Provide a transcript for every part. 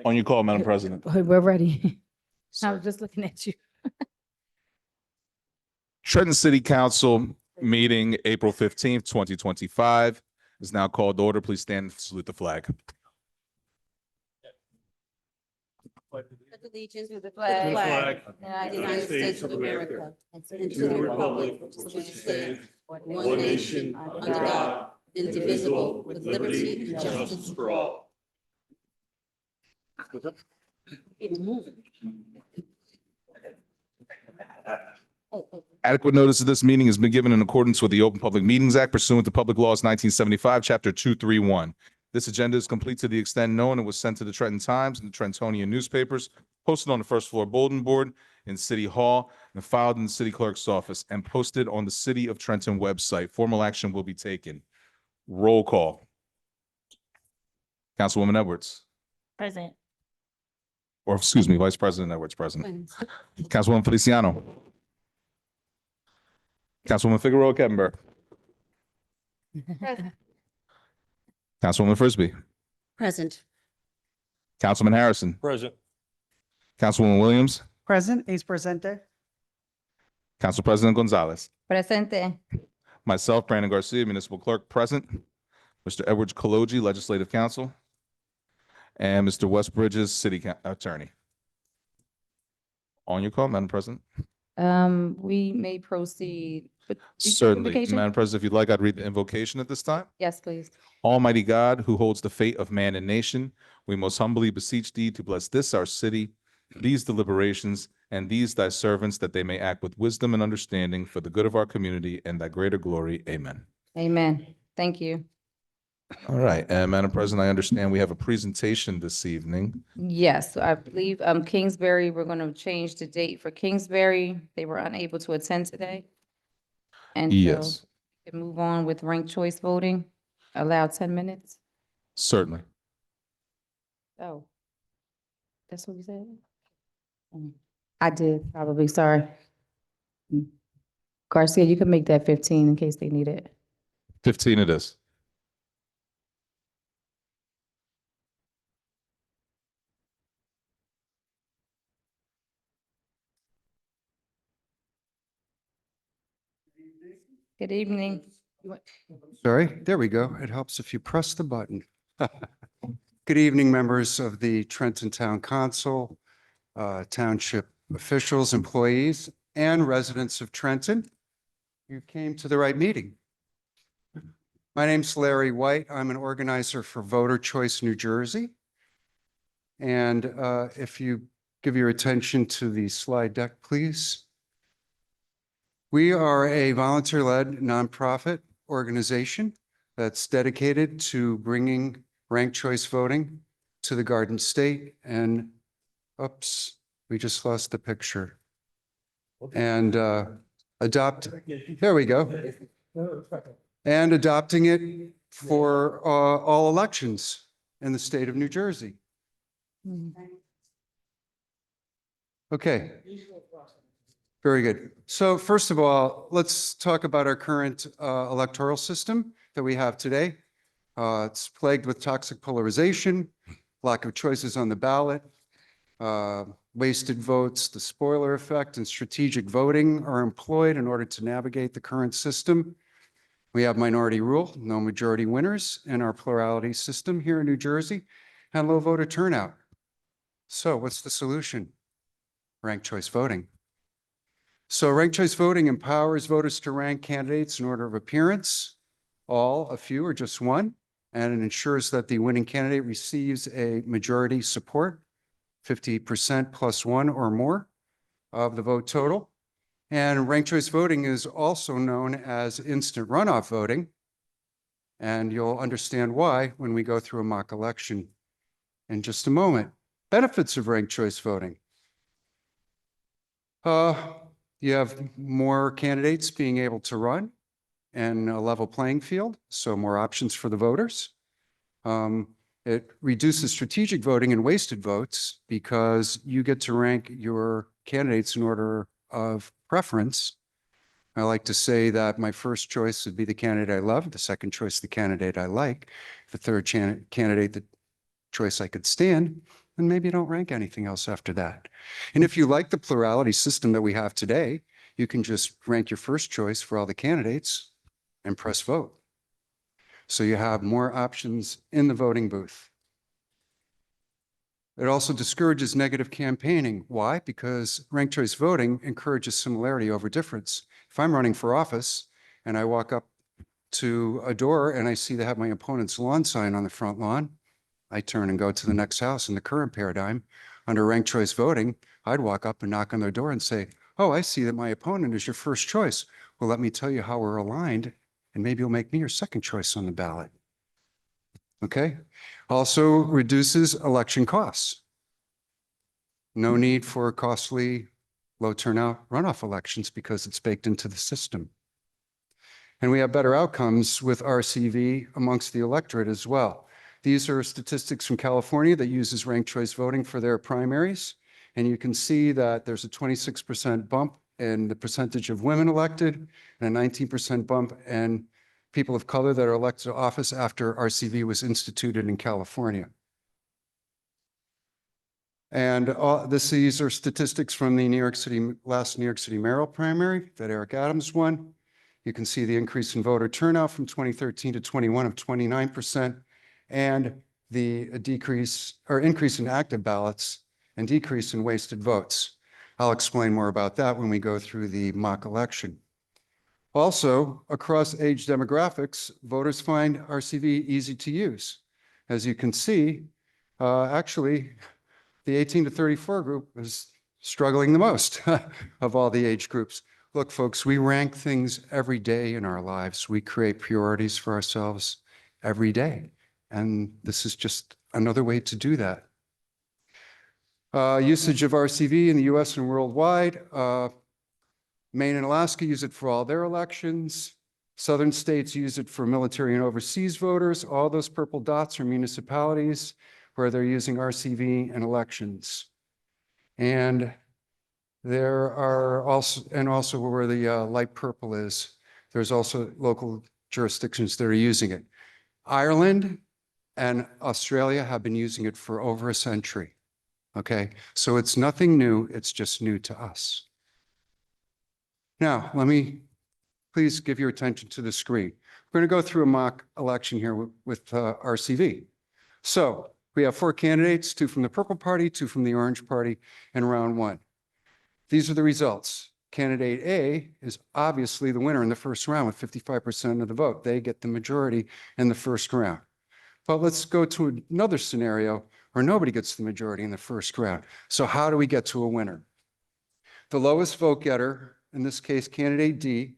On your call, Madam President. We're ready. I was just looking at you. Trenton City Council meeting, April 15th, 2025 is now called to order. Please stand and salute the flag. Allegiance to the flag of the United States of America and to the republic for which it stands, one nation, under God, indivisible, with liberty and justice for all. Adequate notice of this meeting has been given in accordance with the Open Public Meetings Act pursuant to Public Laws 1975, Chapter 231. This agenda is complete to the extent known and was sent to the Trenton Times and the Trentonian newspapers, posted on the first floor bulletin board in City Hall, and filed in the city clerk's office, and posted on the City of Trenton website. Formal action will be taken. Roll call. Councilwoman Edwards. Present. Or excuse me, Vice President Edwards, present. Councilwoman Feliciano. Councilwoman Figueroa Kettenberg. Councilwoman Frisbee. Present. Councilman Harrison. Present. Councilwoman Williams. Present, is presente. Council President Gonzalez. Presente. Myself, Brandon Garcia, Municipal Clerk, present. Mr. Edwards Kaloji, Legislative Counsel. And Mr. West Bridges, City Attorney. On your call, Madam President. We may proceed. With the Certainly. invocation? Madam President, if you'd like, I'd read the invocation at this time. Yes, please. Almighty God, who holds the fate of man and nation, we most humbly beseech thee to bless this our city, these deliberations, and these thy servants, that they may act with wisdom and understanding for the good of our community and thy greater glory. Amen. Amen. Thank you. All right, and Madam President, I understand we have a presentation this evening. Yes, I believe Kingsbury, we're going to change the date for Kingsbury. They were unable to attend today. And so Yes, we can move on with ranked choice voting. Allow 10 minutes. certainly. Oh, that's what we said? I did, probably, sorry. Garcia, you can make that 15 in case they need it. 15 it is. Good evening. Sorry, there we go. It helps if you press the button. Good evening, members of the Trenton Town Council, township officials, employees, and residents of Trenton. You came to the right meeting. My name's Larry White. I'm an organizer for Voter Choice New Jersey. And if you give your attention to the slide deck, please. We are a volunteer-led nonprofit organization that's dedicated to bringing ranked choice voting to the Garden State. And oops, we just lost the picture. And there we go. And adopting it for all elections in the state of New Jersey. Okay. Very good. So first of all, let's talk about our current electoral system that we have today. It's plagued with toxic polarization, lack of choices on the ballot, wasted votes, the spoiler effect, and strategic voting are employed in order to navigate the current system. We have minority rule, no majority winners in our plurality system here in New Jersey, and low voter turnout. So what's the solution? Ranked choice voting. So ranked choice voting empowers voters to rank candidates in order of appearance, all, a few, or just one, and it ensures that the winning candidate receives a majority support, 50% plus one or more of the vote total. And ranked choice voting is also known as instant runoff voting, and you'll understand why when we go through a mock election in just a moment. Benefits of ranked choice voting. You have more candidates being able to run and a level playing field, so more options for the voters. It reduces strategic voting and wasted votes because you get to rank your candidates in order of preference. I like to say that my first choice would be the candidate I love, the second choice, the candidate I like, the third candidate that choice I could stand, then maybe don't rank anything else after that. And if you like the plurality system that we have today, you can just rank your first choice for all the candidates and press vote. So you have more options in the voting booth. It also discourages negative campaigning. Why? Because ranked choice voting encourages similarity over difference. If I'm running for office and I walk up to a door and I see they have my opponent's lawn sign on the front lawn, I turn and go to the next house. In the current paradigm, under ranked choice voting, I'd walk up and knock on their door and say, oh, I see that my opponent is your first choice. Well, let me tell you how we're aligned, and maybe you'll make me your second choice on the ballot. Okay? Also reduces election costs. No need for costly, low turnout runoff elections because it's baked into the system. And we have better outcomes with RCV amongst the electorate as well. These are statistics from California that uses ranked choice voting for their primaries. And you can see that there's a 26% bump in the percentage of women elected and a 19% bump in people of color that are elected to office after RCV was instituted in California. And these are statistics from the last New York City mayoral primary that Eric Adams won. You can see the increase in voter turnout from 2013 to 21 of 29%, and the increase in active ballots and decrease in wasted votes. I'll explain more about that when we go through the mock election. Also, across age demographics, voters find RCV easy to use. As you can see, actually, the 18 to 34 group is struggling the most of all the age groups. Look, folks, we rank things every day in our lives. We create priorities for ourselves every day. And this is just another way to do that. Usage of RCV in the US and worldwide. Maine and Alaska use it for all their elections. Southern states use it for military and overseas voters. All those purple dots are municipalities where they're using RCV in elections. And there are also where the light purple is, there's also local jurisdictions that are using it. Ireland and Australia have been using it for over a century. Okay, so it's nothing new, it's just new to us. Now, let me please give your attention to the screen. We're going to go through a mock election here with RCV. So we have 4 candidates, 2 from the purple party, 2 from the orange party in round 1. These are the results. Candidate A is obviously the winner in the first round with 55% of the vote. They get the majority in the first round. But let's go to another scenario where nobody gets the majority in the first round. So how do we get to a winner? The lowest vote getter, in this case, candidate D,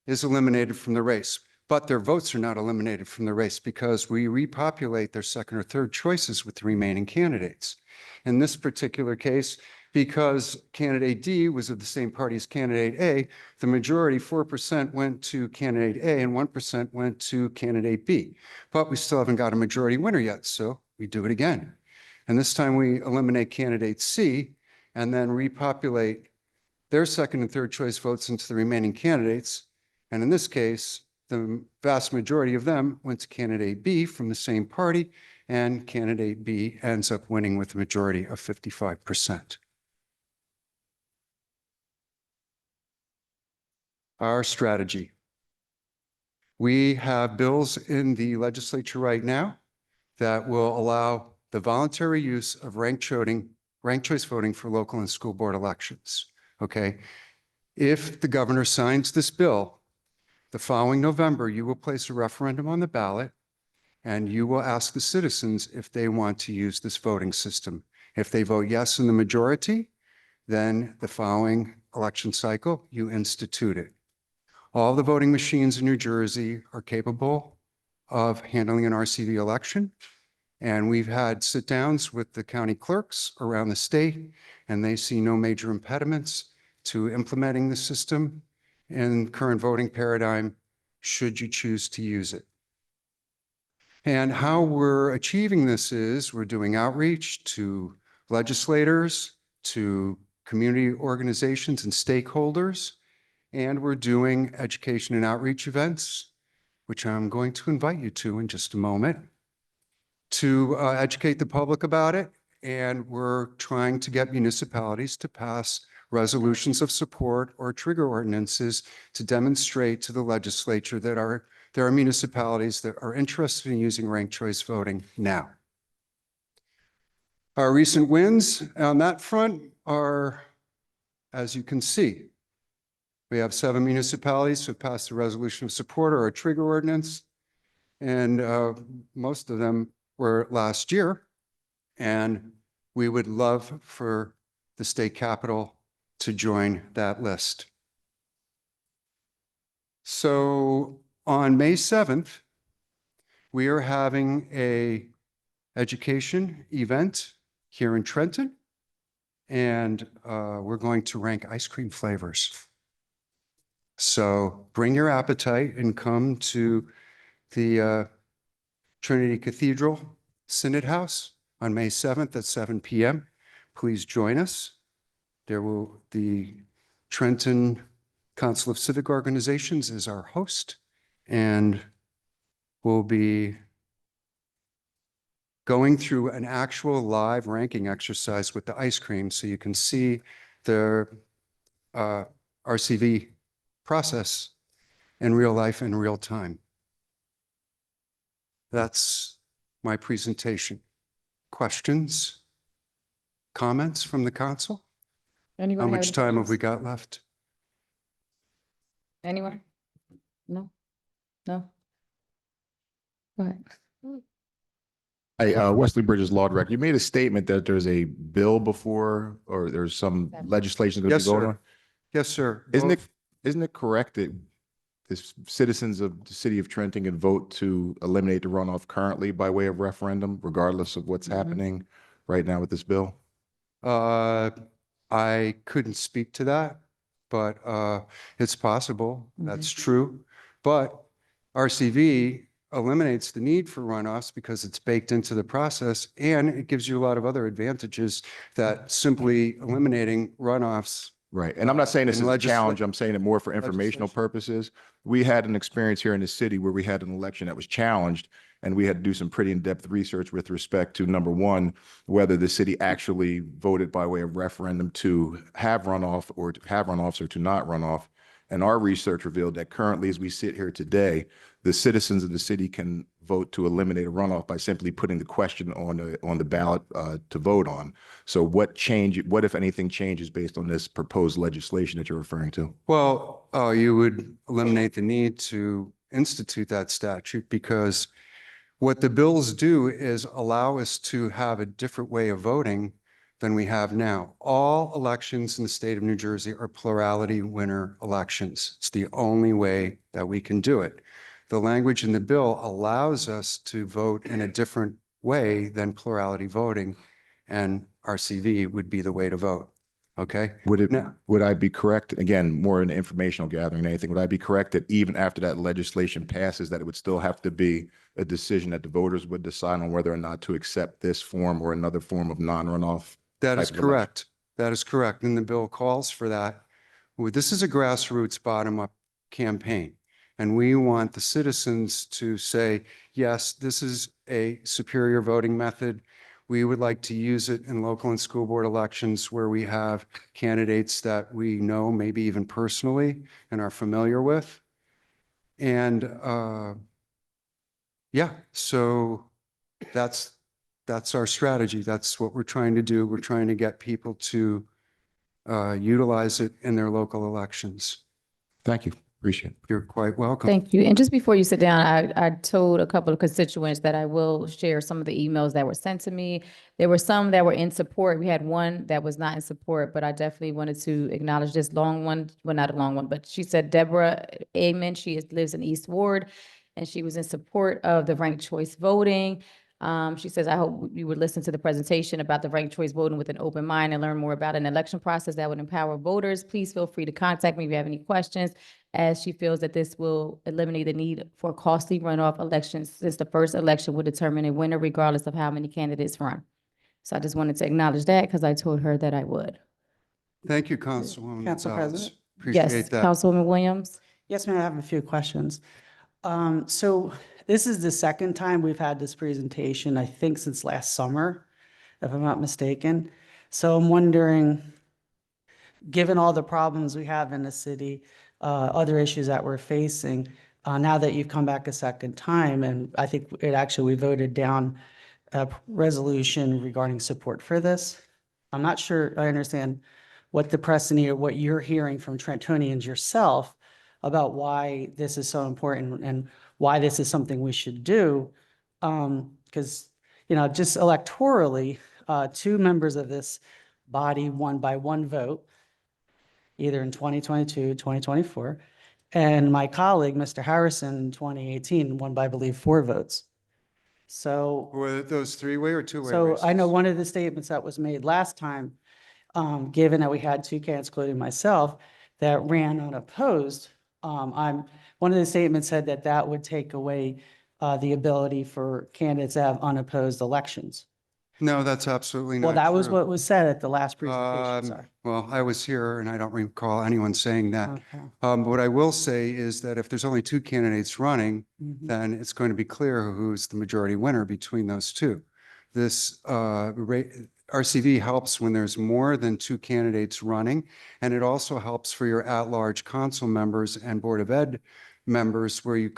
is eliminated from the race. But their votes are not eliminated from the race because we repopulate their second or third choices with the remaining candidates. In this particular case, because candidate D was of the same party as candidate A, the majority, 4%, went to candidate A and 1% went to candidate B. But we still haven't got a majority winner yet, so we do it again. And this time we eliminate candidate C and then repopulate their second and third choice votes into the remaining candidates. And in this case, the vast majority of them went to candidate B from the same party, and candidate B ends up winning with a majority of 55%. Our strategy. We have bills in the legislature right now that will allow the voluntary use of ranked choice voting for local and school board elections. Okay. If the governor signs this bill, the following November, you will place a referendum on the ballot and you will ask the citizens if they want to use this voting system. If they vote yes in the majority, then the following election cycle, you institute it. All the voting machines in New Jersey are capable of handling an RCV election. And we've had sit downs with the county clerks around the state, and they see no major impediments to implementing the system in current voting paradigm, should you choose to use it. And how we're achieving this is we're doing outreach to legislators, to community organizations and stakeholders, and we're doing education and outreach events, which I'm going to invite you to in just a moment. to educate the public about it. And we're trying to get municipalities to pass resolutions of support or trigger ordinances to demonstrate to the legislature that there are municipalities that are interested in using ranked choice voting now. Our recent wins on that front are, as you can see, we have 7 municipalities who have passed a resolution of support or a trigger ordinance, and most of them were last year. And we would love for the state capital to join that list. So on May 7th, we are having a education event here in Trenton, and we're going to rank ice cream flavors. So bring your appetite and come to the Trinity Cathedral Synod House on May 7th at 7 p.m. Please join us. The Trenton Council of Civic Organizations is our host, and we'll be going through an actual live ranking exercise with the ice cream so you can see the RCV process in real life in real time. That's my presentation. Questions? Comments from the council? Anyone How have much any time have we questions? got left? Anyone? No? No? Go ahead. Hey, Wesley Bridges, Law Director. You made a statement that there's a bill before, or there's some legislation going to Yes, be voted sir. on. Yes, sir. Isn't it correct that the citizens of the city of Trenton can vote to eliminate the runoff currently by way of referendum, regardless of what's happening right now with this bill? I couldn't speak to that, but it's possible. That's true. But RCV eliminates the need for runoffs because it's baked into the process, and it gives you a lot of other advantages that simply eliminating runoffs. Right. And I'm not saying this In is a challenge. I'm saying it more for informational legislation. purposes. We had an experience here in the city where we had an election that was challenged, and we had to do some pretty in-depth research with respect to, number one, whether the city actually voted by way of referendum to have runoff or to have runoffs or to not runoff. And our research revealed that currently, as we sit here today, the citizens of the city can vote to eliminate a runoff by simply putting the question on the ballot to vote on. So what if anything changes based on this proposed legislation that you're referring to? Well, you would eliminate the need to institute that statute because what the bills do is allow us to have a different way of voting than we have now. All elections in the state of New Jersey are plurality winner elections. It's the only way that we can do it. The language in the bill allows us to vote in a different way than plurality voting, and RCV would be the way to vote. Okay? Would I be correct, again, more in the informational gathering than anything, would I be correct that even after that legislation passes, that it would still have to be a decision that the voters would decide on whether or not to accept this form or another form of non-runoff? That is type of election? correct. That is correct. And the bill calls for that. This is a grassroots bottom-up campaign. And we want the citizens to say, yes, this is a superior voting method. We would like to use it in local and school board elections where we have candidates that we know, maybe even personally, and are familiar with. And yeah, so that's our strategy. That's what we're trying to do. We're trying to get people to utilize it in their local elections. Thank you. Appreciate it. You're quite welcome. Thank you. And just before you sit down, I told a couple of constituents that I will share some of the emails that were sent to me. There were some that were in support. We had one that was not in support, but I definitely wanted to acknowledge this long one. Well, not a long one, but she said, Deborah Amen. Lives in East Ward, and she was in support of the ranked choice voting. She says, I hope you would listen to the presentation about the ranked choice voting with an open mind and learn more about an election process that would empower voters. Please feel free to contact me if you have any questions, as she feels that this will eliminate the need for costly runoff elections, since the first election will determine a winner regardless of how many candidates run. So I just wanted to acknowledge that because I told her that I would. Thank you, Councilwoman Council Gonzalez. President? Appreciate Yes, that. Councilwoman Williams. Yes, ma'am, I have a few questions. So this is the second time we've had this presentation, I think since last summer, if I'm not mistaken. So I'm wondering, given all the problems we have in the city, other issues that we're facing, now that you've come back a second time, and I think we voted down a resolution regarding support for this. I'm not sure I understand what the precedent or what you're hearing from Trentonians yourself about why this is so important and why this is something we should do. Because, just electorally, two members of this body won by one vote, either in 2022, 2024, and my colleague, Mr. Harrison, in 2018, won by, I believe, 4 votes. So, Were those three-way or two-way so races? I know one of the statements that was made last time, given that we had 2 candidates, including myself, that ran unopposed, one of the statements said that that would take away the ability for candidates to have unopposed elections. No, that's absolutely not Well, that was true. what was said at the last presentation, sorry. Well, I was here and I don't recall anyone saying that. Okay. What I will say is that if there's only 2 candidates running, Mhm. then it's going to be clear who's the majority winner between those 2. This RCV helps when there's more than 2 candidates running, and it also helps for your at-large council members and Board of Ed members where you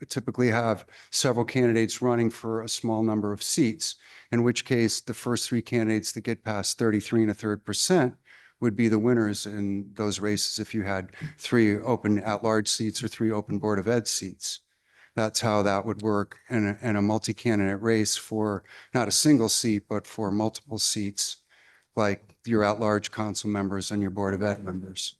typically have several candidates running for a small number of seats, in which case the first 3 candidates that get past 33 1/3% would be the winners in those races if you had 3 open at-large seats or 3 open Board of Ed seats. That's how that would work in a multi-candidate race for not a single seat, but for multiple seats, like your at-large council members and your Board of Ed members.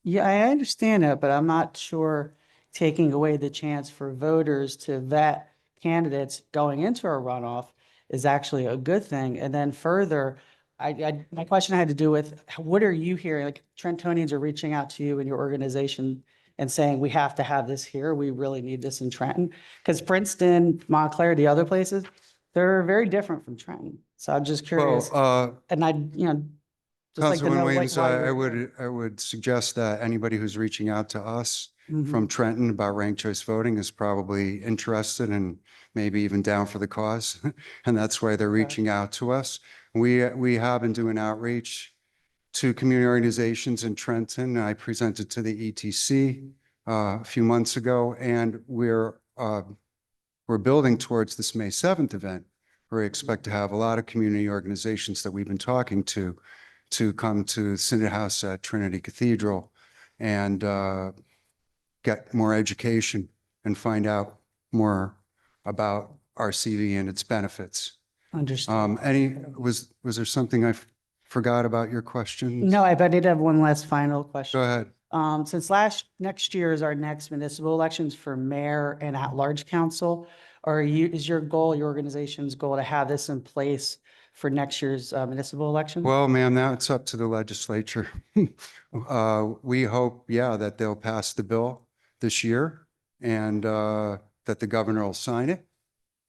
Yeah, I understand that, but I'm not sure taking away the chance for voters to vet candidates going into a runoff is actually a good thing. And then further, my question had to do with, what are you hearing? Like Trentonians are reaching out to you and your organization and saying, we have to have this here. We really need this in Trenton. Because Princeton, Montclair, the other places, they're very different from Trenton. So I'm just curious. Well, And just like to Councilman know, like, Williams, why you're I would suggest that anybody who's reaching out to us Mhm. from Trenton about ranked choice voting is probably interested and maybe even down for the cause. And that's why they're Okay. reaching out to us. We have been doing outreach to community organizations in Trenton. I presented to the ETC a few months ago, and we're building towards this May 7th event, where we expect to have a lot of community organizations that we've been talking to come to Synod House at Trinity Cathedral and get more education and find out more about RCV and its benefits. Understood. Was there something I forgot about your questions? No, I did have one last final question. Go ahead. Since next year is our next municipal elections for mayor and at-large council, is your goal, your organization's goal to have this in place for next year's municipal election? Well, ma'am, now it's up to the legislature. We hope, that they'll pass the bill this year and that the governor will sign it.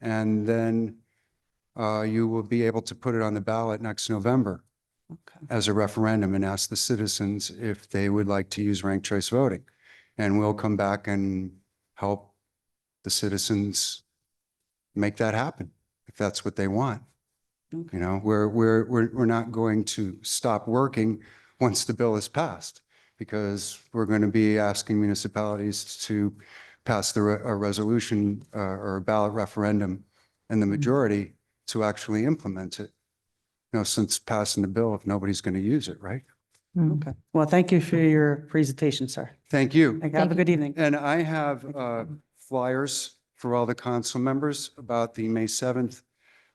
And then you will be able to put it on the ballot next November Okay. as a referendum and ask the citizens if they would like to use ranked choice voting. And we'll come back and help the citizens make that happen if that's what they want. Okay. You know, we're not going to stop working once the bill is passed, because we're going to be asking municipalities to pass a resolution or a ballot referendum in the majority to actually implement it. You know, since passing the bill, if nobody's going to use it, right? Okay. Well, thank you for your presentation, sir. Thank you. Have a good evening. And I have flyers for all the council members about the May 7th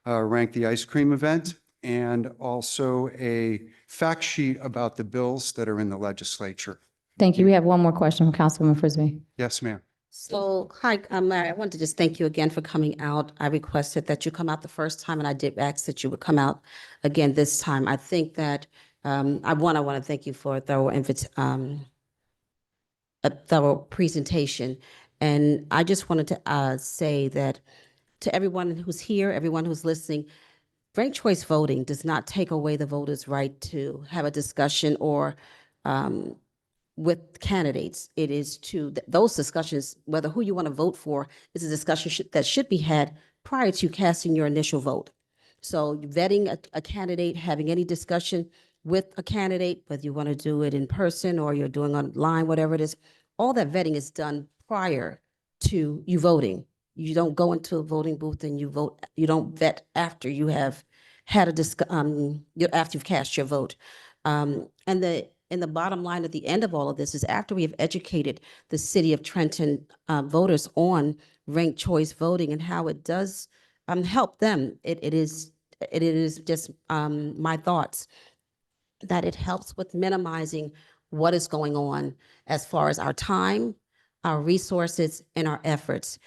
Rank the Ice Cream event, and also a fact sheet about the bills that are in the legislature. Thank you. We have one more question from Councilwoman Frisbee. Yes, ma'am. So, hi, I'm Larry. I wanted to just thank you again for coming out. I requested that you come out the first time, and I did ask that you would come out again this time. I think that, I want to thank you for a thorough presentation. And I just wanted to say that to everyone who's here, everyone who's listening, ranked choice voting does not take away the voters' right to have a discussion or with candidates. It is those discussions, whether who you want to vote for, is a discussion that should be had prior to casting your initial vote. So vetting a candidate, having any discussion with a candidate, whether you want to do it in person or you're doing online, whatever it is, all that vetting is done prior to you voting. You don't go into a voting booth and you vote. You don't vet after you have had after you've cast your vote. And the bottom line at the end of all of this is after we have educated the city of Trenton voters on ranked choice voting and how it does help them. It is just my thoughts that it helps with minimizing what is going on as far as our time, our resources, and our efforts.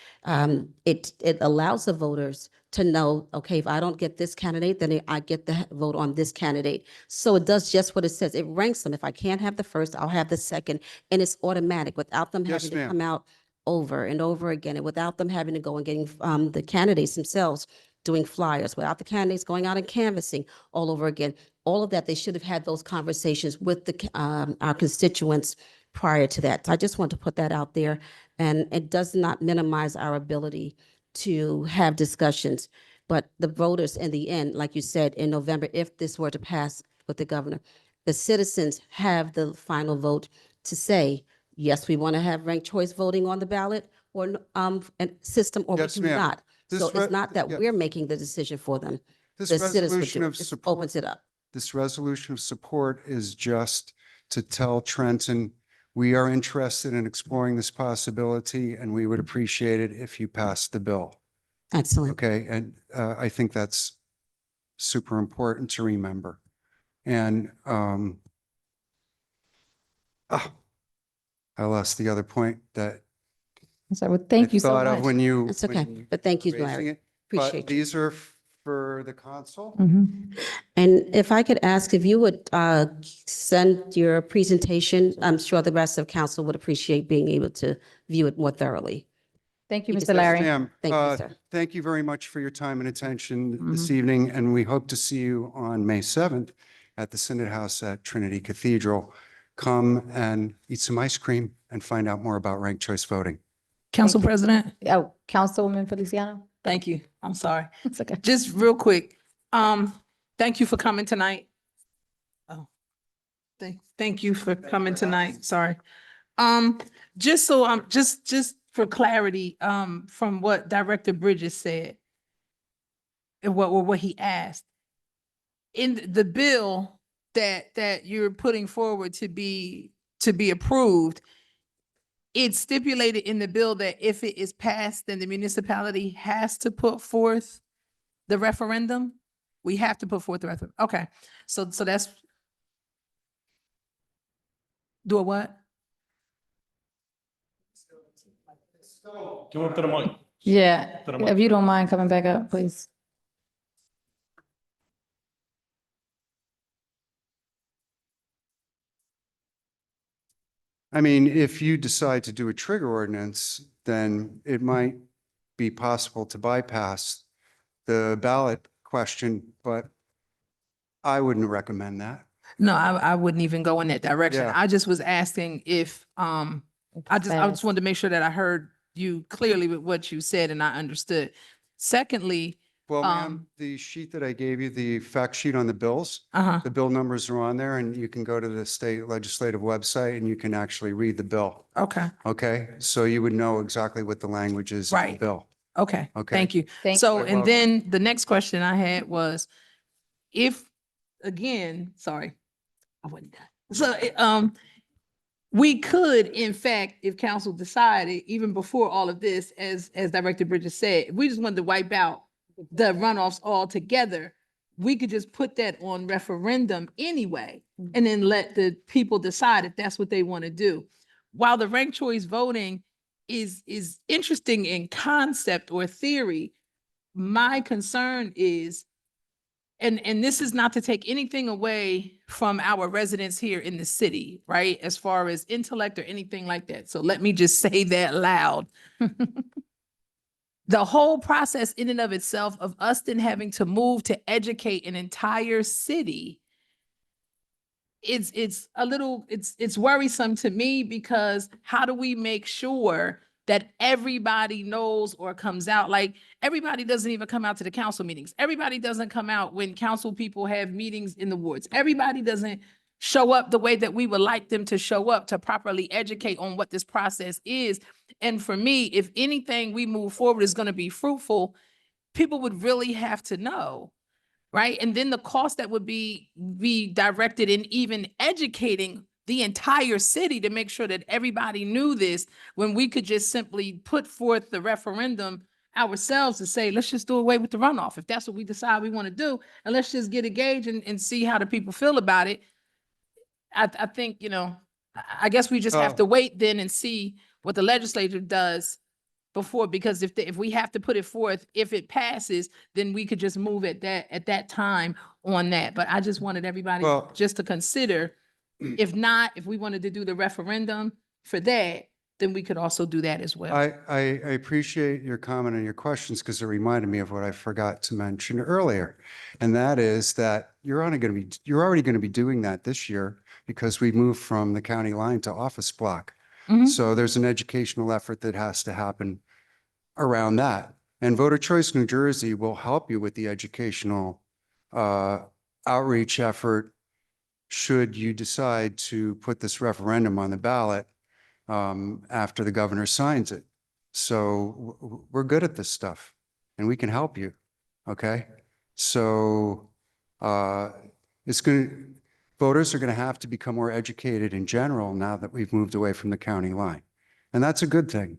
It allows the voters to know, okay, if I don't get this candidate, then I get the vote on this candidate. So it does just what it says. It ranks them. If I can't have the first, I'll have the second, and it's automatic without them Yes, having to ma'am. come out over and over again, and without them having to go and getting the candidates themselves doing flyers, without the candidates going out and canvassing all over again. All of that, they should have had those conversations with our constituents prior to that. So I just want to put that out there, and it does not minimize our ability to have discussions. But the voters in the end, like you said, in November, if this were to pass with the governor, the citizens have the final vote to say, yes, we want to have ranked choice voting on the ballot or and system, or Yes, we do ma'am. not. This So it's not that yeah. we're making the decision for them. This The citizens would resolution do it. of Just support, opens it up. this resolution of support is just to tell Trenton, we are interested in exploring this possibility and we would appreciate it if you passed the bill. Excellent. Okay, and I think that's super important to remember. And I lost the other point that So, well, I thank you so thought of much. when you. That's when okay. you But thank you, were raising Larry. it. Appreciate But you. these are for the council. Mhm. And if I could ask if you would send your presentation, I'm sure the rest of council would appreciate being able to view it more thoroughly. Thank you, You Mr. can- Larry. Ma'am, Thank you, sir. thank you very much for your time and attention this Mhm. evening, and we hope to see you on May 7th at the Synod House at Trinity Cathedral. Come and eat some ice cream and find out more about ranked choice voting. Council Thank you. President, Oh, Councilwoman Feliciano? thank you. I'm sorry. It's okay. Just real quick, thank you for coming tonight. Oh, thank you for coming tonight. Sorry. Just so just for clarity, from what Director Bridges said, and what he asked, in the bill that you're putting forward to be approved, it's stipulated in the bill that if it is passed, then the municipality has to put forth the referendum. We have to put forth the referendum. Okay, so that's do a what? Come up to the mic. Yeah, To the mic. if you don't mind coming back up, please. I mean, if you decide to do a trigger ordinance, then it might be possible to bypass the ballot question, but I wouldn't recommend that. No, I wouldn't even go in that direction. Yeah. I just was asking if, I just wanted to make sure that I heard you clearly with what you said and I understood. Secondly, Well, ma'am, Um, the sheet that I gave you, the fact sheet on the bills, uh-huh, the bill numbers are on there and you can go to the state legislative website and you can actually read the bill. okay, Okay, so you would know exactly what the language is in the Right. bill. okay, Okay. thank you. Thank So, You're and welcome. then the next question I had was, if, again, sorry, I wasn't done. So, we could, in fact, if council decided, even before all of this, as Director Bridges said, if we just wanted to wipe out the runoffs altogether, we could just put that on referendum anyway, and then let the people decide if that's what they want to do. While the ranked choice voting is interesting in concept or theory, my concern is, and this is not to take anything away from our residents here in the city, right? As far as intellect or anything like that. So let me just say that loud. The whole process in and of itself of us then having to move to educate an entire city it's a little, it's worrisome to me because how do we make sure that everybody knows or comes out? Like, everybody doesn't even come out to the council meetings. Everybody doesn't come out when council people have meetings in the wards. Everybody doesn't show up the way that we would like them to show up to properly educate on what this process is. And for me, if anything we move forward is going to be fruitful, people would really have to know, right? And then the cost that would be directed in even educating the entire city to make sure that everybody knew this, when we could just simply put forth the referendum ourselves to say, let's just do away with the runoff, if that's what we decide we want to do, and let's just get engaged and see how the people feel about it. I think, I guess we just have to wait then and see what the legislature does before, because if we have to put it forth, if it passes, then we could just move at that time on that. But I just wanted everybody Well- just to consider, if not, if we wanted to do the referendum for that, then we could also do that as well. I appreciate your comment and your questions because it reminded me of what I forgot to mention earlier. And that is that you're already going to be doing that this year because we moved from the county line to office block. Mhm. So there's an educational effort that has to happen around that. And Voter Choice New Jersey will help you with the educational outreach effort should you decide to put this referendum on the ballot after the governor signs it. So we're good at this stuff and we can help you. Okay. So voters are going to have to become more educated in general now that we've moved away from the county line. And that's a good thing.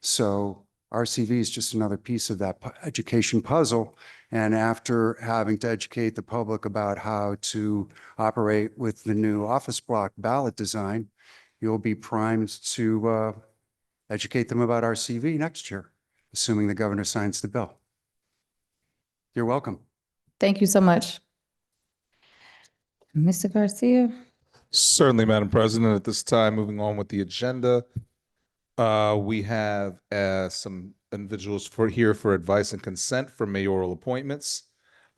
So RCV is just another piece of that education puzzle. And after having to educate the public about how to operate with the new office block ballot design, you'll be primed to educate them about RCV next year, assuming the governor signs the bill. You're welcome. Thank you so much. Mr. Garcia? Certainly, Madam President. At this time, moving on with the agenda, we have some individuals here for advice and consent for mayoral appointments.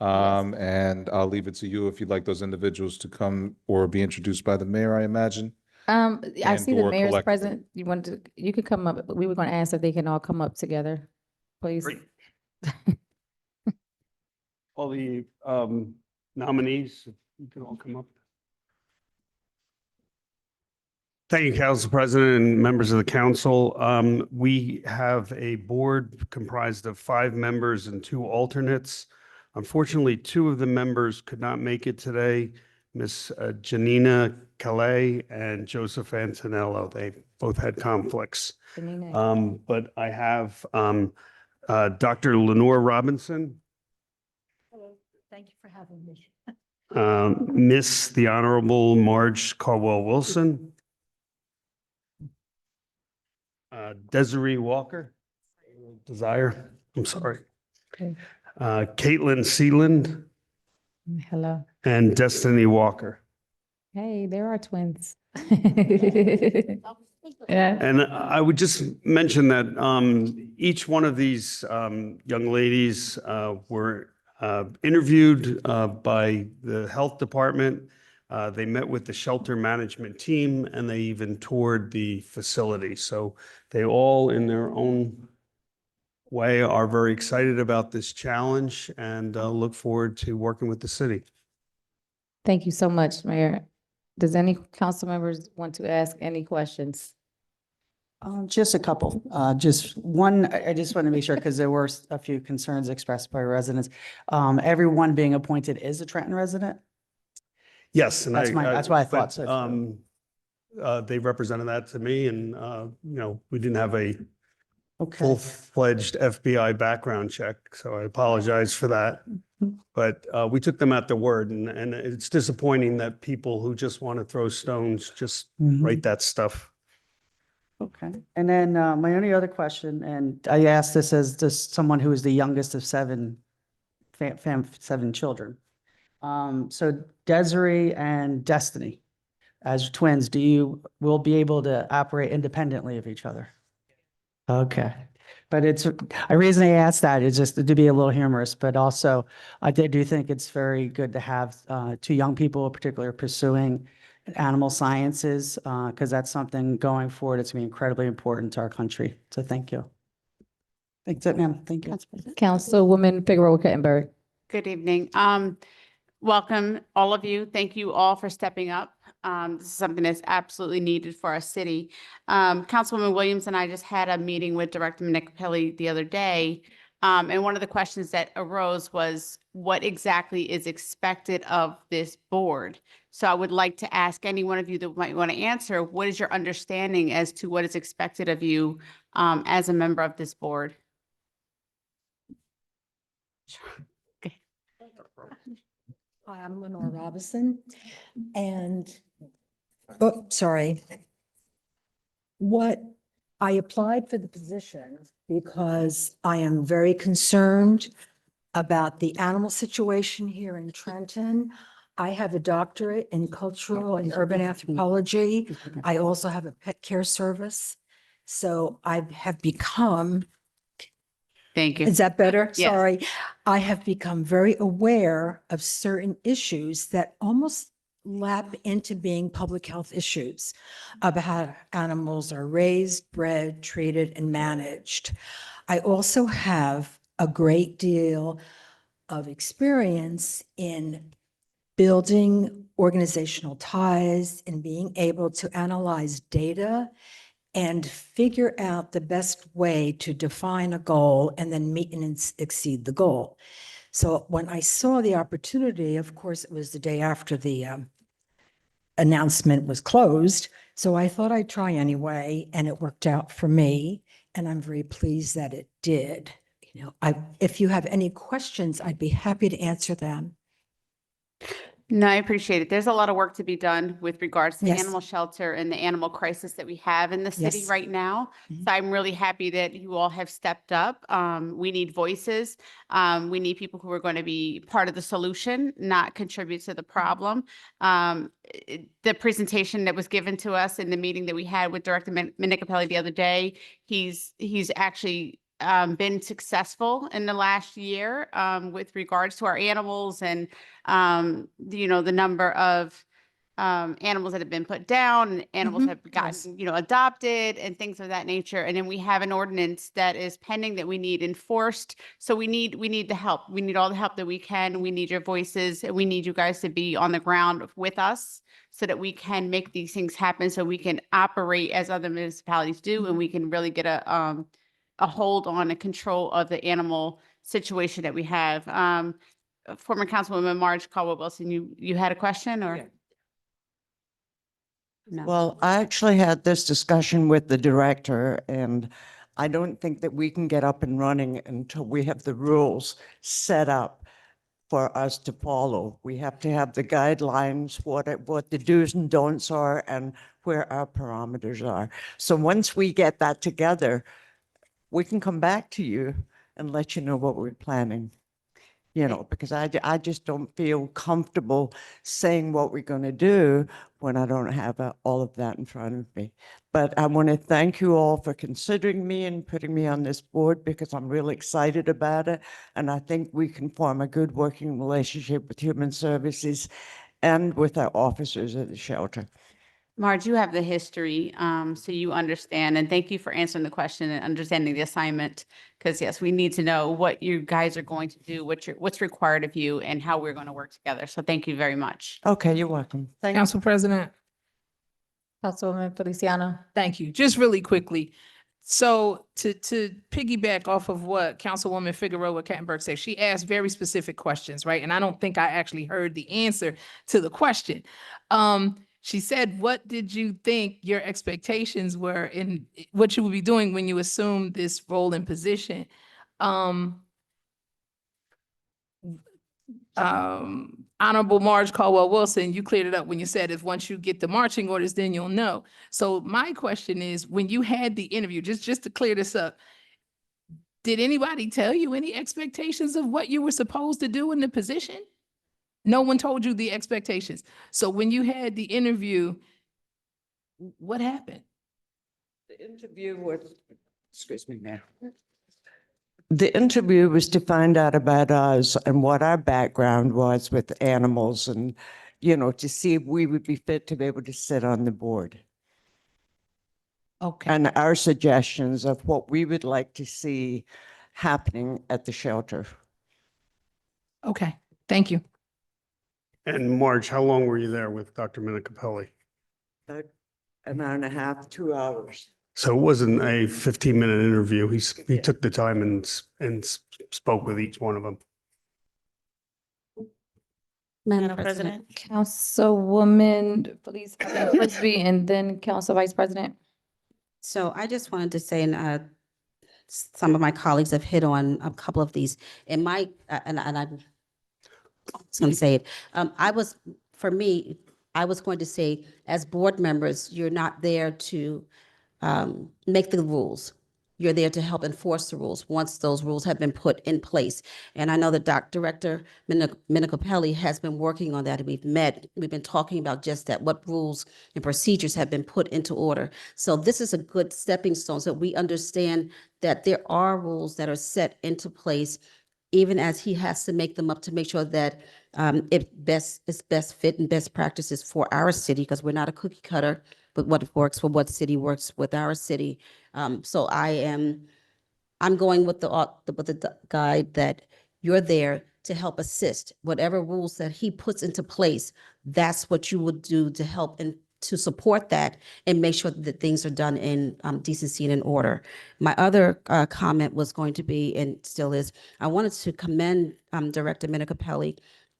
And I'll leave it to you if you'd like those individuals to come or be introduced by the mayor, I imagine. I see the and/or mayor's collectively. present. You could come up, but we were going to ask if they can all come up together, please. Great. All the nominees, you can all come up. Thank you, Council President and members of the council. We have a board comprised of 5 members and 2 alternates. Unfortunately, 2 of the members could not make it today, Miss Janina Calais and Joseph Antonello. They both had conflicts. Janina. But I have Dr. Lenore Robinson, Thank you for having me. Miss the Honorable Marge Caldwell Wilson, Desiree Walker, I'm sorry, Okay. Caitlin Sealand, Hello. and Destiny Walker. Hey, there are twins. Yeah. And I would just mention that each one of these young ladies were interviewed by the health department. They met with the shelter management team and they even toured the facility. So they all in their own way are very excited about this challenge and look forward to working with the city. Thank you so much, Mayor. Does any council members want to ask any questions? Just a couple. Just one, I just want to make sure, because there were a few concerns expressed by residents. Everyone being appointed is a Trenton resident? Yes, and That's why I thought so. They represented that to me and, we didn't have a Okay, full-fledged FBI background check, so I apologize for that. But we took them at their word, and it's disappointing that people who just want to throw stones just Mhm. write that stuff. Okay. And then my only other question, and I asked this as just someone who is the youngest of 7 children. So Desiree and Destiny, as twins, will be able to operate independently of each other? Okay. But it's, the reason I asked that is just to be a little humorous, but also I do think it's very good to have two young people particularly pursuing animal sciences, because that's something going forward, it's going to be incredibly important to our country. So thank you. That's it, ma'am. Thank you. Councilwoman Figueroa Kettner. Good evening. Welcome, all of you. Thank you all for stepping up. This is something that's absolutely needed for our city. Councilwoman Williams and I just had a meeting with Director Minikapelli the other day. And one of the questions that arose was what exactly is expected of this board? So I would like to ask any one of you that might want to answer, what is your understanding as to what is expected of you as a member of this board? Hi, I'm Lenore Robinson, and, oh, sorry. I applied for the position because I am very concerned about the animal situation here in Trenton. I have a doctorate in cultural and urban anthropology. I also have a pet care service. So I have become, Thank you. is that better? Yes. Sorry. I have become very aware of certain issues that almost lap into being public health issues about how animals are raised, bred, treated, and managed. I also have a great deal of experience in building organizational ties and being able to analyze data and figure out the best way to define a goal and then meet and exceed the goal. So when I saw the opportunity, of course, it was the day after the announcement was closed. So I thought I'd try anyway, and it worked out for me. And I'm very pleased that it did. You know, if you have any questions, I'd be happy to answer them. No, I appreciate it. There's a lot of work to be done with regards to the Yes. animal shelter and the animal crisis that we have in the city Yes. right now. Mhm. So I'm really happy that you all have stepped up. We need voices. We need people who are going to be part of the solution, not contribute to the problem. The presentation that was given to us in the meeting that we had with Director Minikapelli the other day, he's actually been successful in the last year with regards to our animals and the number of animals that have been put down and animals Mhm. have gotten, adopted and things of that nature. And then we have an ordinance that is pending that we need enforced. So we need the help. We need all the help that we can. We need your voices. And we need you guys to be on the ground with us so that we can make these things happen, so we can operate as other municipalities do, and we can really get a hold on and control of the animal situation that we have. Former Councilwoman Marge Caldwell-Wilson, you had a question or? No. Well, I actually had this discussion with the director, and I don't think that we can get up and running until we have the rules set up for us to follow. We have to have the guidelines, what the do's and don'ts are, and where our parameters are. So once we get that together, we can come back to you and let you know what we're planning. Because I just don't feel comfortable saying what we're going to do when I don't have all of that in front of me. But I want to thank you all for considering me and putting me on this board, because I'm really excited about it. And I think we can form a good working relationship with Human Services and with our officers at the shelter. Marge, you have the history, so you understand, and thank you for answering the question and understanding the assignment. Because yes, we need to know what you guys are going to do, what's required of you, and how we're going to work together. So thank you very much. Okay, you're welcome. Thank you. Council President, Councilwoman Feliciano. thank you. Just really quickly. So to piggyback off of what Councilwoman Figueroa Kettenberg said, she asked very specific questions, right? And I don't think I actually heard the answer to the question. She said, what did you think your expectations were in what you would be doing when you assumed this role and position? Honorable Marge Caldwell-Wilson, you cleared it up when you said if once you get the marching orders, then you'll know. So my question is, when you had the interview, just to clear this up, did anybody tell you any expectations of what you were supposed to do in the position? No one told you the expectations. So when you had the interview, what happened? The interview was, excuse me, ma'am. the interview was to find out about us and what our background was with animals and, to see if we would be fit to be able to sit on the board. Okay, And our suggestions of what we would like to see happening at the shelter. okay, thank you. And Marge, how long were you there with Dr. Minicapelli? About an hour and a half, 2 hours. So it wasn't a 15-minute interview. He took the time and spoke with each one of them. Madam President. Councilwoman Felice Frisbee, and then Council Vice President. So I just wanted to say, and some of my colleagues have hit on a couple of these. In my, and I'm just going to say it. For me, I was going to say, as board members, you're not there to make the rules. You're there to help enforce the rules once those rules have been put in place. And I know that Director Minicapelli has been working on that. And we've been talking about just that, what rules and procedures have been put into order. So this is a good stepping stone so we understand that there are rules that are set into place, even as he has to make them up to make sure that it's best fit and best practices for our city, because we're not a cookie cutter, but what works for what city works with our city. So I'm going with the guide that you're there to help assist. Whatever rules that he puts into place, that's what you would do to help and to support that and make sure that things are done in decency and in order. My other comment was going to be, and still is, I wanted to commend Director Minicapelli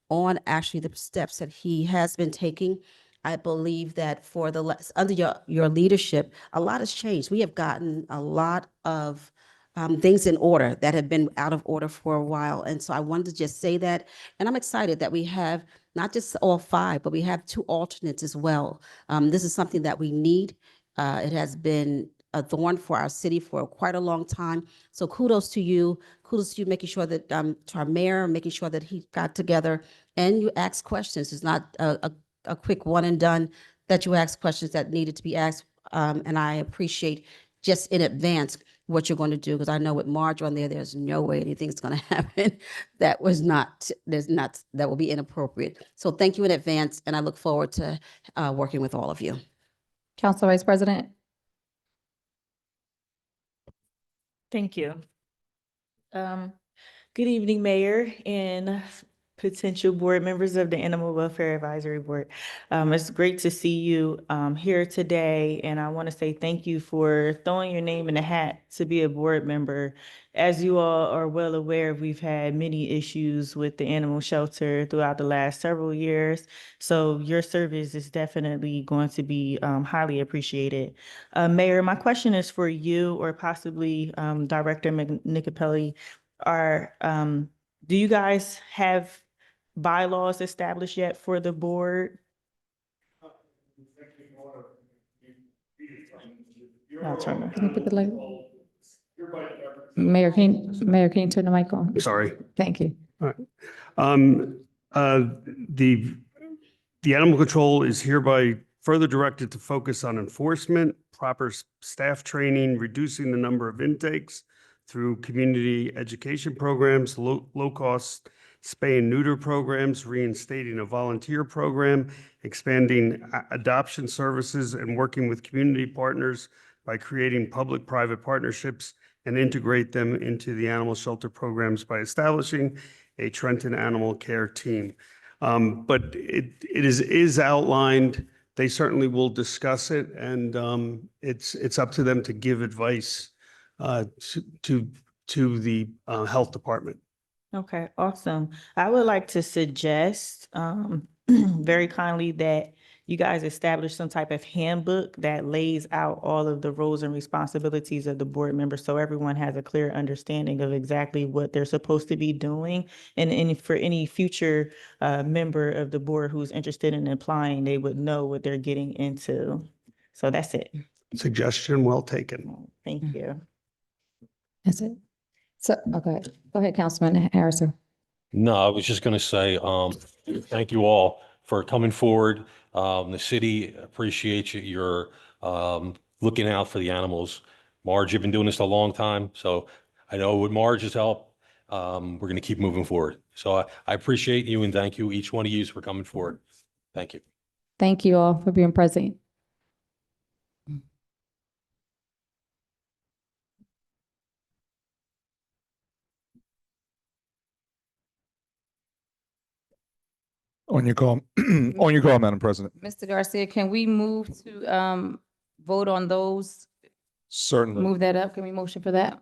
on actually the steps that he has been taking. I believe that for under your leadership, a lot has changed. We have gotten a lot of things in order that have been out of order for a while. And so I wanted to just say that. And I'm excited that we have not just all 5, but we have 2 alternates as well. This is something that we need. It has been a thorn for our city for quite a long time. So kudos to you. Kudos to you making sure that, to our mayor, making sure that he got together and you ask questions. It's not a quick one and done, that you ask questions that needed to be asked. And I appreciate just in advance what you're going to do, because I know with Marge on there, there's no way anything's going to happen that will be inappropriate. So thank you in advance, and I look forward to working with all of you. Council Vice President. Thank you. Good evening, Mayor and potential board members of the Animal Welfare Advisory Board. It's great to see you here today, and I want to say thank you for throwing your name in the hat to be a board member. As you all are well aware, we've had many issues with the animal shelter throughout the last several years, so your service is definitely going to be highly appreciated. Mayor, my question is for you or possibly Director Minicapelli. Do you guys have bylaws established yet for the board? I'll turn it. Can you put the light? Mayor, can you turn the mic on? Sorry. Thank you. All right. The animal control is hereby further directed to focus on enforcement, proper staff training, reducing the number of intakes through community education programs, low-cost spay and neuter programs, reinstating a volunteer program, expanding adoption services, and working with community partners by creating public-private partnerships and integrate them into the animal shelter programs by establishing a Trenton Animal Care Team. But it is outlined. They certainly will discuss it, and it's up to them to give advice to the health department. Okay, awesome. I would like to suggest very kindly that you guys establish some type of handbook that lays out all of the roles and responsibilities of the board members, so everyone has a clear understanding of exactly what they're supposed to be doing. And for any future member of the board who's interested in applying, they would know what they're getting into. So that's it. Suggestion well taken. Thank you. That's it. So, okay, go ahead, Councilman Harrison. No, I was just going to say, thank you all for coming forward. The city appreciates you're looking out for the animals. Marge, you've been doing this a long time, so I know with Marge's help, we're going to keep moving forward. So I appreciate you and thank you, each one of you, for coming forward. Thank you. Thank you all for being present. On your call, on your call, Madam President. Mr. Garcia, can we move to vote on those? Certainly, Move that up. Can we motion for that?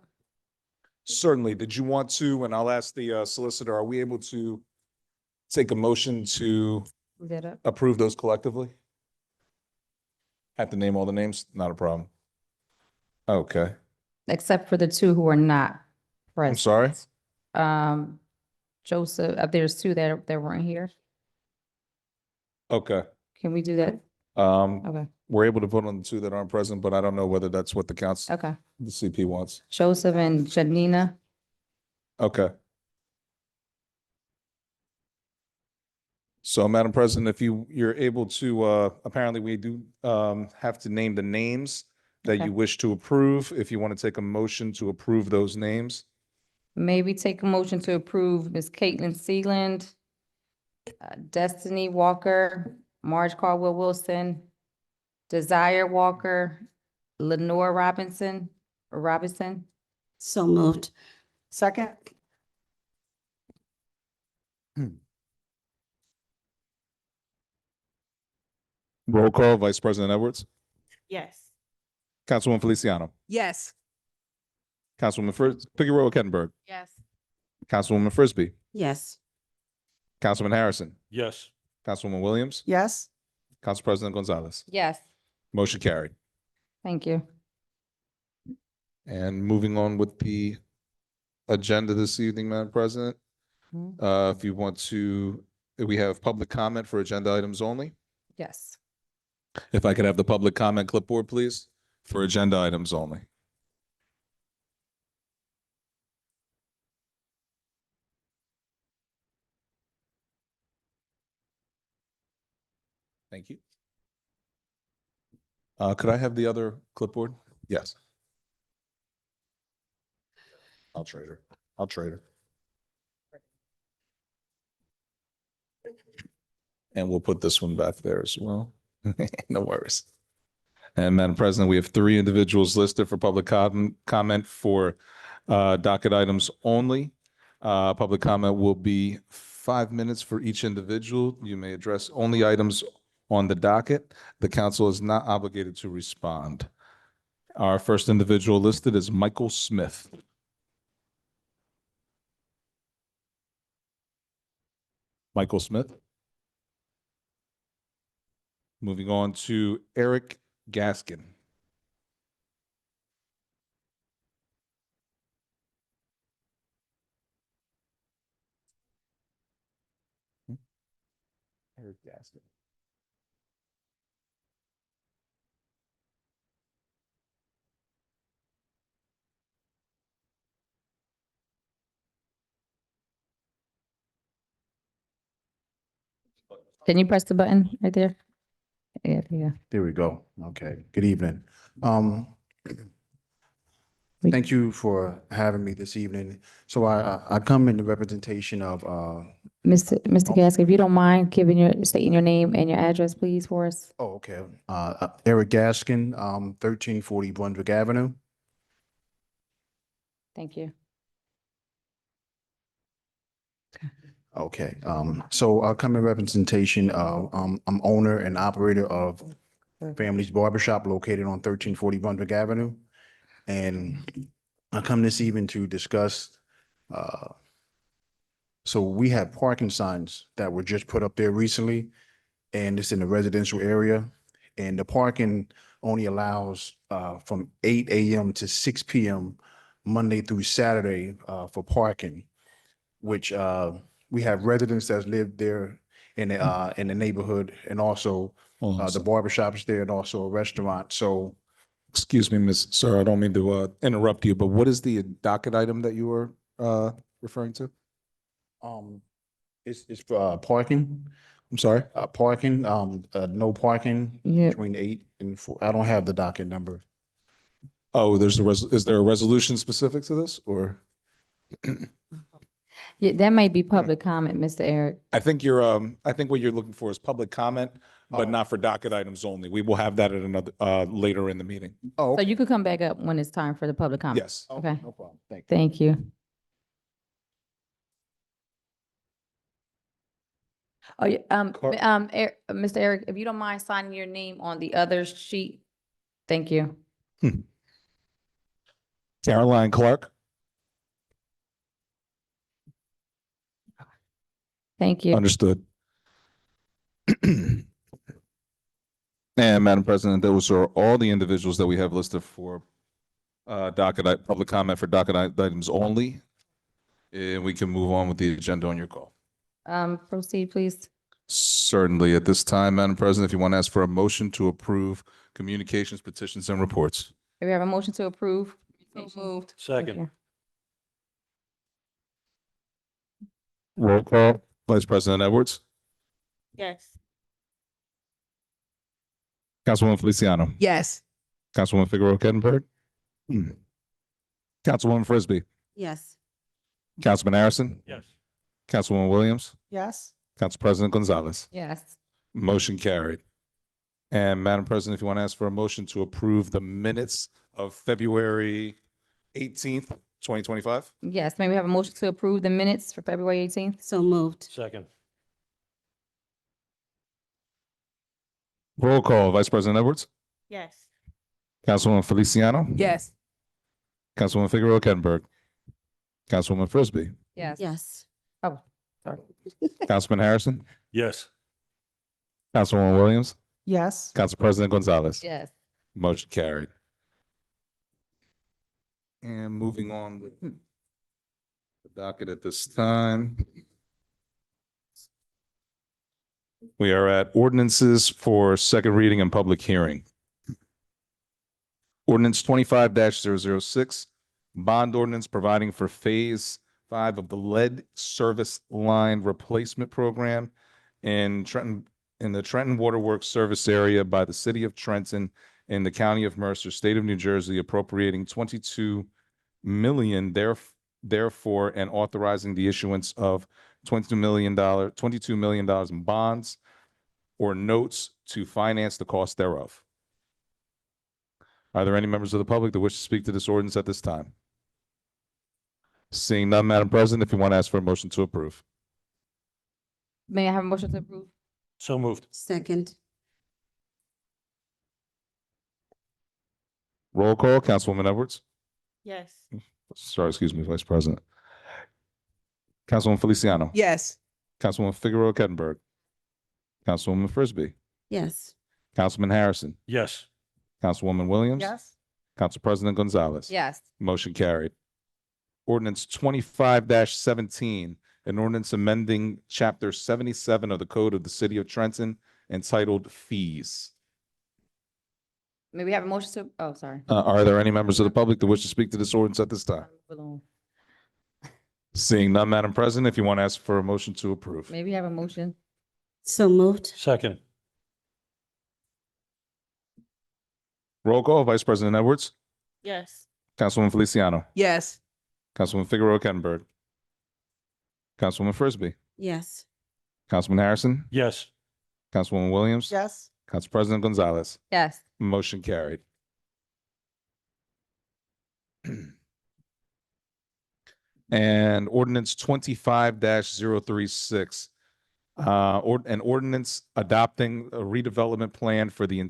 certainly. Did you want to, and I'll ask the solicitor, are we able to take a motion to Move that up. approve those collectively? Have to name all the names? Not a problem. Okay, Except for the two who are not present. I'm sorry. Joseph, there's two that weren't here. Okay. Can we do that? Okay, We're able to vote on the two that aren't present, but I don't know whether that's what the council, okay. the CP wants. Joseph and Janina. Okay. So, Madam President, if you're able to, apparently we do have to name the names that Okay. you wish to approve. If you want to take a motion to approve those names. Maybe take a motion to approve Ms. Caitlin Sealand, Destiny Walker, Marge Caldwell Wilson, Desire Walker, Lenore Robinson. So moved. Second? Roll call, Vice President Edwards, Yes. Councilwoman Feliciano, Yes. Councilwoman Figueroa Kettenberg, Yes. Councilwoman Frisbee, Yes. Councilman Harrison, Yes. Councilwoman Williams, Yes? Council President Gonzalez. Yes, Motion carried. thank you. And moving on with the agenda this evening, Madam President, if you want to, we have public comment for agenda items only. Yes. If I could have the public comment clipboard, please, for agenda items only. Thank you. Could I have the other clipboard? Yes. I'll trade her. I'll trade her. And we'll put this one back there as well. No worries. And Madam President, we have 3 individuals listed for public comment for docket items only. Public comment will be 5 minutes for each individual. You may address only items on the docket. The council is not obligated to respond. Our first individual listed is Michael Smith. Michael Smith. Moving on to Eric Gaskin. Eric Gaskin. Can you press the button right there? Yeah, yeah. There we go. Okay. Good evening. We- Thank you for having me this evening. So I come in the representation of, Mr. Gaskin, if you don't mind stating your name and your address, please, for us. oh, okay. Eric Gaskin, 1340 Brunswick Avenue. Thank you. Okay. So I come in representation of, I'm owner and operator of Family's Barbershop located on 1340 Brunswick Avenue. And I come this evening to discuss, so we have parking signs that were just put up there recently, and it's in the residential area. And the parking only allows from 8 a.m. to 6 p.m. Monday through Saturday for parking, which we have residents that live there in the neighborhood, and also the barbershops there, and also a restaurant. So Excuse me, Sir, I don't mean to interrupt you, but what is the docket item that you were referring to? it's parking. I'm sorry? Parking, no parking Yeah. between 8 and 4. I don't have the docket number. Oh, is there a resolution specific to this or? Yeah, that might be public comment, Mr. Eric. I think I think what you're looking for is public comment, but not for docket items only. We will have that at another, later in the meeting. Oh, So you could come back up when it's time for the public comment. Yes. Okay, no problem. Thank you. thank you. Oh, yeah, Mr. Eric, if you don't mind signing your name on the other sheet. Thank you. Caroline Clark. Thank you. Understood. And Madam President, those are all the individuals that we have listed for public comment for docket items only. And we can move on with the agenda on your call. Proceed, please. Certainly. At this time, Madam President, if you want to ask for a motion to approve communications, petitions, and reports. If we have a motion to approve. So moved. Thank Second. you. Roll call. Vice President Edwards. Yes. Councilwoman Feliciano. Yes. Councilwoman Figueroa Kettenberg. Councilwoman Frisbee. Yes. Councilman Harrison. Yes. Councilwoman Williams. Yes. Council President Gonzalez. Yes. Motion carried. And Madam President, if you want to ask for a motion to approve the minutes of February 18th, 2025. Yes, may we have a motion to approve the minutes for February 18th? So moved. Second. Roll call. Vice President Edwards. Yes. Councilwoman Feliciano. Yes. Councilwoman Figueroa Kettenberg. Councilwoman Frisbee. Yes. Yes. Oh, sorry. Councilman Harrison. Yes. Councilwoman Williams. Yes. Council President Gonzalez. Yes. Motion carried. And moving on with the docket at this time. We are at ordinances for second reading and public hearing. Ordinance 25-006, bond ordinance providing for Phase 5 of the lead service line replacement program in Trenton, in the Trenton Waterworks Service Area by the City of Trenton in the County of Mercer, State of New Jersey, appropriating $22 million therefore, and authorizing the issuance of $22 million in bonds or notes to finance the cost thereof. Are there any members of the public that wish to speak to this ordinance at this time? Seeing none, Madam President, if you want to ask for a motion to approve. May I have a motion to approve? So moved. Second. Roll call, Councilwoman Edwards. Yes. Sorry, excuse me, Vice President. Councilwoman Feliciano. Yes. Councilwoman Figueroa Kettenberg. Councilwoman Frisbee. Yes. Councilman Harrison. Yes. Councilwoman Williams. Yes. Council President Gonzalez. Yes. Motion carried. Ordinance 25-17, an ordinance amending Chapter 77 of the Code of the City of Trenton entitled Fees. May we have a motion to, oh, sorry. Are there any members of the public that wish to speak to this ordinance at this time? Seeing none, Madam President, if you want to ask for a motion to approve. May we have a motion? So moved. Second. Roll call, Vice President Edwards. Yes. Councilwoman Feliciano. Yes. Councilwoman Figueroa Kettenberg. Councilwoman Frisbee. Yes. Councilman Harrison. Yes. Councilwoman Williams. Yes. Council President Gonzalez. Yes. Motion carried. And ordinance 25-036, an ordinance adopting a redevelopment plan for the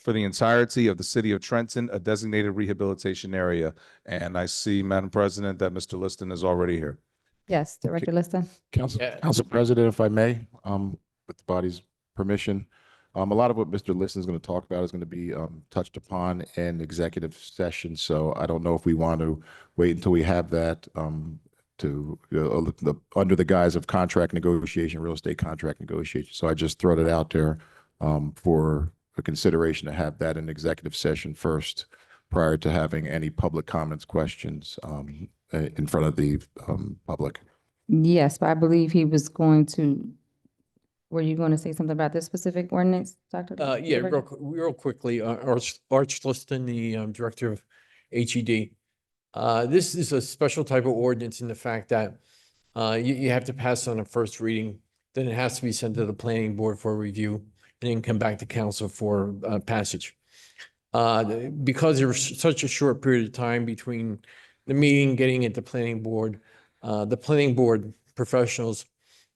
entirety of the city of Trenton, a designated rehabilitation area. And I see, Madam President, that Mr. Liston is already here. Yes, Director Liston. Council President, if I may, with the body's permission, a lot of what Mr. Liston is going to talk about is going to be touched upon in executive session. So I don't know if we want to wait until we have that under the guise of contract negotiation, real estate contract negotiation. So I just throw it out there for a consideration to have that in executive session first, prior to having any public comments, questions in front of the public. Yes, but I believe he was going to, were you going to say something about this specific ordinance, Dr.? Yeah, real quickly, Arch Liston, the Director of HED. This is a special type of ordinance in the fact that you have to pass on a first reading, then it has to be sent to the planning board for review, and then come back to council for passage. Because there was such a short period of time between the meeting, getting it to planning board, the planning board professionals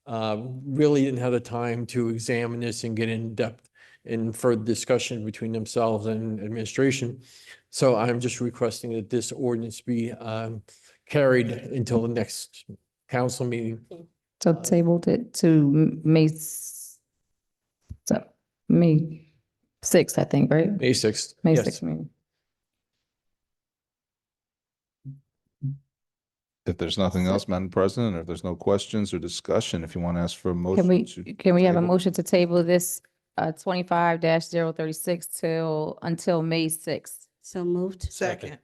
really didn't have the time to examine this and get in depth in further discussion between themselves and administration. So I'm just requesting that this ordinance be carried until the next council meeting. So tabled it to May 6th, I think, right? May 6th. May Yes. 6th meeting. If there's nothing else, Madam President, or if there's no questions or discussion, if you want to ask for a motion Can we have a table. motion to table this 25-036 until May 6th? So moved. Second.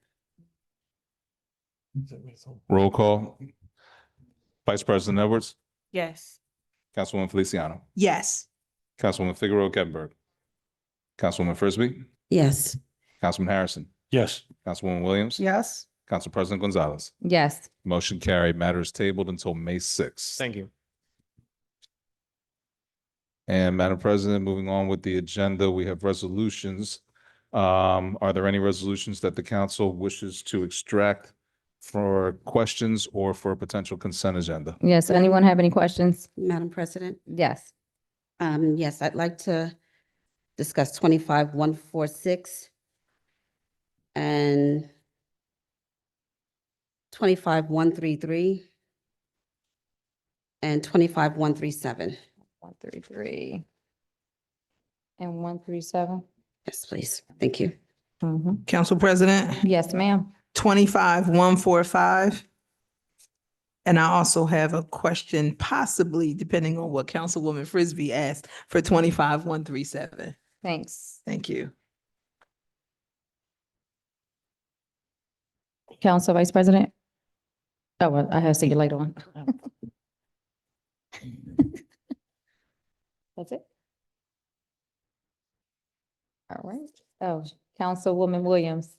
Roll call. Vice President Edwards, Yes. Councilwoman Feliciano, Yes. Councilwoman Figueroa Kettner, Councilwoman Frisbee, Yes. Councilman Harrison, Yes. Councilwoman Williams. Yes. Council President Gonzalez. Yes. Motion carried. Matter is tabled until May 6th. Thank you. And Madam President, moving on with the agenda, we have resolutions. Are there any resolutions that the council wishes to extract for questions or for a potential consent agenda? Yes. Anyone have any questions? Madam President? Yes. Yes, I'd like to discuss 25-146 and 25-133 and 25-137. 133 and 137. Yes, please. Thank you. Council President, Yes, ma'am. 25-145. And I also have a question, possibly depending on what Councilwoman Frisbee asked, for 25-137. Thanks. Thank you. Council Vice President? Oh, well, I have to see you later on. That's it? All right. Oh, Councilwoman Williams.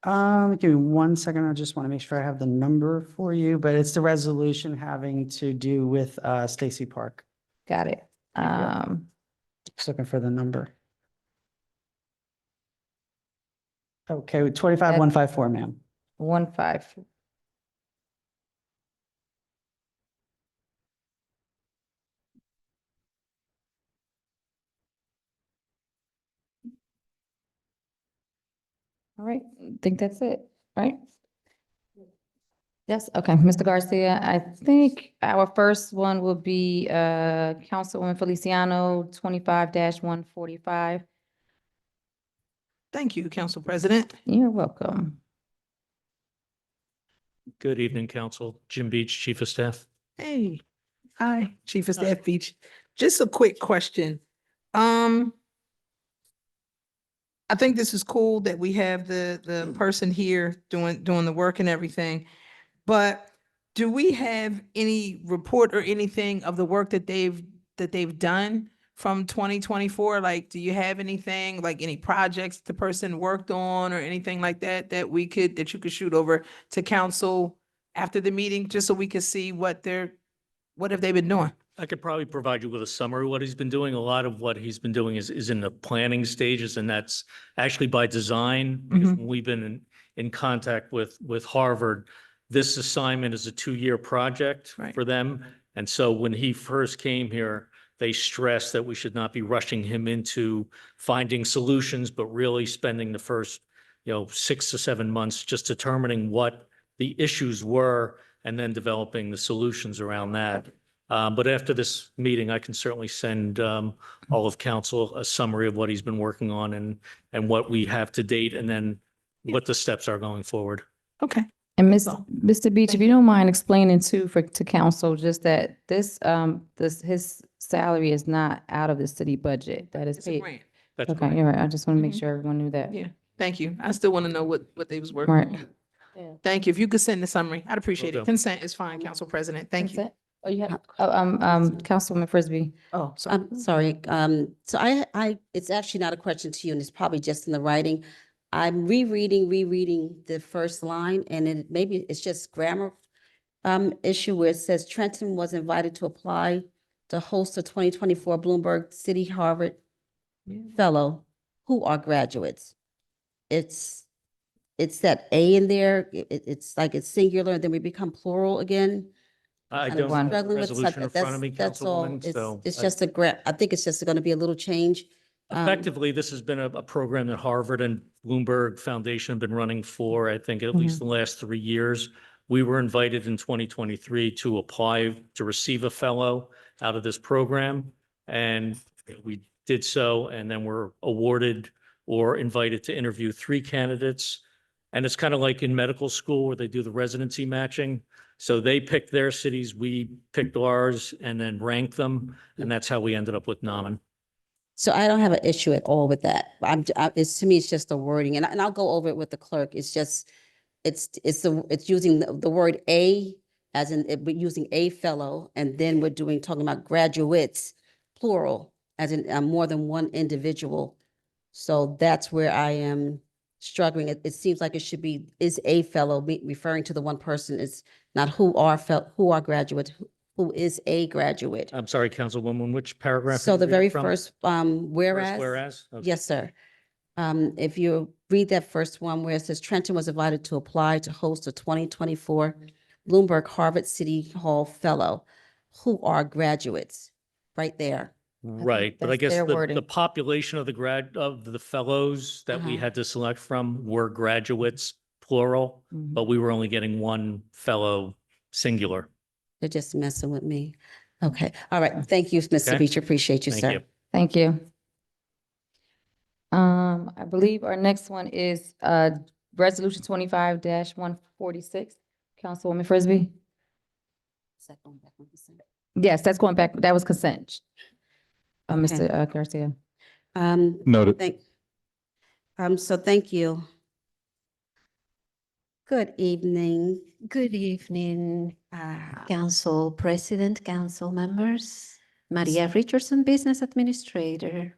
Give me 1 second. I just want to make sure I have the number for you, but it's the resolution having to do with Stacy Park. Got it. Just looking for the number. Okay, 25-154, ma'am. 15. All right, think that's it, right? Yes, okay, Mr. Garcia, I think our first one will be Councilwoman Feliciano, 25-145. Thank you, Council President. You're welcome. Good evening, Council. Jim Beach, Chief of Staff. Hey, hi, Chief of Staff Beach. Just a quick question. I think this is cool that we have the person here doing the work and everything. But do we have any report or anything of the work that they've done from 2024? Like, do you have anything, like any projects the person worked on or anything like that that you could shoot over to council after the meeting, just so we could see what have they been doing? I could probably provide you with a summary of what he's been doing. A lot of what he's been doing is in the planning stages, and that's actually by design. Because when we've been in contact with Harvard, this assignment is a 2-year project for them. And so when he first came here, they stressed that we should not be rushing him into finding solutions, but really spending the first, 6 to 7 months just determining what the issues were and then developing the solutions around that. But after this meeting, I can certainly send all of council a summary of what he's been working on and what we have to date, and then what the steps are going forward. Okay. And Mr. Beach, if you don't mind explaining to council, just that his salary is not out of the city budget. That is It's a paid. grant. That's Okay, correct. you're right. I just want to make sure everyone knew that. Yeah, thank you. I still want to know what they was working Right. on. Thank you. If you could send the summary, I'd appreciate Will it. do. Consent is fine, Council President. Thank you. Consent? Oh, you have, Councilwoman Frisbee. Oh, sorry. I'm sorry. So I, it's actually not a question to you, and it's probably just in the writing. I'm rereading the first line, and it maybe it's just grammar issue where it says Trenton was invited to apply to host a 2024 Bloomberg City Harvard Fellow who are graduates. It's that A in there. It's like it's singular, and then we become plural again. I I'm don't have the struggling with resolution in front of me, that's all. Councilwoman, so. It's I- just I think it's just gonna be a little change. Effectively, this has been a program that Harvard and Bloomberg Foundation have been running for, I think, at least the last 3 years. We were invited in 2023 to apply to receive a fellow out of this program. And we did so, and then we're awarded or invited to interview 3 candidates. And it's kind of like in medical school where they do the residency matching. So they picked their cities, we picked ours, and then ranked them. And that's how we ended up with Namen. So I don't have an issue at all with that. It's, to me, it's just the wording, and I'll go over it with the clerk. It's just, it's using the word a as in, we're using a fellow, and then we're talking about graduates, plural, as in more than one individual. So that's where I am struggling. It seems like it should be, is a fellow, referring to the one person, is not who are graduates, who is a graduate. I'm sorry, Councilwoman, which paragraph? So are you the reading very from? first, First whereas. Whereas? Okay. Yes, sir. If you read that first one where it says Trenton was invited to apply to host a 2024 Bloomberg Harvard City Hall Fellow, who are graduates, right there. Right, but I that's guess their the wording. population of the fellows that we Uh-huh. had to select from were graduates, plural, but we were only getting one fellow singular. They're just messing with me. Okay, all right. Thank you, Mr. Okay. Beach. Appreciate you, Thank sir. you. Thank you. I believe our next one is Resolution 25-146. Councilwoman Frisbee? Second, back on consent. Yes, that's going back. That was consent. Okay. Mr. Garcia. Noted. So thank you. Good evening. Good evening, Council President, council members. Maria Richardson, Business Administrator.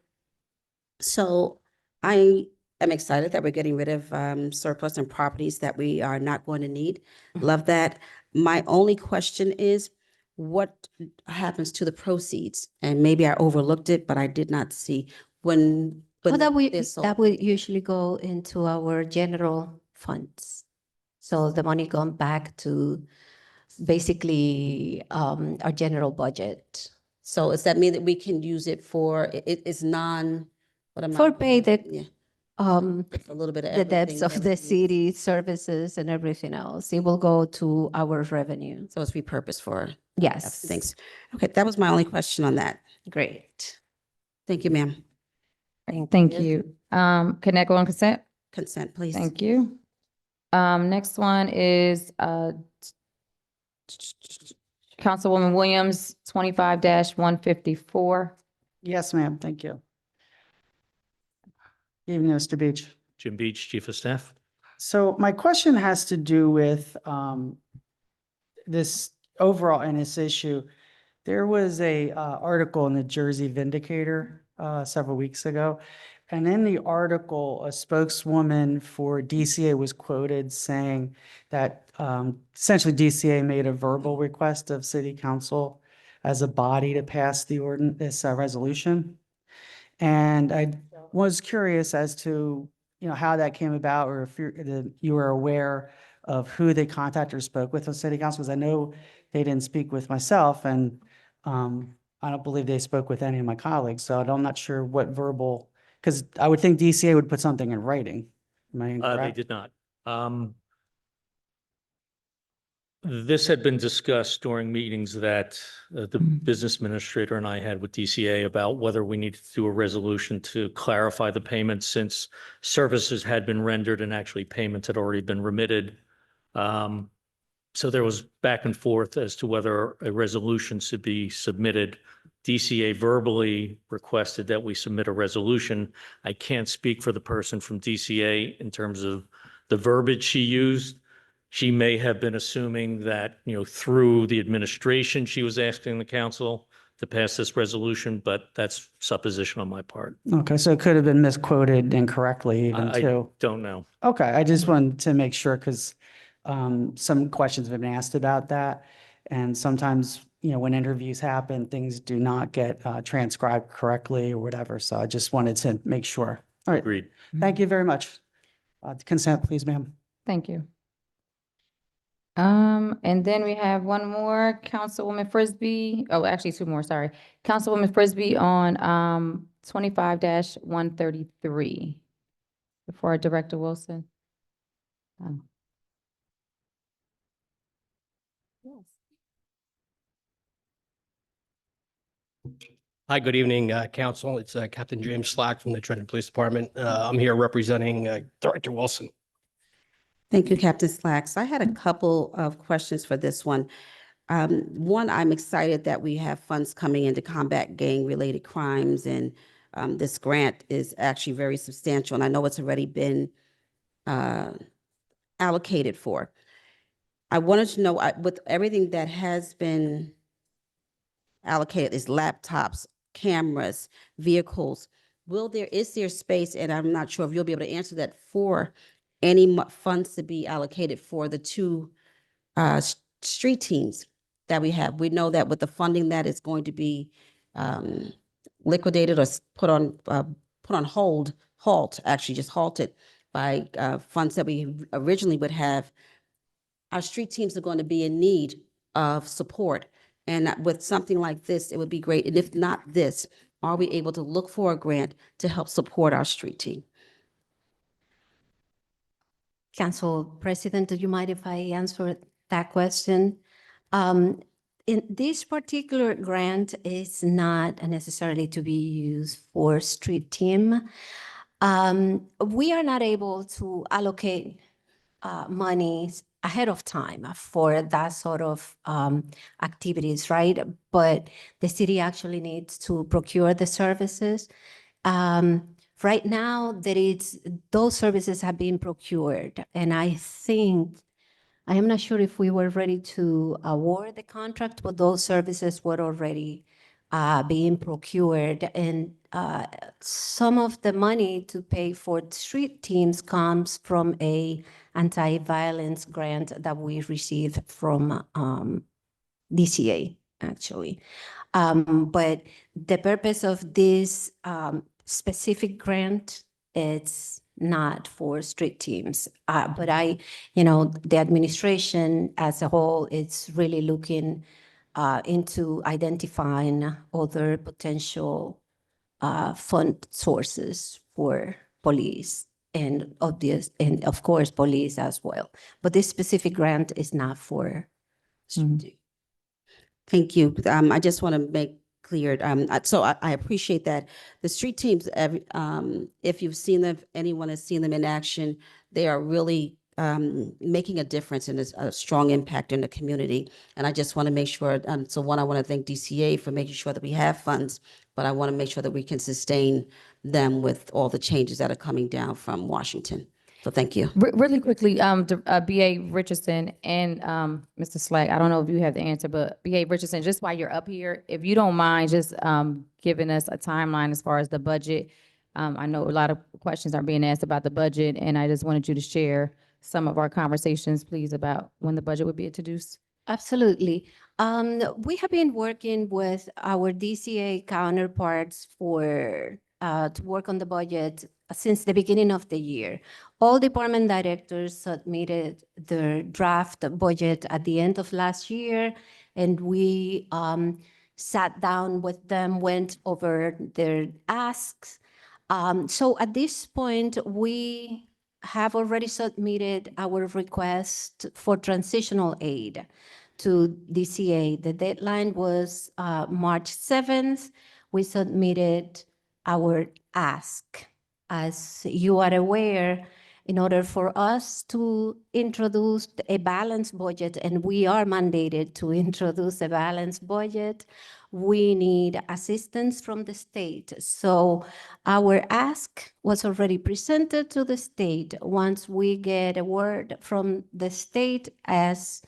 So I am excited that we're getting rid of surplus and properties that we are not going to need. Love that. My only question is, what happens to the proceeds? And maybe I overlooked it, but I did not see when. Well, that they're sold. would usually go into our general funds. So the money gone back to basically our general budget. So does that mean that we can use it for, it's non, what am I? For pay the Yeah, a little bit of the debts everything, of the everything. city, services and everything else. It will go to our revenue. So it's repurposed for Yes. things. Okay, that was my only question on that. Great. Thank you, ma'am. Thank you. Can I go on consent? Consent, please. Thank you. Next one is Councilwoman Williams, 25-154. Yes, ma'am. Thank you. Evening, Mr. Beach. Jim Beach, Chief of Staff. So my question has to do with this overall in this issue. There was a article in the Jersey Vindicator several weeks ago. And in the article, a spokeswoman for DCA was quoted saying that essentially DCA made a verbal request of city council as a body to pass this resolution. And I was curious as to, how that came about, or if you were aware of who they contacted or spoke with on city council, because I know they didn't speak with myself, and I don't believe they spoke with any of my colleagues. So I'm not sure what verbal, because I would think DCA would put something in writing. Am I They incorrect? did not. This had been discussed during meetings that the business administrator and I had with DCA about whether we needed to do a resolution to clarify the payment since services had been rendered and actually payments had already been remitted. So there was back and forth as to whether a resolution should be submitted. DCA verbally requested that we submit a resolution. I can't speak for the person from DCA in terms of the verbiage she used. She may have been assuming that, through the administration, she was asking the council to pass this resolution, but that's supposition on my part. Okay, so it could have been misquoted incorrectly even I too. don't know. Okay, I just wanted to make sure because some questions have been asked about that. And sometimes, when interviews happen, things do not get transcribed correctly or whatever. So I just wanted to make sure. All right, Agreed. thank you very much. Consent, please, ma'am. Thank you. And then we have one more, Councilwoman Frisbee. Oh, actually, two more, sorry. Councilwoman Frisbee on 25-133. Before Director Wilson. Oh. Hi, good evening, Council. It's Captain James Slack from the Trenton Police Department. I'm here representing Director Wilson. Thank you, Captain Slacks. I had a couple of questions for this one. One, I'm excited that we have funds coming in to combat gang-related crimes, and this grant is actually very substantial, and I know it's already been allocated for. I wanted to know, with everything that has been allocated, is laptops, cameras, vehicles, is there space, and I'm not sure if you'll be able to answer that, for any funds to be allocated for the two street teams that we have? We know that with the funding that is going to be liquidated or put on just halted by funds that we originally would have, our street teams are going to be in need of support. And with something like this, it would be great. And if not this, are we able to look for a grant to help support our street team? Council President, do you mind if I answer that question? In this particular grant is not necessarily to be used for street team. We are not able to allocate monies ahead of time for that sort of activities, right? But the city actually needs to procure the services. Right now, those services have been procured, and I am not sure if we were ready to award the contract, but those services were already being procured, and some of the money to pay for street teams comes from a anti-violence grant that we received from DCA, actually. But the purpose of this specific grant, it's not for street teams. But the administration as a whole, it's really looking into identifying other potential fund sources for police and of course police as well. But this specific grant is not for street teams. Thank you. I just want to make clear, so I appreciate that. The street teams, if you've seen them, if anyone has seen them in action, they are really making a difference and a strong impact in the community. And I just want to make sure, so one, I want to thank DCA for making sure that we have funds, but I want to make sure that we can sustain them with all the changes that are coming down from Washington. So thank you. Really quickly, BA Richardson and Mr. Slack, I don't know if you have the answer, but BA Richardson, just while you're up here, if you don't mind just giving us a timeline as far as the budget. I know a lot of questions are being asked about the budget, and I just wanted you to share some of our conversations, please, about when the budget would be introduced. Absolutely. We have been working with our DCA counterparts to work on the budget since the beginning of the year. All department directors submitted their draft budget at the end of last year, and we sat down with them, went over their asks. So at this point, we have already submitted our request for transitional aid to DCA. The deadline was March 7th. We submitted our ask. As you are aware, in order for us to introduce a balanced budget, and we are mandated to introduce a balanced budget, we need assistance from the state. So our ask was already presented to the state. Once we get a word from the state as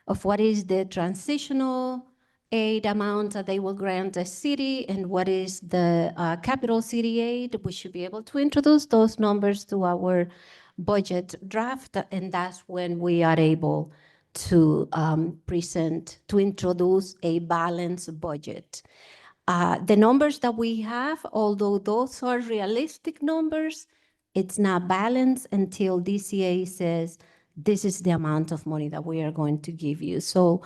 of what is the transitional aid amount that they will grant the city and what is the capital city aid. We should be able to introduce those numbers to our budget draft, and that's when we are able to introduce a balanced budget. The numbers that we have, although those are realistic numbers, it's not balanced until DCA says, this is the amount of money that we are going to give you. So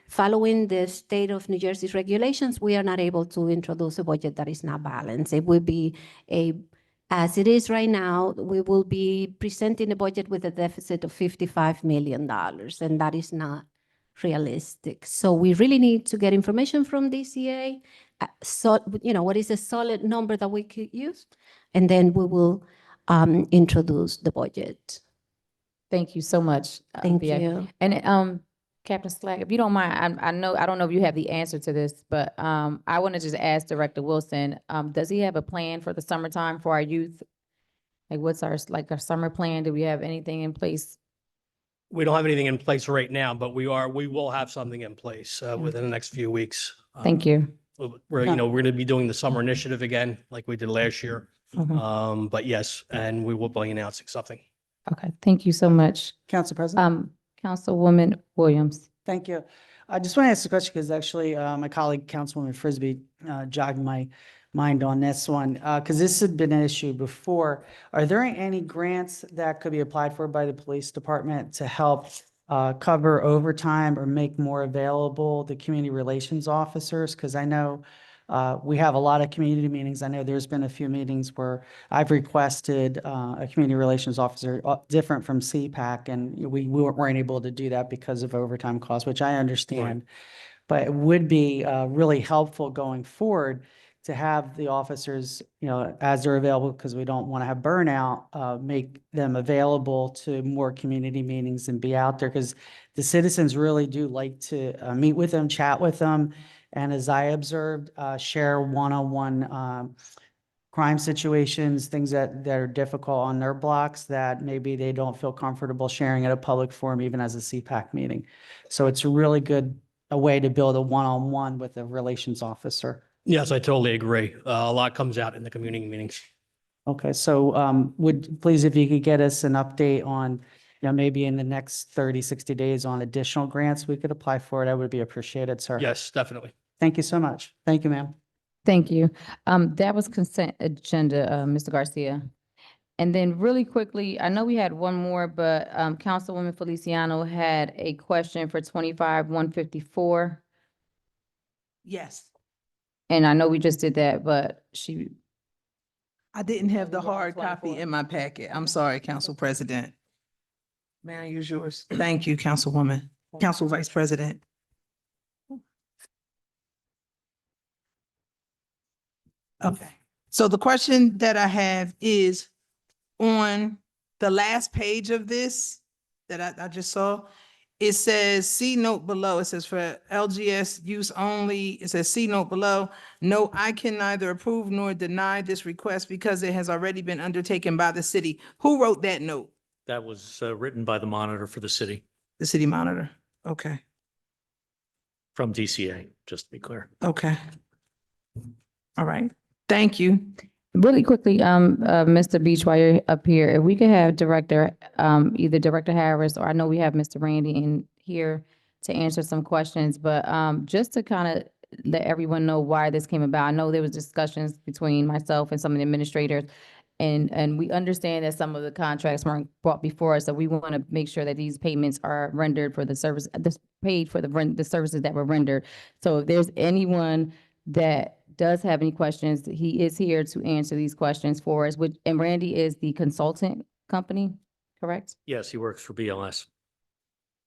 following the state of New Jersey's regulations, we are not able to introduce a budget that is not balanced. It will be as it is right now, we will be presenting a budget with a deficit of $55 million, and that is not realistic. So we really need to get information from DCA. So, what is a solid number that we could use? And then we will introduce the budget. Thank you so much. Thank BA. you. And Captain Slack, if you don't mind, I don't know if you have the answer to this, but I want to just ask Director Wilson, does he have a plan for the summertime for our youth? Like what's our summer plan? Do we have anything in place? We don't have anything in place right now, but we will have something in place within the next few weeks. Thank you. We're going to be doing the summer initiative again, like we did last year. But yes, and we will be announcing something. Okay, thank you so much. Council President? Councilwoman Williams. Thank you. I just want to ask a question because actually my colleague, Councilwoman Frisbee, jogged my mind on this one because this had been an issue before. Are there any grants that could be applied for by the police department to help cover overtime or make more available the community relations officers? Because I know we have a lot of community meetings. I know there's been a few meetings where I've requested a community relations officer different from CPAC, and we weren't able to do that because of overtime costs, which I understand. But it would be really helpful going forward to have the officers, as they're available, because we don't want to have burnout, make them available to more community meetings and be out there, because the citizens really do like to meet with them, chat with them. And as I observed, share one-on-one crime situations, things that are difficult on their blocks that maybe they don't feel comfortable sharing at a public forum, even as a CPAC meeting. So it's a really good way to build a one-on-one with a relations officer. Yes, I totally agree. A lot comes out in the community meetings. Okay, so please, if you could get us an update on, maybe in the next 30, 60 days on additional grants we could apply for it, I would be appreciated, sir. Yes, definitely. Thank you so much. Thank you, ma'am. Thank you. That was consent agenda, Mr. Garcia. And then really quickly, I know we had one more, but Councilwoman Feliciano had a question for 25-154. Yes. And I know we just did that, but I didn't have the hard copy in my packet. I'm sorry, Council President. May I use yours? Thank you, Councilwoman, Council Vice President. Okay, so the question that I have is on the last page of this that I just saw. It says, see note below. It says for LGS use only. It says, see note below. No, I can neither approve nor deny this request because it has already been undertaken by the city. Who wrote that note? That was written by the monitor for the city The city monitor. Okay, from DCA, just to be clear. okay. All right, thank you. really quickly, Mr. Beach, while you're up here, if we could have either Director Harris or I know we have Mr. Randy in here to answer some questions, but just to kind of let everyone know why this came about. I know there was discussions between myself and some of the administrators, and we understand that some of the contracts weren't brought before us, so we want to make sure that these payments are rendered for the service, paid for the services that were rendered. So if there's anyone that does have any questions, he is here to answer these questions for us. And Randy is the consultant company, correct? Yes, he works for BLS.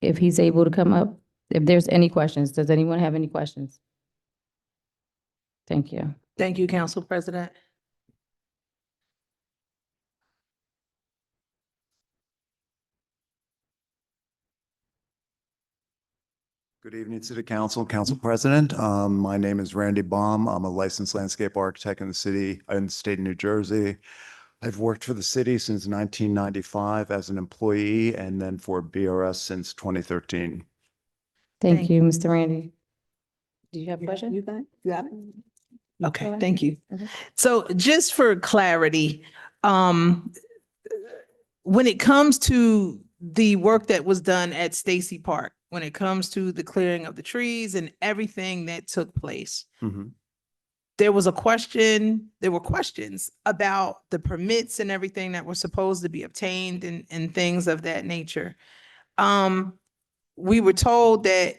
If he's able to come up, if there's any questions, does anyone have any questions? Thank you. Thank you, Council President. Good evening to the council, council president. My name is Randy Baum. I'm a licensed landscape architect in the state of New Jersey. I've worked for the city since 1995 as an employee and then for BRS since 2013. Thank you, Mr. Randy. Do you have a question? You got it? Okay, Go ahead. thank you. Okay. So just for clarity, when it comes to the work that was done at Stacy Park, when it comes to the clearing of the trees and everything that took place, there were questions about the permits and everything that were supposed to be obtained and things of that nature. We were told that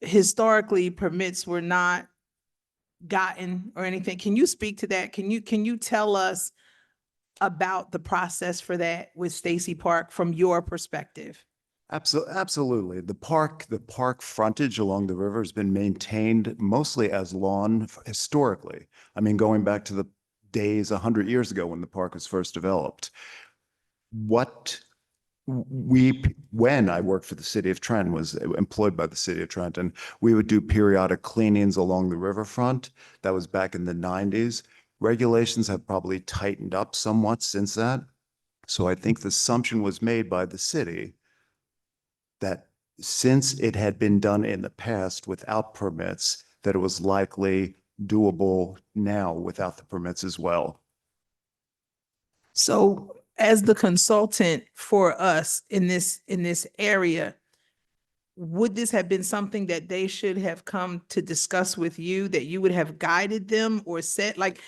historically permits were not gotten or anything. Can you speak to that? Can you tell us about the process for that with Stacy Park from your perspective? Absolutely. The park frontage along the river has been maintained mostly as lawn historically. I mean, going back to the days 100 years ago when the park was first developed. When I worked for the city of Trenton, was employed by the city of Trenton, we would do periodic cleanings along the riverfront. That was back in the 90s. Regulations have probably tightened up somewhat since that. So I think the assumption was made by the city that since it had been done in the past without permits, that it was likely doable now without the permits as well. So as the consultant for us in this area, would this have been something that they should have come to discuss with you, that you would have guided them or said, like,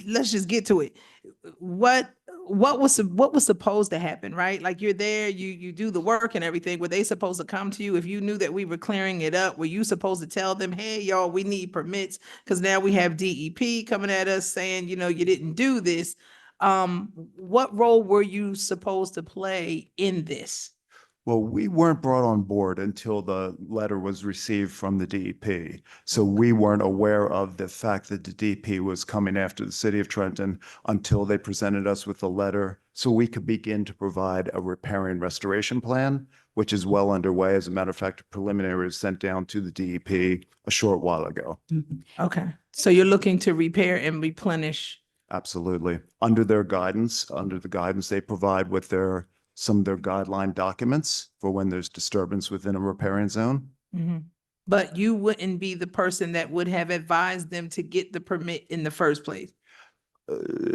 let's just get to it. What was supposed to happen, right? Like you're there, you do the work and everything. Were they supposed to come to you if you knew that we were clearing it up? Were you supposed to tell them, hey, y'all, we need permits because now we have DEP coming at us saying, you didn't do this. What role were you supposed to play in this? Well, we weren't brought on board until the letter was received from the DEP. So we weren't aware of the fact that the DEP was coming after the city of Trenton until they presented us with the letter. So we could begin to provide a repair and restoration plan, which is well underway. As a matter of fact, a preliminary was sent down to the DEP a short while ago. Okay. So you're looking to repair and replenish. Absolutely. Under the guidance they provide with some of their guideline documents for when there's disturbance within a riparian zone. But you wouldn't be the person that would have advised them to get the permit in the first place.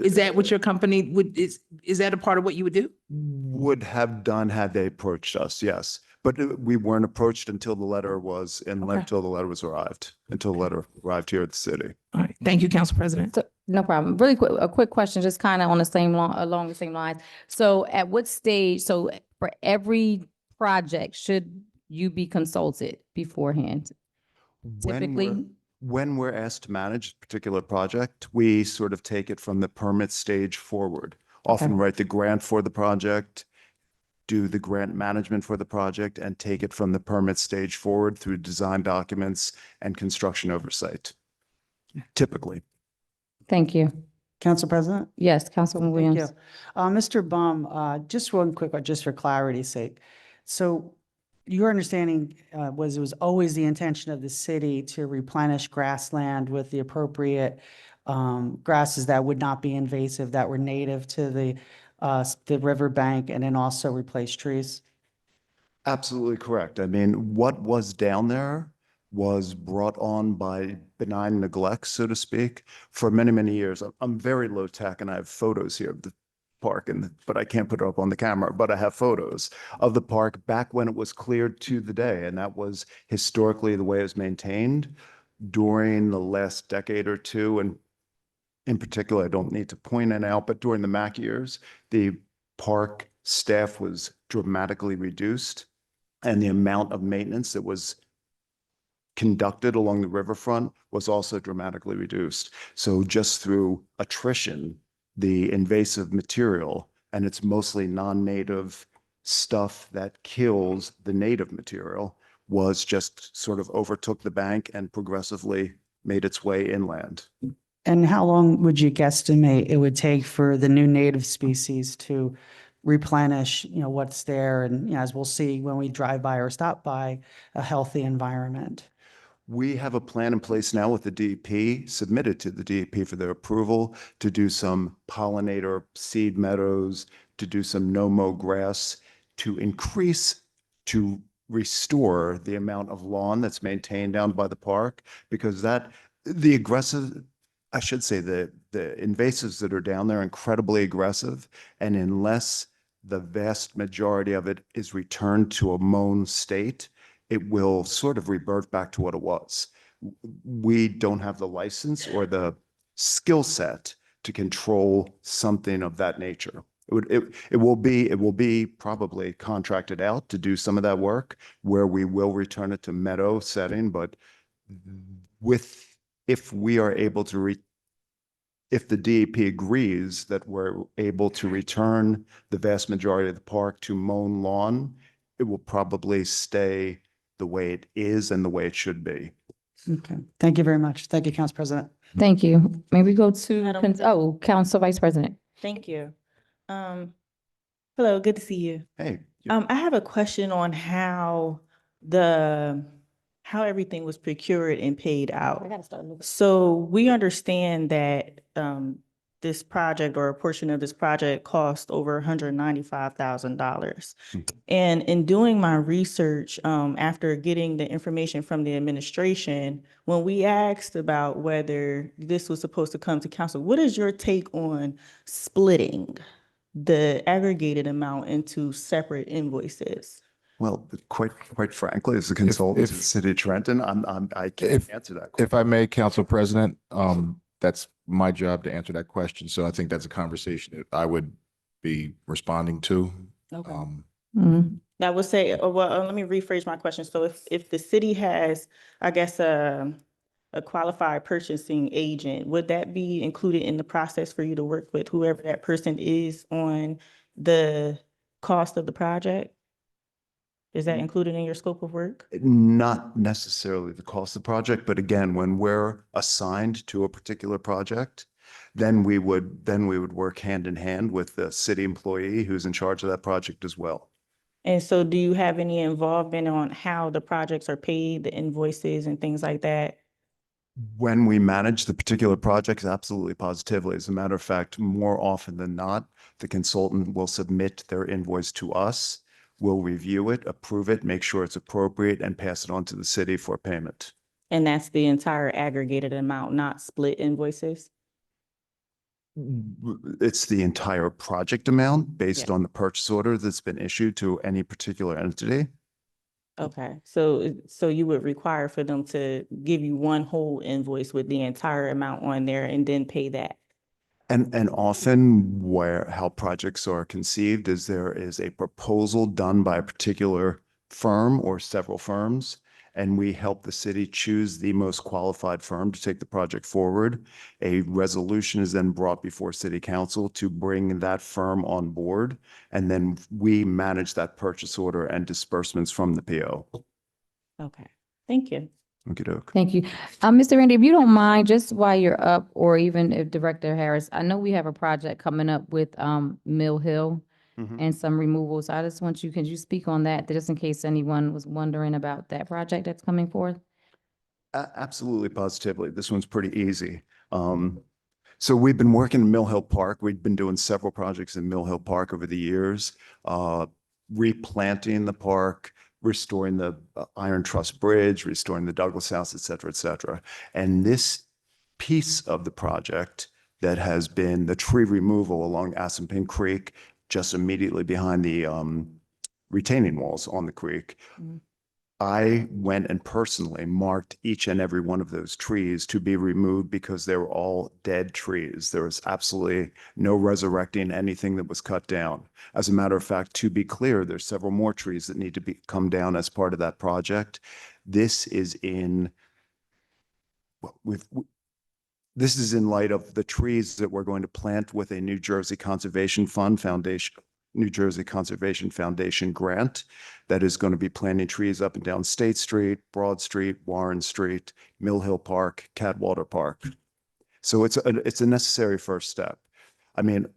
Is that what your company is that a part of what you would do? Would have done had they approached us, yes. But we weren't approached until the letter was until the letter arrived here at the city. All right. Thank you, Council President. So, no problem. Really quick, a quick question, just kind of on the same along the same lines. So at what stage, so for every project, should you be consulted beforehand? Typically? When we're asked to manage a particular project, we sort of take it from the permit stage forward. Often write the grant for the project, do the grant management for the project, and take it from the permit stage forward through design documents and construction oversight, typically. Thank you. Council President? Yes, Councilwoman Thank Williams. you. Mr. Baum, just one quick, just for clarity's sake. So your understanding was it was always the intention of the city to replenish grassland with the appropriate grasses that would not be invasive, that were native to the riverbank, and then also replace trees? Absolutely correct. I mean, what was down there was brought on by benign neglect, so to speak, for many, many years. I'm very low tech and I have photos here of the park, but I can't put it up on the camera, but I have photos of the park back when it was cleared to the day. And that was historically the way it was maintained during the last decade or two. And in particular, I don't need to point it out, but during the Mac years, the park staff was dramatically reduced and the amount of maintenance that was conducted along the riverfront was also dramatically reduced. So just through attrition, the invasive material, and it's mostly non-native stuff that kills the native material, was just sort of overtook the bank and progressively made its way inland. And how long would you guesstimate it would take for the new native species to replenish, what's there, and, as we'll see when we drive by or stop by, a healthy environment? We have a plan in place now with the DEP, submitted to the DEP for their approval, to do some pollinator seed meadows, to do some no-mow grass, to restore the amount of lawn that's maintained down by the park, because the aggressive, I should say, the invasives that are down there are incredibly aggressive. And unless the vast majority of it is returned to a mown state, it will sort of revert back to what it was. We don't have the license or the skill set to control something of that nature. It will be probably contracted out to do some of that work where we will return it to meadow setting, but if we are able to if the DEP agrees that we're able to return the vast majority of the park to mown lawn, it will probably stay the way it is and the way it should be. Okay, thank you very much. Thank you, Council President. Thank you. May we go to, Madam- Council Vice President? Thank you. Hello, good to see you. Hey. I have a question on how everything was procured and paid out. So we understand that this project or a portion of this project cost over $195,000. And in doing my research, after getting the information from the administration, when we asked about whether this was supposed to come to council, what is your take on splitting the aggregated amount into separate invoices? Well, quite frankly, as a consultant to the city of Trenton, I can't answer that question. If I may, Council President, that's my job to answer that question. So I think that's a conversation that I would be responding to. Okay. Mhm. I would say, let me rephrase my question. So if the city has, I guess, a qualified purchasing agent, would that be included in the process for you to work with whoever that person is on the cost of the project? Is that included in your scope of work? Not necessarily the cost of the project, but again, when we're assigned to a particular project, then we would work hand in hand with the city employee who's in charge of that project as well. And so do you have any involvement on how the projects are paid, the invoices and things like that? When we manage the particular projects, absolutely positively. As a matter of fact, more often than not, the consultant will submit their invoice to us. We'll review it, approve it, make sure it's appropriate, and pass it on to the city for payment. And that's the entire aggregated amount, not split invoices? It's the entire project amount based Yeah. on the purchase order that's been issued to any particular entity. Okay, so you would require for them to give you one whole invoice with the entire amount on there and then pay that? And often how projects are conceived is there is a proposal done by a particular firm or several firms, and we help the city choose the most qualified firm to take the project forward. A resolution is then brought before city council to bring that firm on board, and then we manage that purchase order and disbursements from the PO. Okay, thank you. Okey-doke. Thank you. Mr. Randy, if you don't mind, just while you're up, or even if Director Harris, I know we have a project coming up with Mill Hill Mhm. and some removals. I just want you, can you speak on that, just in case anyone was wondering about that project that's coming forth? Absolutely, positively. This one's pretty easy. So we've been working in Mill Hill Park. We've been doing several projects in Mill Hill Park over the years, replanting the park, restoring the Iron Truss Bridge, restoring the Douglas House, et cetera, et cetera. And this piece of the project that has been the tree removal along Assunpink Creek, just immediately behind the retaining walls on the creek. Mhm. I went and personally marked each and every one of those trees to be removed because they were all dead trees. There was absolutely no resurrecting anything that was cut down. As a matter of fact, to be clear, there's several more trees that need to come down as part of that project. This is in this is in light of the trees that we're going to plant with a New Jersey Conservation Foundation grant that is going to be planting trees up and down State Street, Broad Street, Warren Street, Mill Hill Park, Cadwallader Park. So it's a necessary first step. I mean,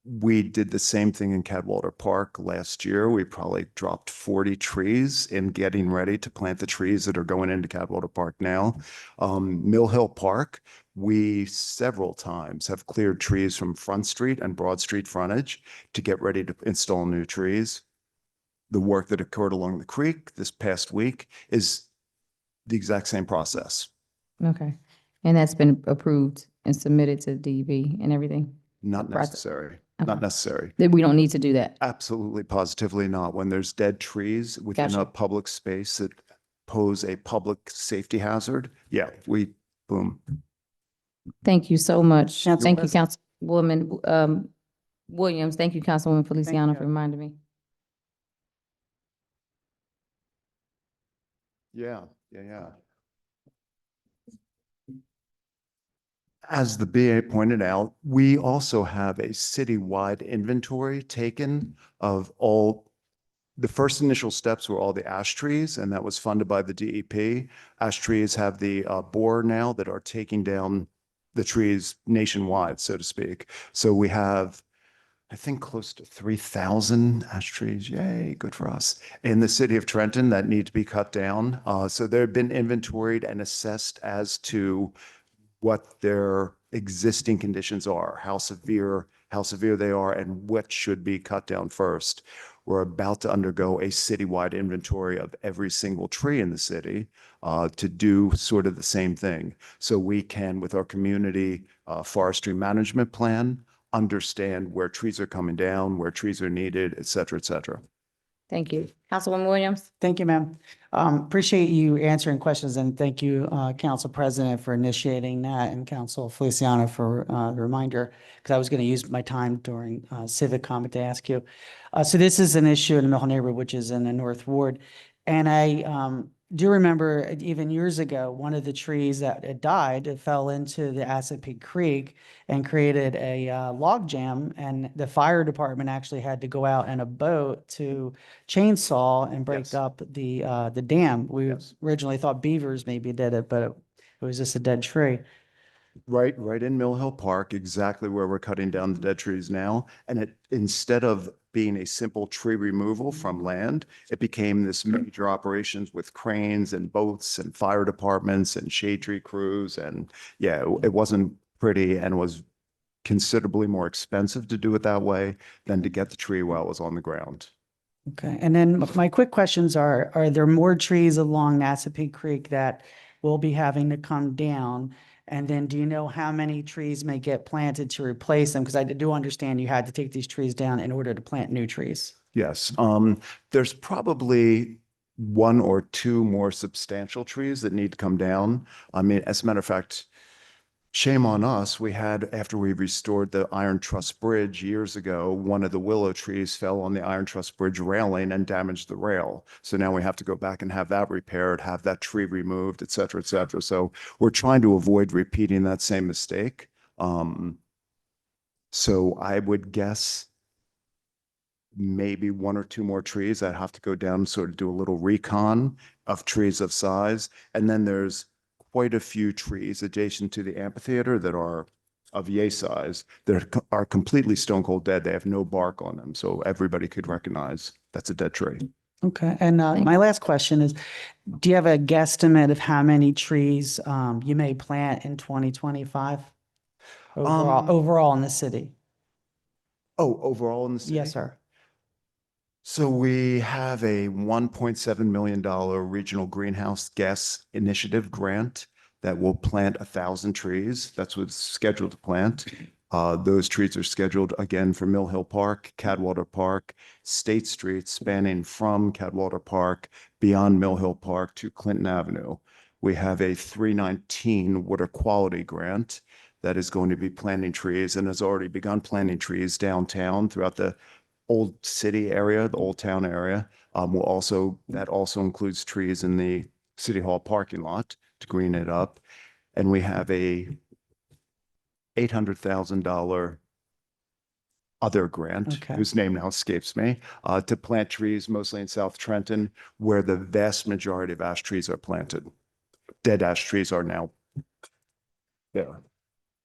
we did the same thing in Cadwallader Park last year. We probably dropped 40 trees in getting ready to plant the trees that are going into Cadwallader Park now. Mill Hill Park, we several times have cleared trees from Front Street and Broad Street frontage to get ready to install new trees. the work that occurred along the creek this past week is the exact same process. Okay. And that's been approved and submitted to DEP and everything? Not Process. necessary, Okay. not necessary. That we don't need to do that? Absolutely, positively not. When there's dead trees within Gotcha. a public space that pose a public safety hazard, yeah, boom. Thank you so much. Council Thank you, President. Councilwoman Williams. Thank you, Councilwoman Feliciano, you. for reminding me. Yeah. As the BA pointed out, we also have a citywide inventory taken of the first initial steps were all the ash trees, and that was funded by the DEP. Ash trees have the borer now that are taking down the trees nationwide, so to speak. So we have, I think, close to 3,000 ash trees. Yay, good for us. In the city of Trenton that need to be cut down. So they've been inventoried and assessed as to what their existing conditions are, how severe they are, and what should be cut down first. We're about to undergo a citywide inventory of every single tree in the city to do sort of the same thing. So we can, with our community forestry management plan, understand where trees are coming down, where trees are needed, et cetera, et cetera. Thank you. Councilwoman Williams? Thank you, ma'am. Appreciate you answering questions, and thank you, Council President, for initiating that, and Council Feliciano for the reminder, because I was going to use my time during civic comment to ask you. So this is an issue in the Mill Hill neighborhood, which is in the North Ward. And I do remember even years ago, one of the trees that had died, it fell into the Assapeak Creek and created a log jam, and the fire department actually had to go out in a boat to chainsaw and break Yes. up the dam. We Yes. originally thought beavers maybe did it, but it was just a dead tree. Right in Mill Hill Park, exactly where we're cutting down the dead trees now. And instead of being a simple tree removal from land, it became this major operations with cranes and boats and fire departments and shade tree crews. And yeah, it wasn't pretty and was considerably more expensive to do it that way than to get the tree while it was on the ground. Okay, and then my quick questions are there more trees along Assapeak Creek that will be having to come down? And then do you know how many trees may get planted to replace them? Because I do understand you had to take these trees down in order to plant new trees. Yes, there's probably one or two more substantial trees that need to come down. I mean, as a matter of fact, shame on us. We had, after we restored the Iron Truss Bridge years ago, one of the willow trees fell on the Iron Truss Bridge railing and damaged the rail. So now we have to go back and have that repaired, have that tree removed, et cetera, et cetera. So we're trying to avoid repeating that same mistake. So I would guess maybe one or two more trees. I'd have to go down and sort of do a little recon of trees of size. And then there's quite a few trees adjacent to the amphitheater that are of yay size that are completely stone cold dead. They have no bark on them. So everybody could recognize that's a dead tree. Okay, and my last question is, do you have a guesstimate of how many trees you may plant in 2025? Overall in the city? Oh, overall in the city? Yes, sir. So we have a $1.7 million regional greenhouse gas initiative grant that will plant 1,000 trees. That's what's scheduled to plant. Those trees are scheduled again for Mill Hill Park, Cadwater Park, State Street, spanning from Cadwater Park beyond Mill Hill Park to Clinton Avenue. We have a 319 water quality grant that is going to be planting trees and has already begun planting trees downtown throughout the old city area, the old town area. That also includes trees in the City Hall parking lot to green it up. And we have a $800,000 other grant, Okay. whose name now escapes me, to plant trees mostly in South Trenton, where the vast majority of ash trees are planted. Dead ash trees are now there.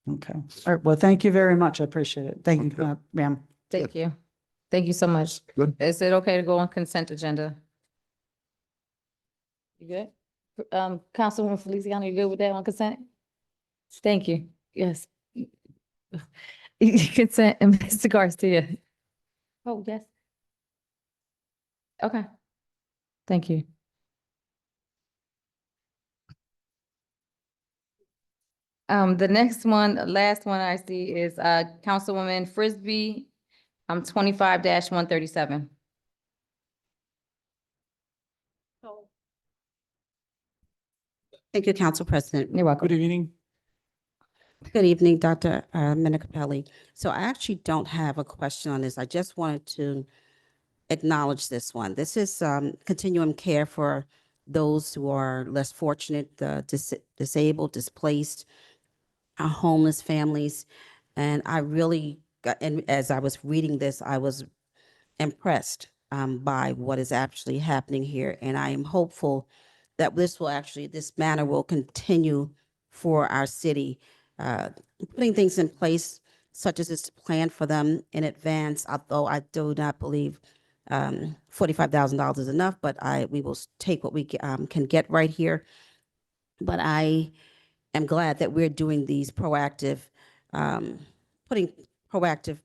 Okay, all right, well, thank you very much. I appreciate it. Thank you, ma'am. Thank you. Thank you so much. Good. Is it okay to go on consent agenda? You good? Councilwoman Feliciano, you good with that on consent? Thank you. Yes. Consent, and Mr. Garcia. Oh, yes. Okay. Thank you. The next one, last one I see is, Councilwoman Frisbee, 25-137. Thank you, Council President. You're welcome. Good evening. Good evening, Dr. Minicapelli. So I actually don't have a question on this. I just wanted to acknowledge this one. This is continuum care for those who are less fortunate, disabled, displaced, homeless families. And I really got, and as I was reading this, I was impressed by what is actually happening here. And I am hopeful that this manner will continue for our city, putting things in place such as this plan for them in advance, although I do not believe $45,000 is enough, but we will take what we can get right here. But I am glad that we're doing these proactive, putting proactive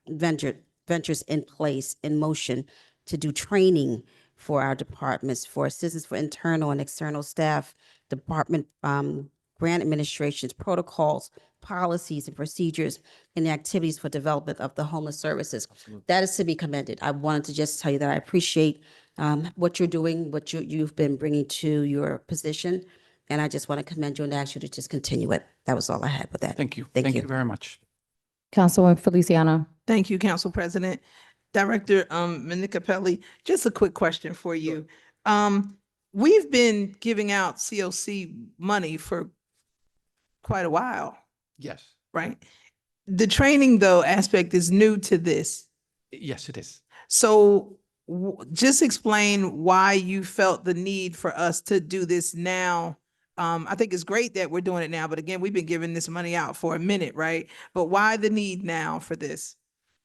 ventures in place, in motion, to do training for our departments, for assistance for internal and external staff, department grant administrations, protocols, policies and procedures, and the activities for development of the homeless services. That is to be commended. I wanted to just tell you that I appreciate what you're doing, what you've been bringing to your position. And I just want to commend you and ask you to just continue it. That was all I had with that. Thank you. Thank you. very much. Councilwoman Feliciano. Thank you, Council President. Director Minicapelli, just a quick question for you. We've been giving out COC money for quite a while, Yes. right? The training, though, aspect is new to this. Yes, it is. So just explain why you felt the need for us to do this now. I think it's great that we're doing it now, but again, we've been giving this money out for a minute, right? But why the need now for this?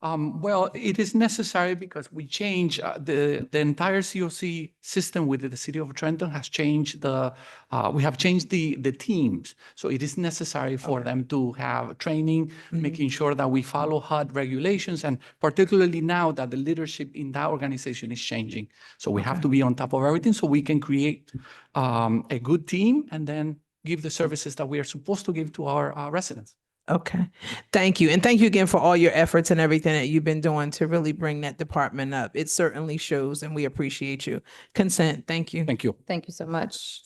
Well, it is necessary because we change the entire COC system within the city of Trenton has changed we have changed the teams. So it is necessary for them to have training, making sure that we follow HUD regulations, and particularly now that the leadership in that organization is changing. So we have to be on top of everything so we can create a good team and then give the services that we are supposed to give to our residents. Okay, thank you. And thank you again for all your efforts and everything that you've been doing to really bring that department up. It certainly shows and we appreciate you. Consent, thank you. Thank you. Thank you so much.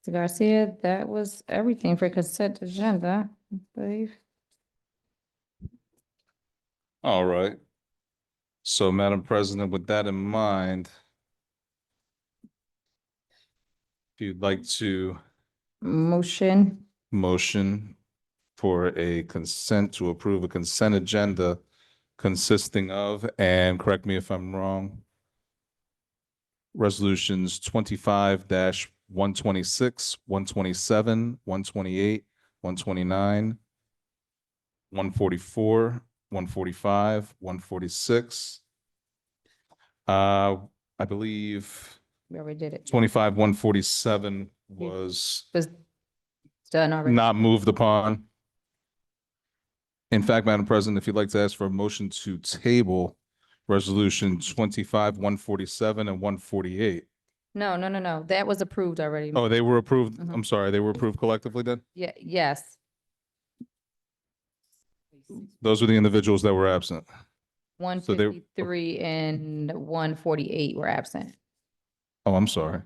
Mr. Garcia, that was everything for consent agenda, I believe. All right. So, Madam President, with that in mind, if you'd like to Motion. motion for a consent to approve a consent agenda consisting of, and correct me if I'm wrong, resolutions 25-126, 127, 128, 129, 144, 145, 146. I believe We already did it. 147 was Was done already. not moved upon. In fact, Madam President, if you'd like to ask for a motion to table resolution 25-147 and 148. No. That was approved already. Oh, they were approved. Mhm. I'm sorry, they were approved collectively then? Yeah, yes. Those were the individuals that were absent. So they- 153 and 148 were absent. Oh, I'm sorry.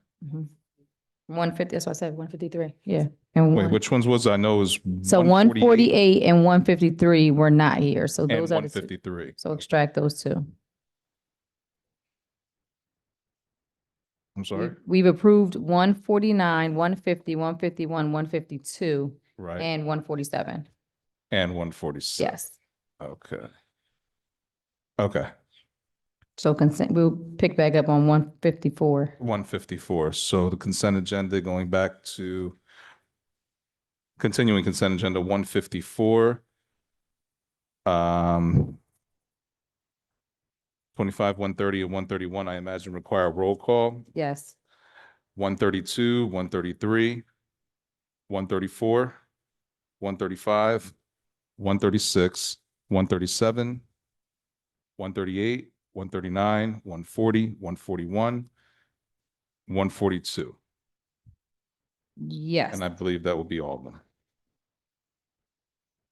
150, that's what I said, 153, yeah. And Wait, which ones was, I know it was. so 148 and 153 were not here, so And those are the two. 153. So extract those two. I'm sorry? We've approved 149, 150, 151, 152, Right. and 147. And 147. Yes. Okay. Okay. So consent, we'll pick back up on 154. 154. So the consent agenda, going back to continuing consent agenda 154. 25, 130, and 131, I imagine require a roll call. Yes. 132, 133, 134, 135, 136, 137, 138, 139, 140, 141, 142. Yes. And I believe that will be all of them.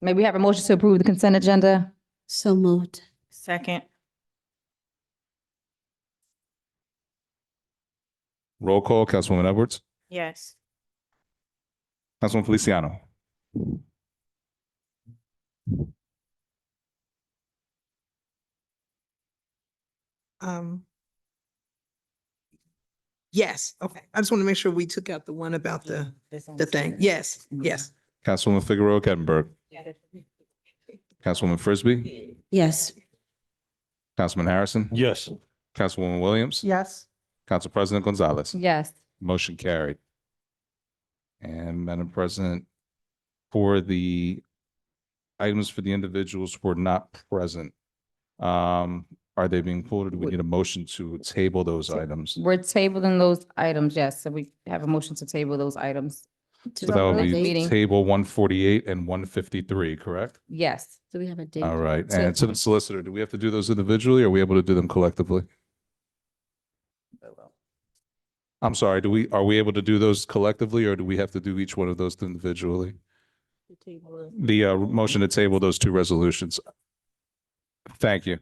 May we have a motion to approve the consent agenda? So moved. Second. Roll call, Councilwoman Edwards, Yes. Councilwoman Feliciano, Yes, okay. I just want to make sure we took out the one about the thing. Yes, yes. Councilwoman Figueroa Kettenberg, Councilwoman Frisbee, Yes. Councilman Harrison, Yes. Councilwoman Williams, Yes. Council President Gonzalez. Yes. Motion carried. And Madam President, for the items for the individuals who are not present, are they being pulled or do we need a motion to table those items? We're tabling those items, yes. So we have a motion to table those items. So that would Next be meeting. table 148 and 153, correct? Yes. Do we have a date? All right. So- And to the solicitor, do we have to do those individually or are we able to do them collectively? I'm sorry, are we able to do those collectively or do we have to do each one of those individually? The motion to table those two resolutions. Thank you.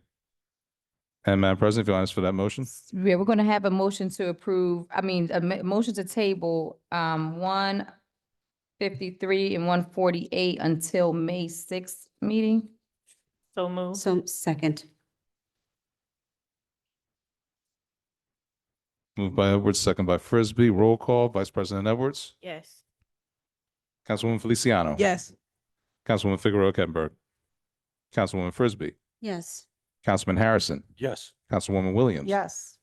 And Madam President, if you'll ask for that motion. Yeah, we're gonna have a motion to approve, motion to table, 153 and 148 until May 6th meeting. So moved. So second. Moved by Edwards, second by Frisbee. Roll call, Vice President Edwards, Yes. Councilwoman Feliciano. Yes. Councilwoman Figueroa Kettenberg, Councilwoman Frisbee, Yes. Councilman Harrison, Yes. Councilwoman Williams. Yes.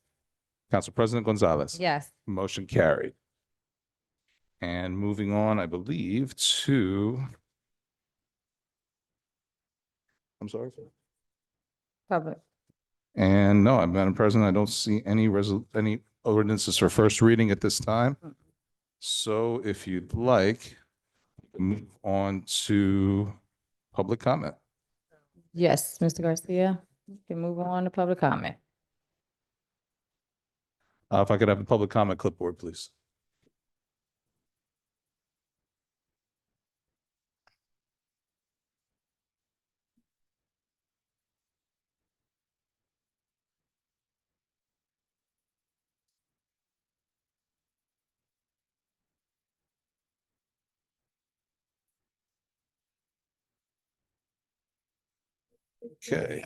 Council President Gonzalez. Yes. Motion carried. And moving on, I believe, to. I'm sorry. Public. And no, Madam President, I don't see any any ordinances for first reading at this time. So if you'd like, move on to public comment. Yes, Mr. Garcia, you can move on to public comment. If I could have the public comment clipboard, please. Okay.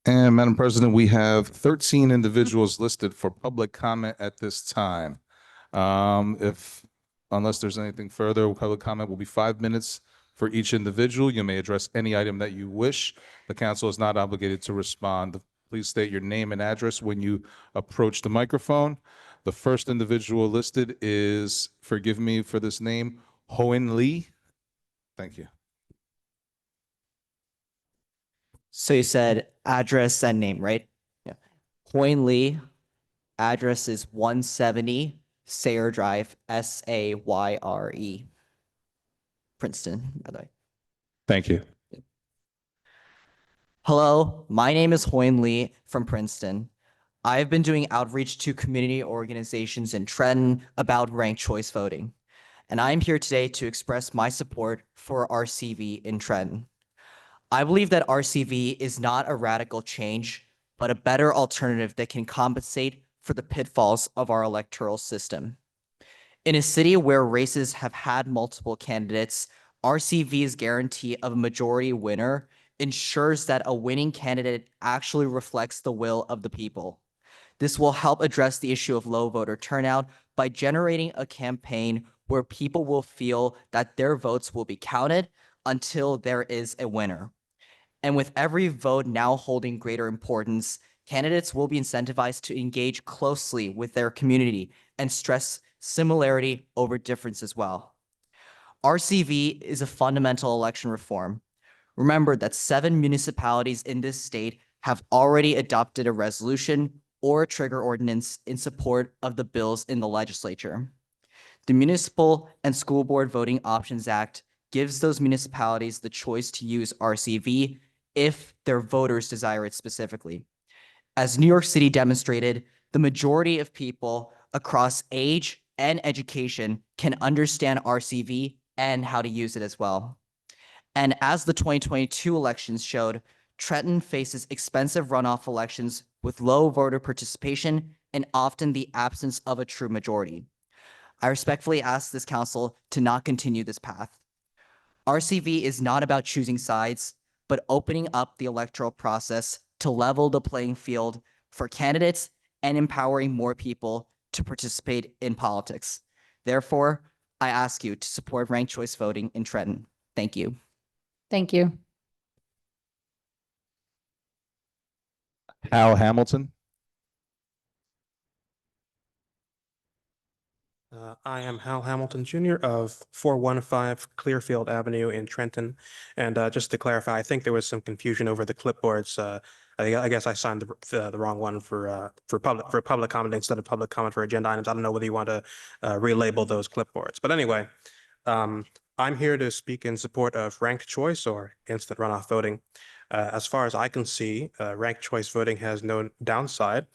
And Madam President, we have 13 individuals listed for public comment at this time. Unless there's anything further, public comment will be 5 minutes for each individual. You may address any item that you wish. The council is not obligated to respond. Please state your name and address when you approach the microphone. The first individual listed is, forgive me for this name, Hoen Lee. Thank you. So you said address and name, right? Yeah. Hoyne Lee, address is 170 Sayre Drive, Sayre, Princeton, by the way. Thank you. Hello, my name is Hoyne Lee from Princeton. I've been doing outreach to community organizations in Trenton about ranked choice voting. And I'm here today to express my support for RCV in Trenton. I believe that RCV is not a radical change, but a better alternative that can compensate for the pitfalls of our electoral system. In a city where races have had multiple candidates, RCV's guarantee of a majority winner ensures that a winning candidate actually reflects the will of the people. This will help address the issue of low voter turnout by generating a campaign where people will feel that their votes will be counted until there is a winner. And with every vote now holding greater importance, candidates will be incentivized to engage closely with their community and stress similarity over difference as well. RCV is a fundamental election reform. Remember that 7 municipalities in this state have already adopted a resolution or a trigger ordinance in support of the bills in the legislature. The Municipal and School Board Voting Options Act gives those municipalities the choice to use RCV if their voters desire it specifically. As New York City demonstrated, the majority of people across age and education can understand RCV and how to use it as well. And as the 2022 elections showed, Trenton faces expensive runoff elections with low voter participation and often the absence of a true majority. I respectfully ask this council to not continue this path. RCV is not about choosing sides, but opening up the electoral process to level the playing field for candidates and empowering more people to participate in politics. Therefore, I ask you to support ranked choice voting in Trenton. Thank you. Thank you. Hal Hamilton. I am Hal Hamilton Jr. of 415 Clearfield Avenue in Trenton. And just to clarify, I think there was some confusion over the clipboards. I guess I signed the wrong one for public comment instead of public comment for agenda items. I don't know whether you want to relabel those clipboards. But anyway, I'm here to speak in support of ranked choice or instant runoff voting. As far as I can see, ranked choice voting has no downside.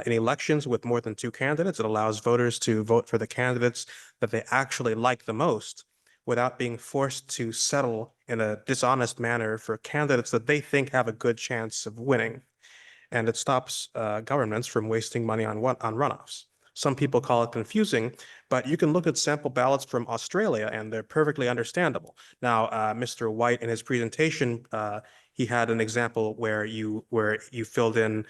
In elections with more than two candidates, it allows voters to vote for the candidates that they actually like the most without being forced to settle in a dishonest manner for candidates that they think have a good chance of winning. And it stops governments from wasting money on runoffs. Some people call it confusing, but you can look at sample ballots from Australia and they're perfectly understandable. Now, Mr. White in his presentation, he had an example where you filled in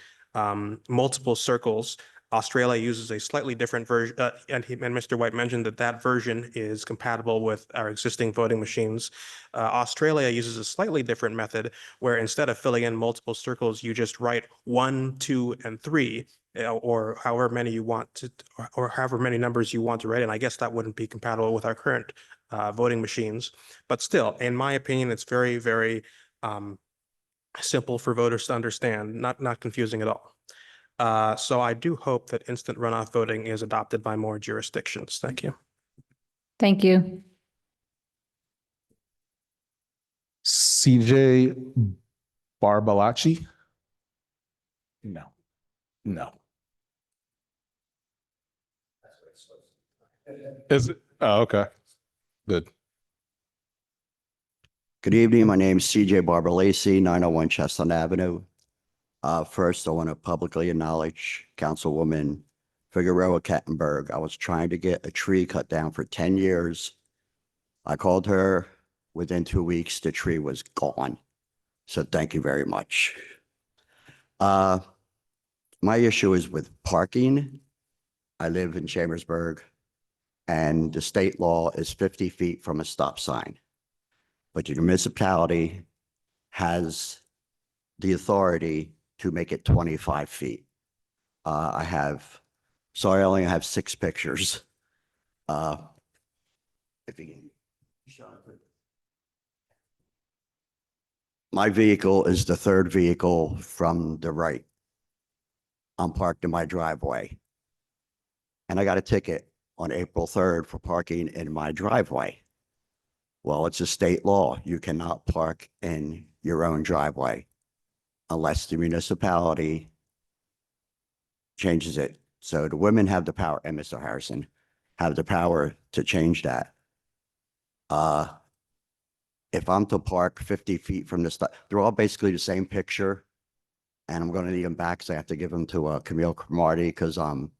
multiple circles. Australia uses a slightly different version, and Mr. White mentioned that version is compatible with our existing voting machines. Australia uses a slightly different method where instead of filling in multiple circles, you just write 1, 2, and 3, or however many you want to, or however many numbers you want to write in. I guess that wouldn't be compatible with our current voting machines, but still, in my opinion, it's very, very simple for voters to understand, not confusing at all. So I do hope that instant runoff voting is adopted by more jurisdictions. Thank you. Thank you. CJ Barbalacci. No. Is it? Oh, okay. Good. Good evening. My name is CJ Barbalacci, 901 Chestnut Avenue. First, I want to publicly acknowledge Councilwoman Figueroa Kettenberg. I was trying to get a tree cut down for 10 years. I called her. Within 2 weeks, the tree was gone. So thank you very much. My issue is with parking. I live in Chambersburg, and the state law is 50 feet from a stop sign. But your municipality has the authority to make it 25 feet. Sorry, I only have 6 pictures. If you can show it. My vehicle is the third vehicle from the right. I'm parked in my driveway. And I got a ticket on April 3rd for parking in my driveway. Well, it's a state law. You cannot park in your own driveway unless the municipality changes it. So the women have the power, and Mr. Harrison, have the power to change that. If I'm to park 50 feet from the stop, they're all basically the same picture. And I'm going to need them back, so I have to give them to Camille Cromartie because I'm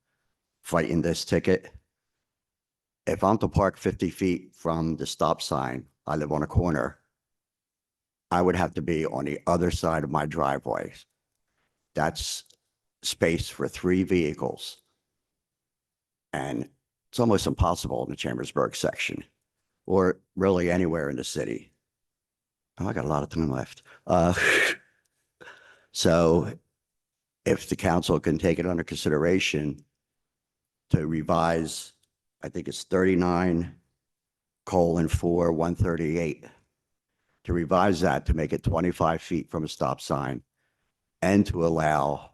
fighting this ticket. If I'm to park 50 feet from the stop sign, I live on a corner, I would have to be on the other side of my driveway. That's space for 3 vehicles. And it's almost impossible in the Chambersburg section, or really anywhere in the city. Oh, I got a lot of time left. So if the council can take it under consideration to revise, I think it's 39:4/138, to revise that to make it 25 feet from a stop sign and to allow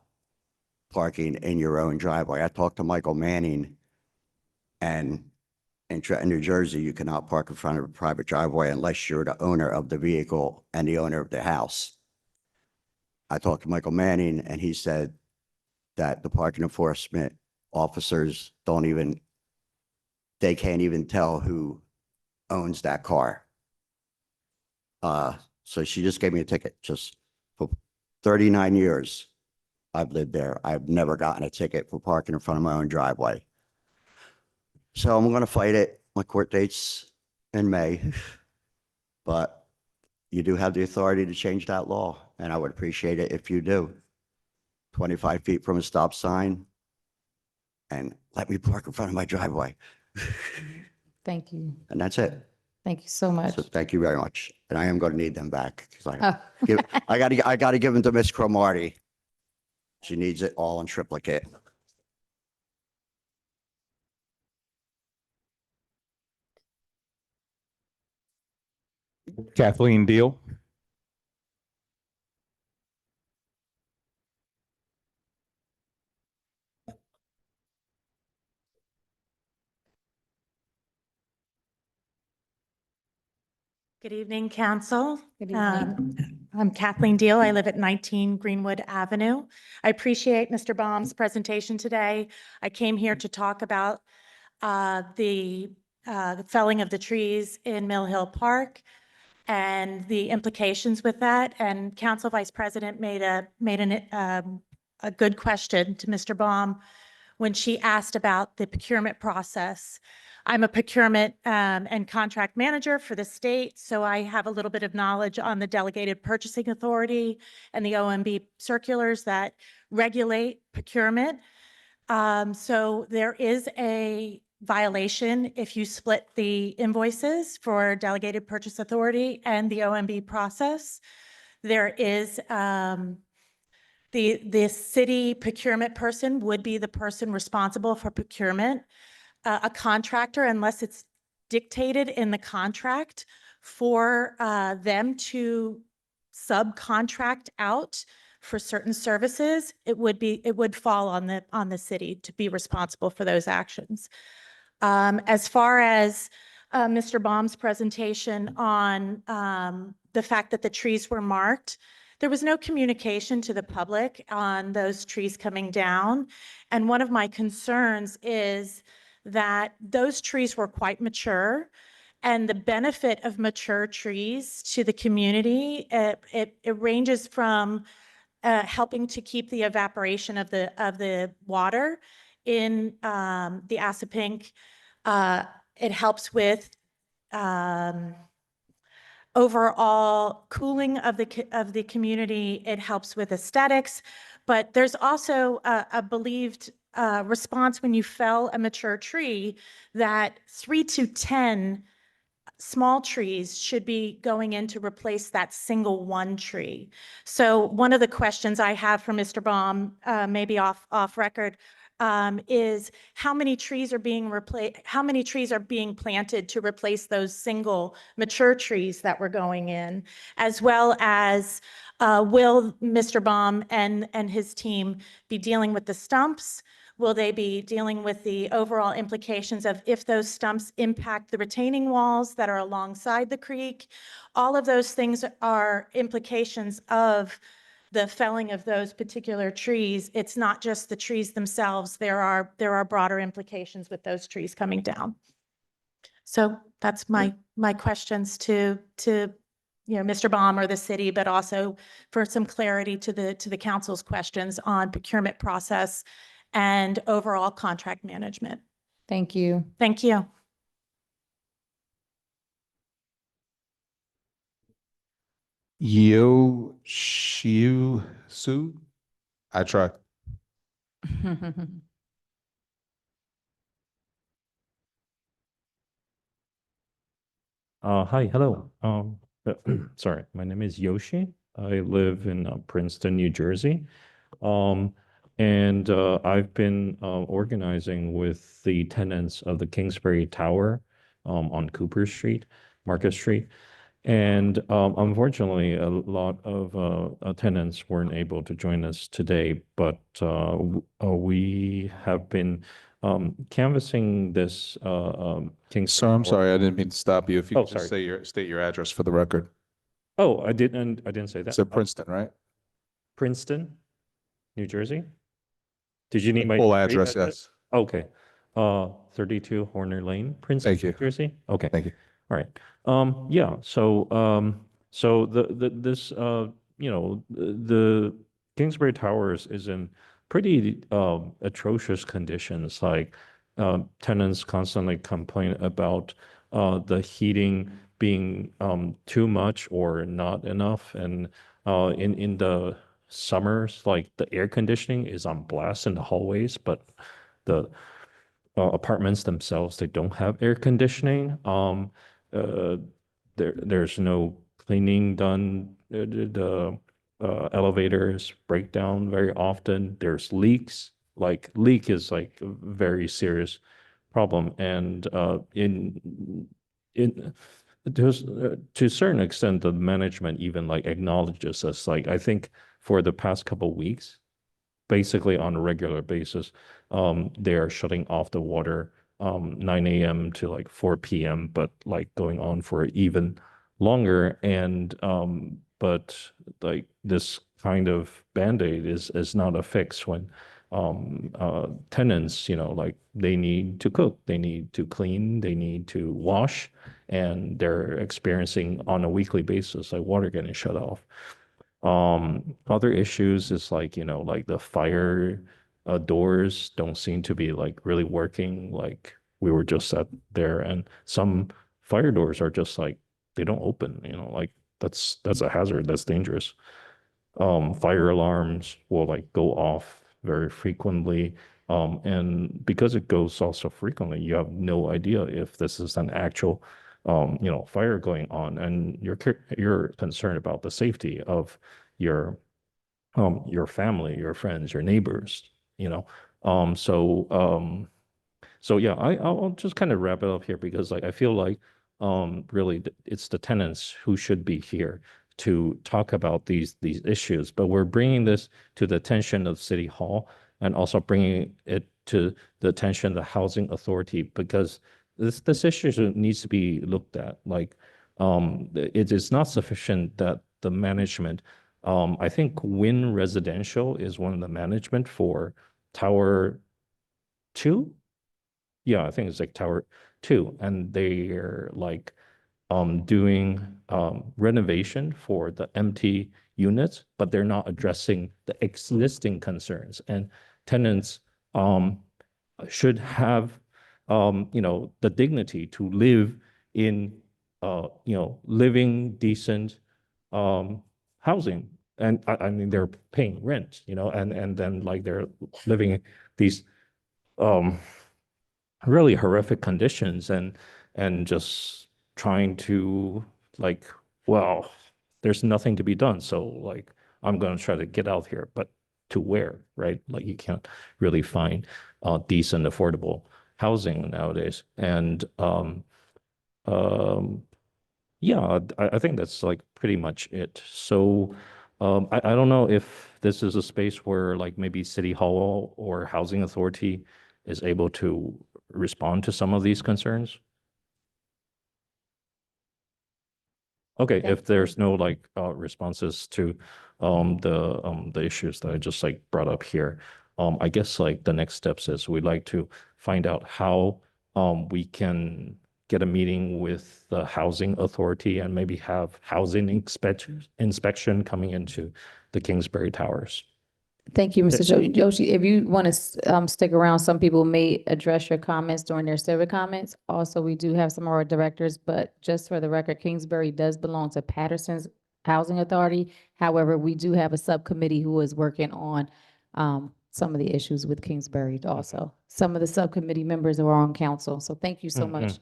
parking in your own driveway. I talked to Michael Manning, and in Trenton, New Jersey, you cannot park in front of a private driveway unless you're the owner of the vehicle and the owner of the house. I talked to Michael Manning and he said that the parking enforcement officers they can't even tell who owns that car. So she just gave me a ticket. Just for 39 years I've lived there. I've never gotten a ticket for parking in front of my own driveway. So I'm going to fight it. My court date's in May, but you do have the authority to change that law, and I would appreciate it if you do. 25 feet from a stop sign, and let me park in front of my driveway. Thank you. And that's it. Thank you so much. So thank you very much. And I am going to need them back because Oh. I got to give them to Miss Cromartie. She needs it all in triplicate. Kathleen Deal. Good evening, council. Good evening. I'm Kathleen Deal. I live at 19 Greenwood Avenue. I appreciate Mr. Baum's presentation today. I came here to talk about the felling of the trees in Mill Hill Park and the implications with that. And Council Vice President made a good question to Mr. Baum when she asked about the procurement process. I'm a procurement and contract manager for the state, so I have a little bit of knowledge on the delegated purchasing authority and the OMB circulars that regulate procurement. So there is a violation if you split the invoices for delegated purchase authority and the OMB process. There is the city procurement person would be the person responsible for procurement. A contractor, unless it's dictated in the contract for them to subcontract out for certain services, it would fall on the city to be responsible for those actions. As far as Mr. Baum's presentation on the fact that the trees were marked, there was no communication to the public on those trees coming down. And one of my concerns is that those trees were quite mature, and the benefit of mature trees to the community, it ranges from helping to keep the evaporation of the water in the Assapink. It helps with overall cooling of the community. It helps with aesthetics, but there's also a believed response when you fell a mature tree that 3 to 10 small trees should be going in to replace that single one tree. So one of the questions I have for Mr. Baum, maybe off record, is how many trees are being planted to replace those single mature trees that were going in, as well as will Mr. Baum and his team be dealing with the stumps? Will they be dealing with the overall implications of if those stumps impact the retaining walls that are alongside the creek? All of those things are implications of the felling of those particular trees. It's not just the trees themselves. There are broader implications with those trees coming down. So that's my questions to Mr. Baum or the city, but also for some clarity to the council's questions on procurement process and overall contract management. Thank you. Thank you. Yo Shiu Su. I try. Hi, hello. Sorry, my name is Yoshi. I live in Princeton, New Jersey. And I've been organizing with the tenants of the Kingsbury Tower on Cooper Street, Market Street. And unfortunately, a lot of tenants weren't able to join us today, but we have been canvassing this Kingsbury. Sir, I'm sorry, I didn't mean to stop you. If you Oh, could just sorry. state your address for the record. Oh, I didn't say that. It's in Princeton, right? Princeton, New Jersey. Did you need my Full street address, yes. Okay. 32 Horner Lane, Princeton, Thank you. New Jersey. Okay. Thank you. All right. Yeah, so this, the Kingsbury Towers is in pretty, atrocious conditions, like, tenants constantly complain about, the heating being, too much or not enough. And, in the summers, like the air conditioning is on blast in the hallways, but the apartments themselves, they don't have air conditioning. Uh, there's no cleaning done. The elevators break down very often. There's leaks. Like leak is like a very serious problem. And in there's to a certain extent, the management even like acknowledges us. Like I think for the past couple weeks, basically on a regular basis, they are shutting off the water 9 a.m. to like 4 p.m., but like going on for even longer. And but like this kind of Band-Aid is not a fix when tenants, like they need to cook, they need to clean, they need to wash, and they're experiencing on a weekly basis like water getting shut off. Other issues is like, like the fire doors don't seem to be like really working. Like we were just at there, and some fire doors are just like they don't open, like that's a hazard, that's dangerous. Fire alarms will like go off very frequently. And because it goes off so frequently, you have no idea if this is an actual fire going on, and you're concerned about the safety of your family, your friends, your neighbors, you know. Um, so so yeah, I'll just kind of wrap it up here because like I feel like really it's the tenants who should be here to talk about these issues, but we're bringing this to the attention of City Hall and also bringing it to the attention of the Housing Authority because this issue needs to be looked at. Like it is not sufficient that the management. I think Wynn Residential is one of the management for Tower 2. Yeah, I think it's like Tower 2, and they're like doing renovation for the empty units, but they're not addressing the existing concerns. And tenants should have the dignity to live in living decent housing. And I mean they're paying rent, and then like they're living these um really horrific conditions and just trying to like, well, there's nothing to be done. So like I'm gonna try to get out here, but to where, right? Like you can't really find decent, affordable housing nowadays. And um yeah, I think that's like pretty much it. So I don't know if this is a space where like maybe City Hall or Housing Authority is able to respond to some of these concerns. Okay, if there's no like responses to the issues that I just like brought up here, I guess like the next steps is we'd like to find out how we can get a meeting with the housing authority and maybe have housing inspection coming into the Kingsbury Towers. Thank you, Mr. Yoshi. If you want to stick around, some people may address your comments during their civic comments. Also, we do have some of our directors, but just for the record, Kingsbury does belong to Patterson's Housing Authority. However, we do have a subcommittee who is working on some of the issues with Kingsbury also. Some of the subcommittee members are on council, so thank you so much.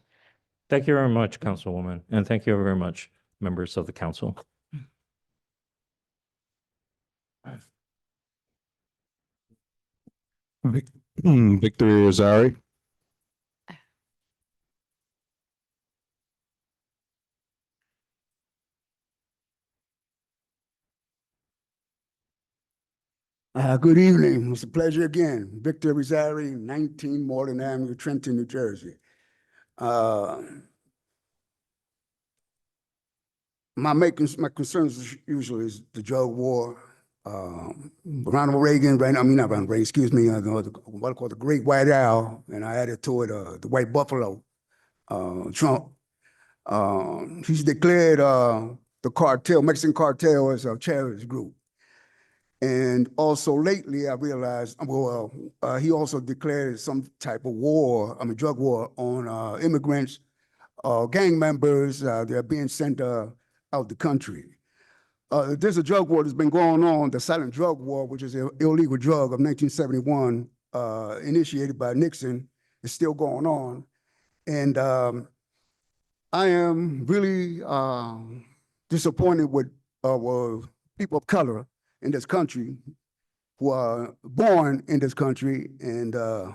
Thank you very much, Councilwoman, and thank you very much, members of the council. Victor Rosari. Good evening. It's a pleasure again. Victor Rosari, 19 Morton Avenue, Trenton, New Jersey. My concerns usually is the drug war, Ronald Reagan, right? I mean, not Ronald Reagan, excuse me, what I call the Great White Owl, and I added to it the White Buffalo, Trump. He's declared the cartel, Mexican cartel, as a terrorist group. And also lately, I realized, he also declared some type of war, drug war on immigrants, gang members. They're being sent out the country. There's a drug war that's been going on, the silent drug war, which is an illegal drug of 1971, initiated by Nixon. It's still going on. And I am really disappointed with people of color in this country who are born in this country and do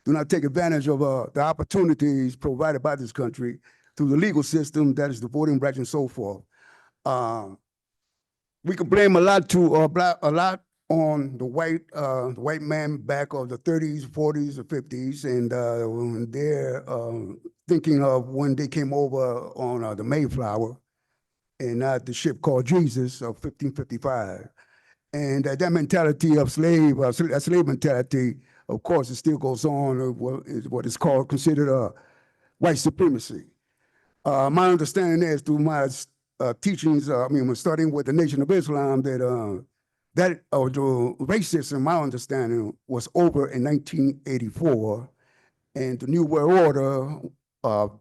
not take advantage of the opportunities provided by this country through the legal system, that is the voting rights and so forth. We can blame a lot on the white man back of the 30s, 40s, or 50s, and when they're thinking of when they came over on the Mayflower and not the ship called Jesus of 1555. And that mentality of slave mentality, of course, it still goes on, what is called, considered white supremacy. My understanding is through my teachings, starting with the Nation of Islam, that the racism, my understanding, was over in 1984, and the New World Order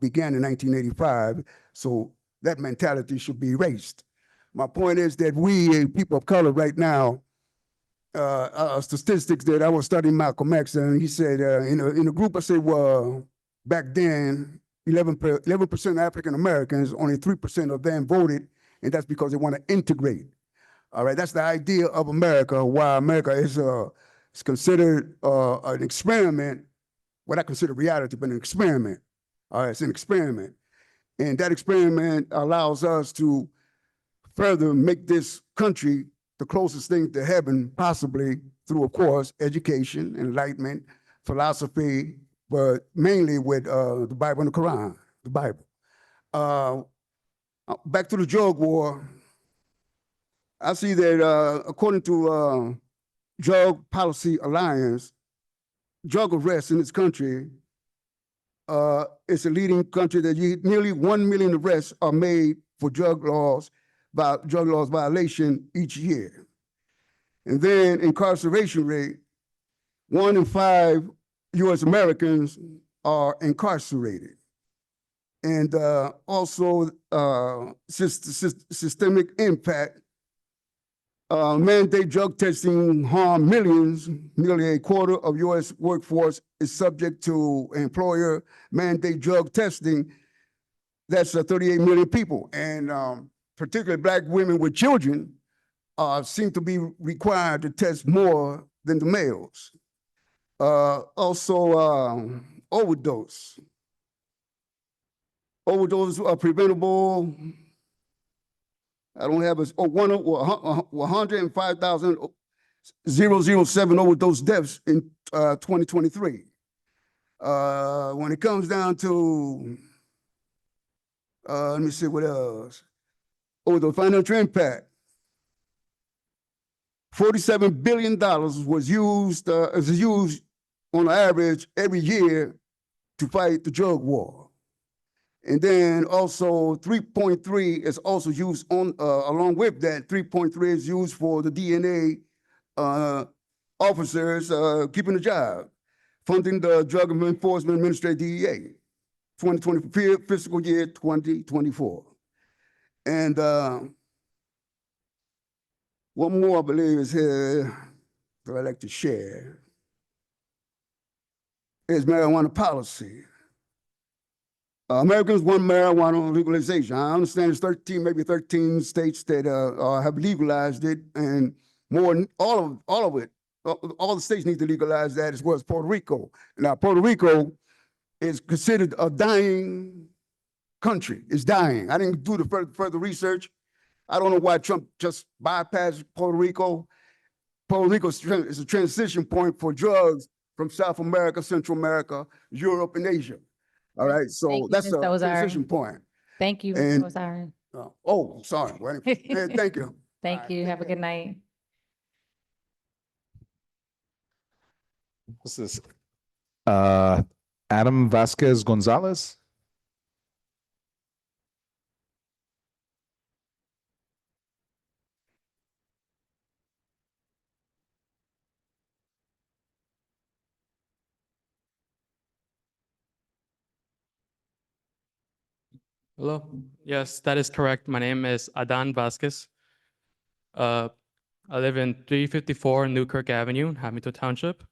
began in 1985. So that mentality should be erased. My point is that we, people of color right now, statistics that I was studying Malcolm X, and he said, in a group, I said, well, back then, 11% African Americans, only 3% of them voted, and that's because they want to integrate. All right, that's the idea of America, why America is considered an experiment, what I consider reality, but an experiment. All right, it's an experiment. And that experiment allows us to further make this country the closest thing to heaven, possibly through, of course, education, enlightenment, philosophy, but mainly with the Bible and the Quran, the Bible. Back to the drug war, I see that according to Drug Policy Alliance, drug arrests in this country, it's a leading country that nearly 1 million arrests are made for drug laws violation each year. And then incarceration rate, 1 in 5 US Americans are incarcerated. And also systemic impact, mandate drug testing harm millions. Nearly a quarter of US workforce is subject to employer mandate drug testing. That's 38 million people. And particularly Black women with children seem to be required to test more than the males. Also, overdose. Overdose are preventable. I don't have 105,007 overdose deaths in 2023. When it comes down to, let me see what else. The financial impact. $47 billion was used on average every year to fight the drug war. And then also 3.3 is also used on, along with that, 3.3 is used for the DNA officers keeping the job, funding the Drug Enforcement Administration, DEA, 2024, fiscal year 2024. And one more, I believe, is here that I'd like to share. Is marijuana policy. Americans want marijuana legalization. I understand it's 13, maybe 13 states that have legalized it, and all of it. All the states need to legalize that, as well as Puerto Rico. Now, Puerto Rico is considered a dying country. It's dying. I didn't do the further research. I don't know why Trump just bypassed Puerto Rico. Puerto Rico is a transition point for drugs from South America, Central America, Europe, and Asia. All right, so that's a transition point. Thank you, Mr. Osiris. Oh, sorry. Thank you. Thank you. Have a good night. What's this? Adam Vasquez Gonzalez? Hello. Yes, that is correct. My name is Adan Vasquez. I live in 354 Newkirk Avenue, Hamilton Township.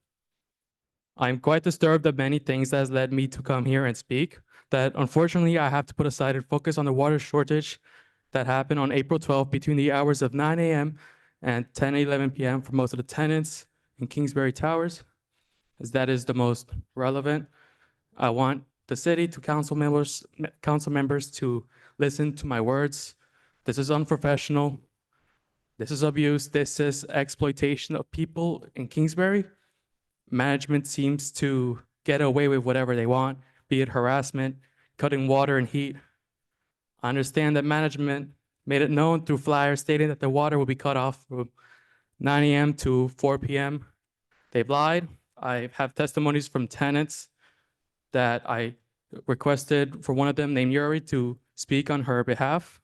I'm quite disturbed at many things that has led me to come here and speak, that unfortunately I have to put aside and focus on the water shortage that happened on April 12th between the hours of 9 a.m. and 10:11 p.m. for most of the tenants in Kingsbury Towers, as that is the most relevant. I want the city to council members to listen to my words. This is unprofessional. This is abuse. This is exploitation of people in Kingsbury. Management seems to get away with whatever they want, be it harassment, cutting water and heat. I understand that management made it known through flyers stating that the water will be cut off from 9 a.m. to 4 p.m. They've lied. I have testimonies from tenants that I requested for one of them named Yuri to speak on her behalf.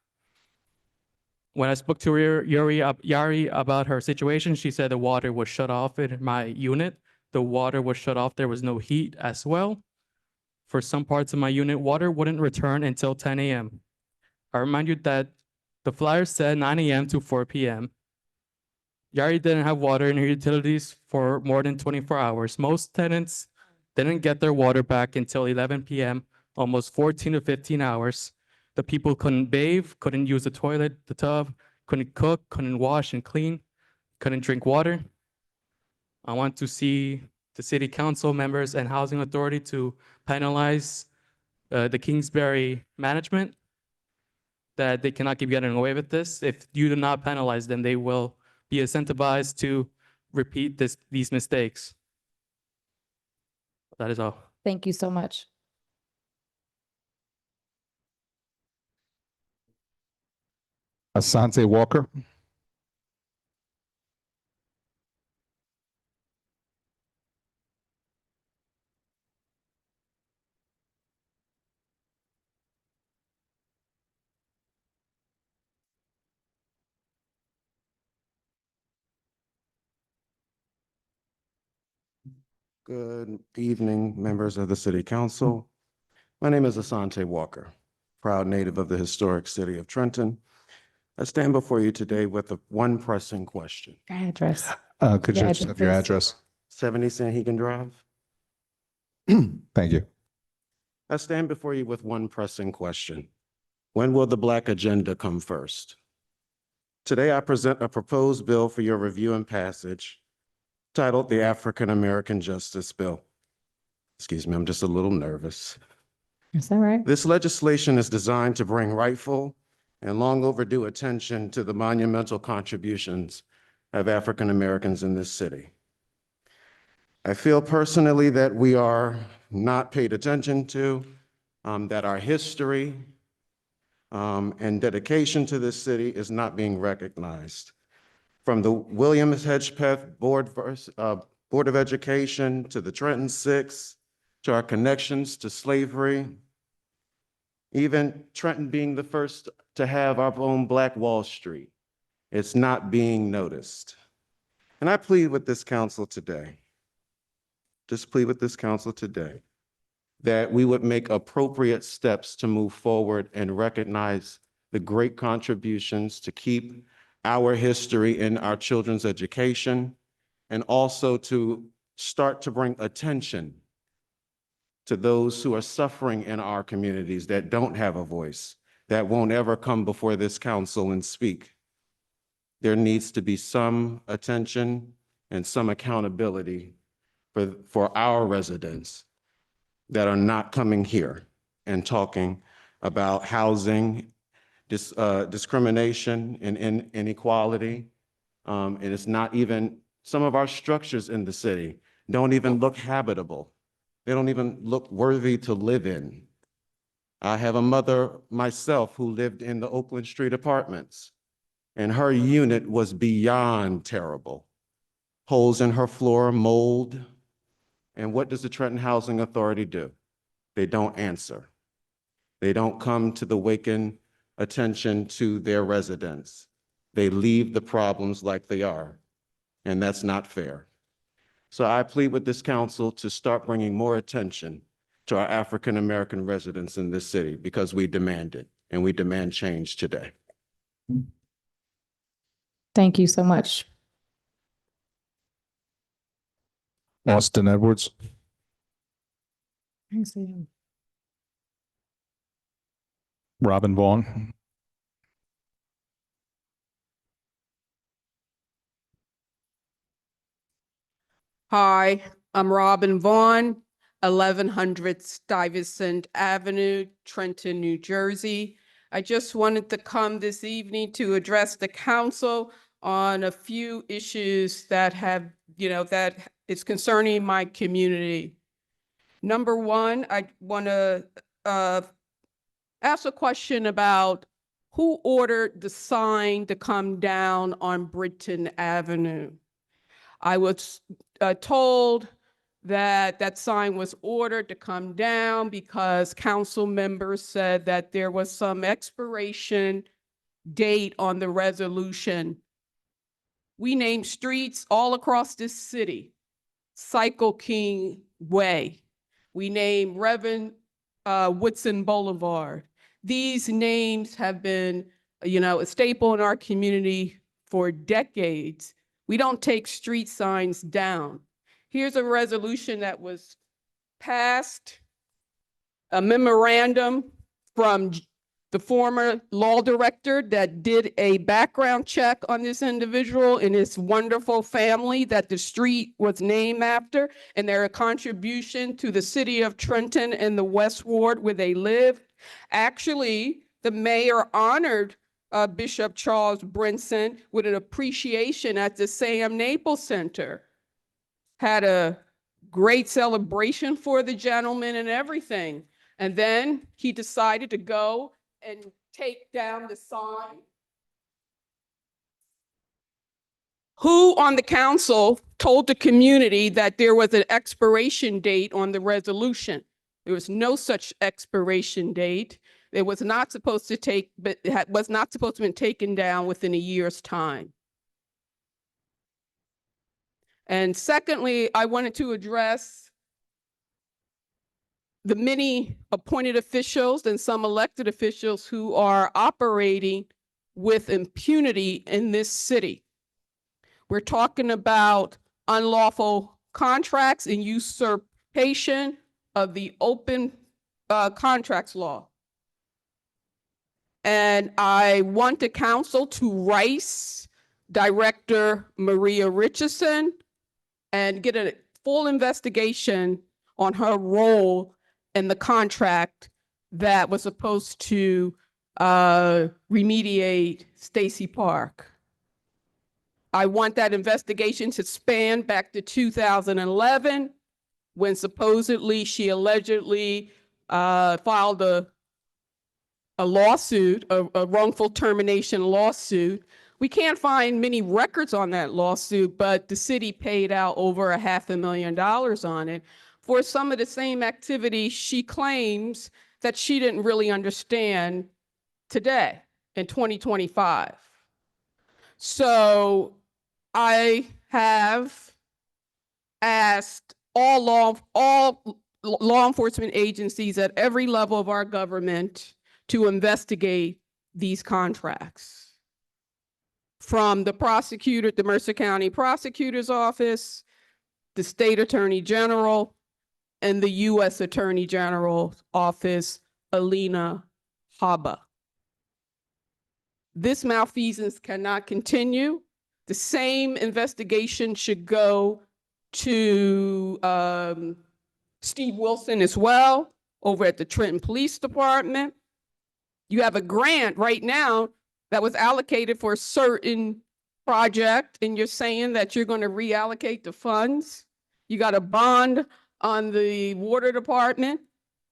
When I spoke to Yari about her situation, she said the water was shut off in my unit. The water was shut off. There was no heat as well. For some parts of my unit, water wouldn't return until 10 a.m. I remind you that the flyer said 9 a.m. to 4 p.m. Yari didn't have water in her utilities for more than 24 hours. Most tenants didn't get their water back until 11 p.m., almost 14 to 15 hours. The people couldn't bathe, couldn't use the toilet, the tub, couldn't cook, couldn't wash and clean, couldn't drink water. I want to see the city council members and housing authority to penalize the Kingsbury management, that they cannot keep getting away with this. If you do not penalize them, they will be incentivized to repeat these mistakes. That is all. Thank you so much. Asante Walker? Good evening, members of the City Council. My name is Asante Walker, proud native of the historic city of Trenton. I stand before you today with one pressing question. Address. Could you just have your address? 70 Sanhegan Drive. Thank you. I stand before you with one pressing question. When will the Black agenda come first? Today, I present a proposed bill for your review and passage titled the African American Justice Bill. Excuse me, I'm just a little nervous. Is that right? This legislation is designed to bring rightful and long overdue attention to the monumental contributions of African Americans in this city. I feel personally that we are not paid attention to, that our history and dedication to this city is not being recognized. From the Williams Hedgepeth Board of Education to the Trenton Six, to our connections to slavery, even Trenton being the first to have our own Black Wall Street, it's not being noticed. And I plead with this council today, just plead with this council today, that we would make appropriate steps to move forward and recognize the great contributions to keep our history in our children's education, and also to start to bring attention to those who are suffering in our communities that don't have a voice, that won't ever come before this council and speak. There needs to be some attention and some accountability for our residents that are not coming here and talking about housing, discrimination and inequality. And it's not even, some of our structures in the city don't even look habitable. They don't even look worthy to live in. I have a mother myself who lived in the Oakland Street apartments, and her unit was beyond terrible. Holes in her floor, mold, And what does the Trenton Housing Authority do? They don't answer. They don't come to the waking attention to their residents. They leave the problems like they are, and that's not fair. So I plead with this council to start bringing more attention to our African-American residents in this city because we demand it, and we demand change today. Thank you so much. Austin Edwards. Robin Vaughn. Hi, I'm Robin Vaughn, 1100 Stuyvesant Avenue, Trenton, New Jersey. I just wanted to come this evening to address the council on a few issues that have, that is concerning my community. Number one, I want to ask a question about who ordered the sign to come down on Britton Avenue. I was told that that sign was ordered to come down because council members said that there was some expiration date on the resolution. We named streets all across this city. Cycle King Way. We named Reverend Woodson Boulevard. These names have been, a staple in our community for decades. We don't take street signs down. Here's a resolution that was passed, a memorandum from the former law director that did a background check on this individual and his wonderful family that the street was named after, and their contribution to the city of Trenton and the West Ward where they live. Actually, the mayor honored Bishop Charles Brinson with an appreciation at the Sam Naples Center. Had a great celebration for the gentleman and everything. And then he decided to go and take down the sign. Who on the council told the community that there was an expiration date on the resolution? There was no such expiration date. It was not supposed to take, but it was not supposed to have been taken down within a year's time. And secondly, I wanted to address the many appointed officials and some elected officials who are operating with impunity in this city. We're talking about unlawful contracts and usurpation of the open contracts law. And I want the council to rice Director Maria Richardson and get a full investigation on her role in the contract that was supposed to remediate Stacy Park. I want that investigation to span back to 2011, when supposedly she allegedly filed a lawsuit, a wrongful termination lawsuit. We can't find many records on that lawsuit, but the city paid out over $500,000 on it for some of the same activity she claims that she didn't really understand today in 2025. So I have asked all law enforcement agencies at every level of our government to investigate these contracts. From the prosecutor, the Mercer County Prosecutor's Office, the State Attorney General, and the U.S. Attorney General's Office, Alina Habba. This malfeasance cannot continue. The same investigation should go to Steve Wilson as well, over at the Trenton Police Department. You have a grant right now that was allocated for a certain project, and you're saying that you're going to reallocate the funds. You got a bond on the water department.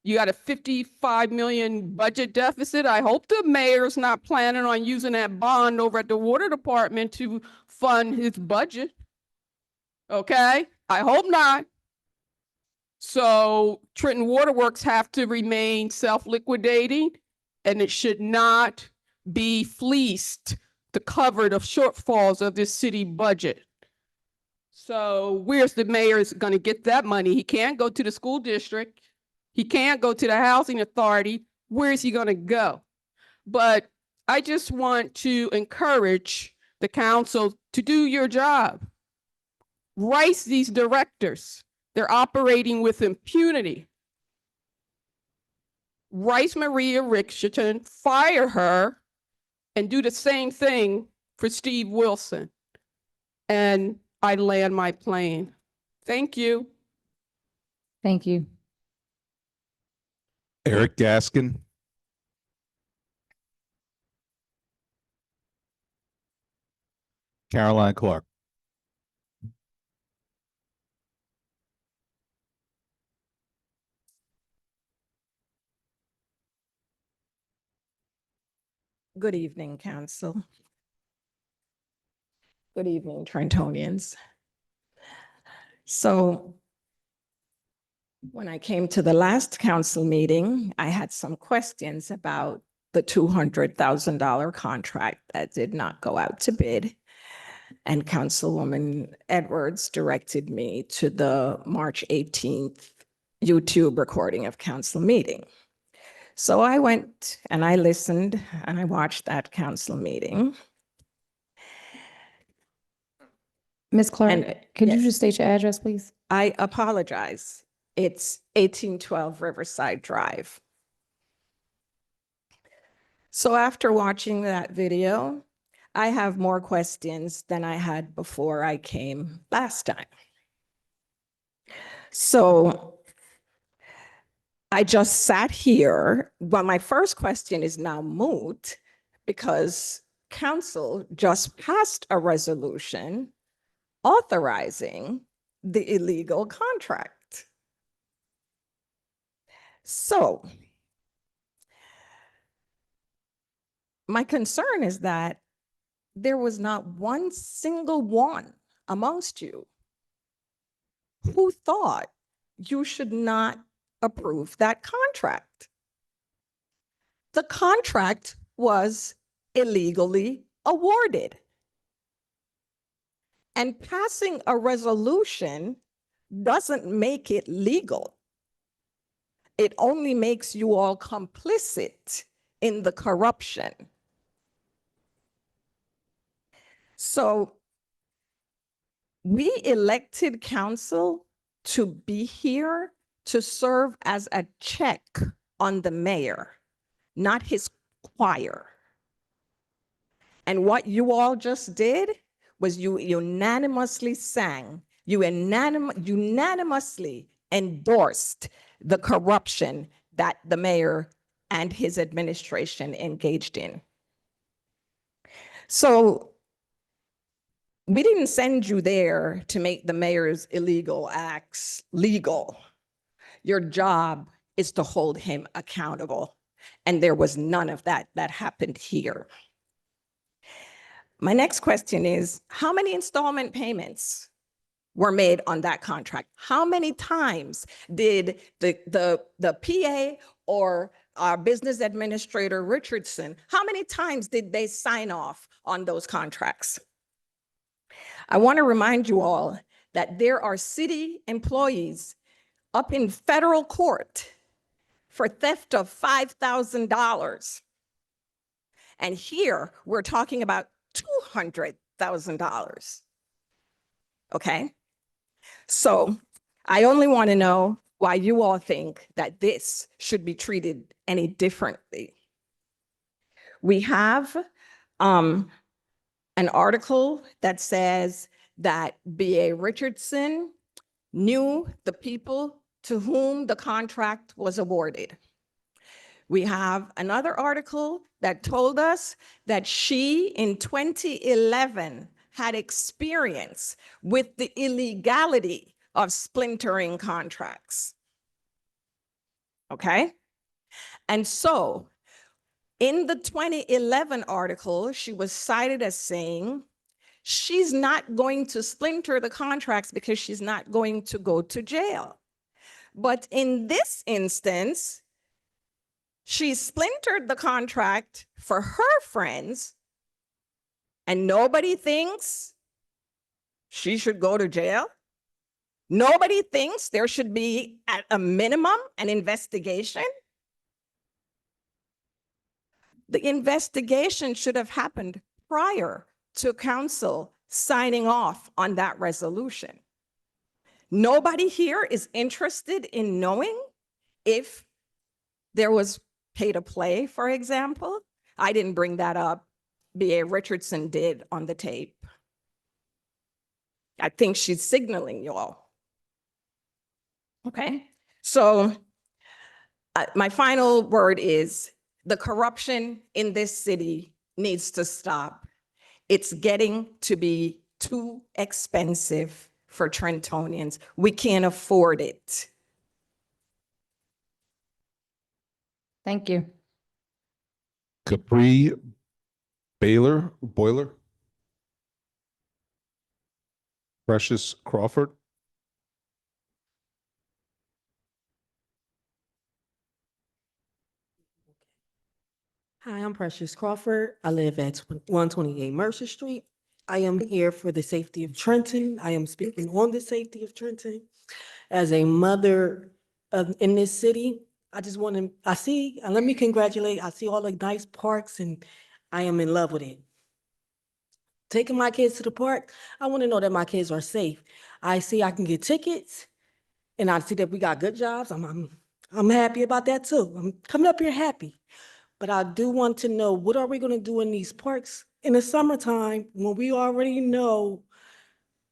You got a 55 million budget deficit. I hope the mayor's not planning on using that bond over at the water department to fund his budget. Okay, I hope not. So Trenton Waterworks have to remain self-liquidating, and it should not be fleeced to cover the shortfalls of this city budget. So where's the mayor going to get that money? He can't go to the school district. He can't go to the housing authority. Where is he going to go? But I just want to encourage the council to do your job. Rice these directors. They're operating with impunity. Rice Maria Richardson, fire her, and do the same thing for Steve Wilson. And I land my plane. Thank you. Thank you. Eric Gaskin. Caroline Clark. Good evening, council. Good evening, Trentonians. So when I came to the last council meeting, I had some questions about the $200,000 contract that did not go out to bid. And Councilwoman Edwards directed me to the March 18th YouTube recording of council meeting. So I went and I listened and I watched that council meeting. Ms. Clark, And, could you yes. just state your address, please? I apologize. It's 1812 Riverside Drive. So after watching that video, I have more questions than I had before I came last time. So I just sat here, but my first question is now moot because council just passed a resolution authorizing the illegal contract. So my concern is that there was not one single one amongst you who thought you should not approve that contract. The contract was illegally awarded. And passing a resolution doesn't make it legal. It only makes you all complicit in the corruption. So we elected council to be here to serve as a check on the mayor, not his choir. And what you all just did was you unanimously sang, you unanimously endorsed the corruption that the mayor and his administration engaged in. So we didn't send you there to make the mayor's illegal acts legal. Your job is to hold him accountable. And there was none of that happened here. My next question is, how many installment payments were made on that contract? How many times did the PA or our business administrator Richardson, how many times did they sign off on those contracts? I want to remind you all that there are city employees up in federal court for theft of $5,000. And here we're talking about $200,000. Okay? So I only want to know why you all think that this should be treated any differently. We have an article that says that B.A. Richardson knew the people to whom the contract was awarded. We have another article that told us that she, in 2011, had experience with the illegality of splintering contracts. Okay? And so, in the 2011 article, she was cited as saying, she's not going to splinter the contracts because she's not going to go to jail. But in this instance, she splintered the contract for her friends, and nobody thinks she should go to jail. Nobody thinks there should be, at a minimum, an investigation. The investigation should have happened prior to council signing off on that resolution. Nobody here is interested in knowing if there was pay to play, for example. I didn't bring that up. B.A. Richardson did on the tape. I think she's signaling you all. Okay, so my final word is the corruption in this city needs to stop. It's getting to be too expensive for Trentonians. We can't afford it. Thank you. Capri Boiler. Precious Crawford. Hi, I'm Precious Crawford. I live at 128 Mercer Street. I am here for the safety of Trenton. I am speaking on the safety of Trenton. As a mother in this city, I just want to, and let me congratulate, I see all the nice parks and I am in love with it. Taking my kids to the park, I want to know that my kids are safe. I see I can get tickets and I see that we got good jobs. I'm happy about that too. I'm coming up here happy. But I do want to know, what are we going to do in these parks in the summertime when we already know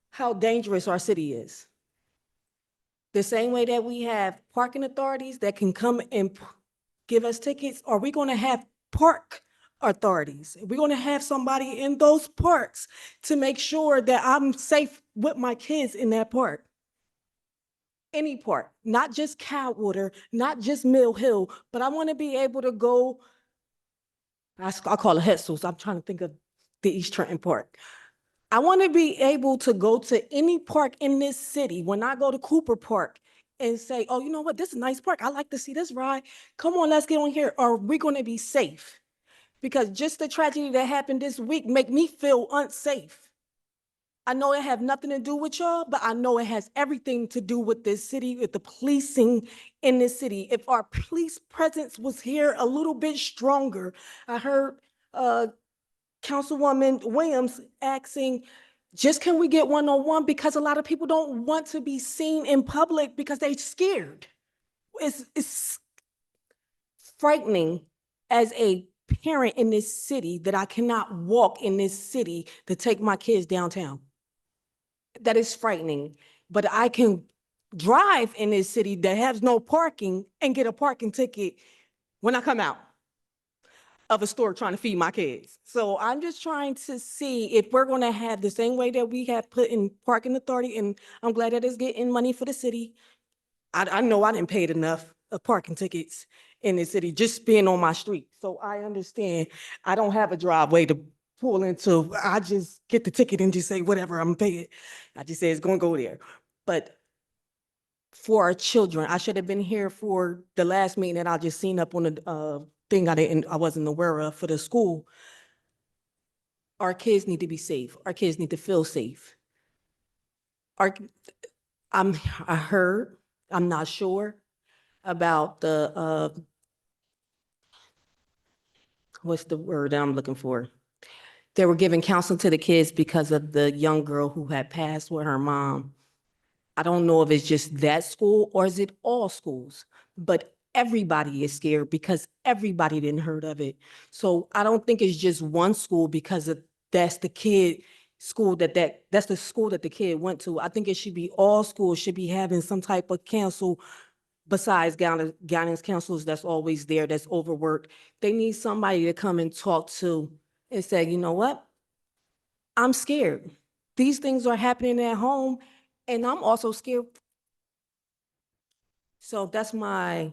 how dangerous our city is? The same way that we have parking authorities that can come and give us tickets, are we going to have park authorities? We're going to have somebody in those parks to make sure that I'm safe with my kids in that park. Any park, not just Cowwater, not just Mill Hill, but I want to be able to go, I call it Hetzel's. I'm trying to think of the East Trenton Park. I want to be able to go to any park in this city when I go to Cooper Park and say, oh, you know what, this is a nice park. I like to see this ride. Come on, let's get on here. Are we going to be safe? Because just the tragedy that happened this week make me feel unsafe. I know it have nothing to do with y'all, but I know it has everything to do with this city, with the policing in this city. If our police presence was here a little bit stronger, I heard Councilwoman Williams asking, just can we get one-on-one? Because a lot of people don't want to be seen in public because they're scared. It's frightening as a parent in this city that I cannot walk in this city to take my kids downtown. That is frightening, but I can drive in this city that has no parking and get a parking ticket when I come out of a store trying to feed my kids. So I'm just trying to see if we're going to have the same way that we have put in parking authority, and I'm glad that it's getting money for the city. I know I didn't pay enough of parking tickets in the city just being on my street. So I understand I don't have a driveway to pull into. I just get the ticket and just say, whatever, I'm gonna pay it. I just say it's gonna go there. But for our children, I should have been here for the last meeting that I just seen up on the thing I wasn't aware of for the school. Our kids need to be safe. Our kids need to feel safe. I heard, I'm not sure about the what's the word I'm looking for? They were giving counsel to the kids because of the young girl who had passed with her mom. I don't know if it's just that school or is it all schools, but everybody is scared because everybody didn't heard of it. So I don't think it's just one school because that's the kid school that's the school that the kid went to. I think it should be all schools should be having some type of counsel besides guidance counselors that's always there, that's overworked. They need somebody to come and talk to and say, you know what? I'm scared. These things are happening at home and I'm also scared. So that's my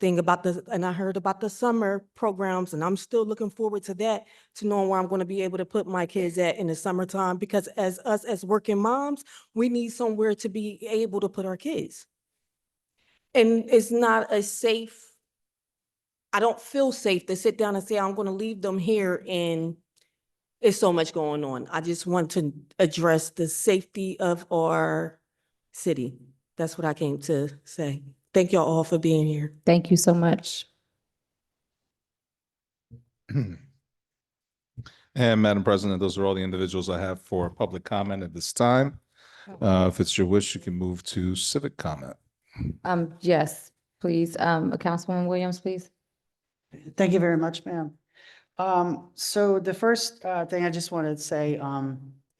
thing about and I heard about the summer programs and I'm still looking forward to that, to knowing where I'm going to be able to put my kids at in the summertime, because as working moms, we need somewhere to be able to put our kids. And it's not a safe, I don't feel safe to sit down and say, I'm gonna leave them here and it's so much going on. I just want to address the safety of our city. That's what I came to say. Thank y'all all for being here. Thank you so much. And Madam President, those are all the individuals I have for public comment at this time. If it's your wish, you can move to civic comment. Yes, please, Councilwoman Williams, please. Thank you very much, ma'am. So the first thing I just wanted to say,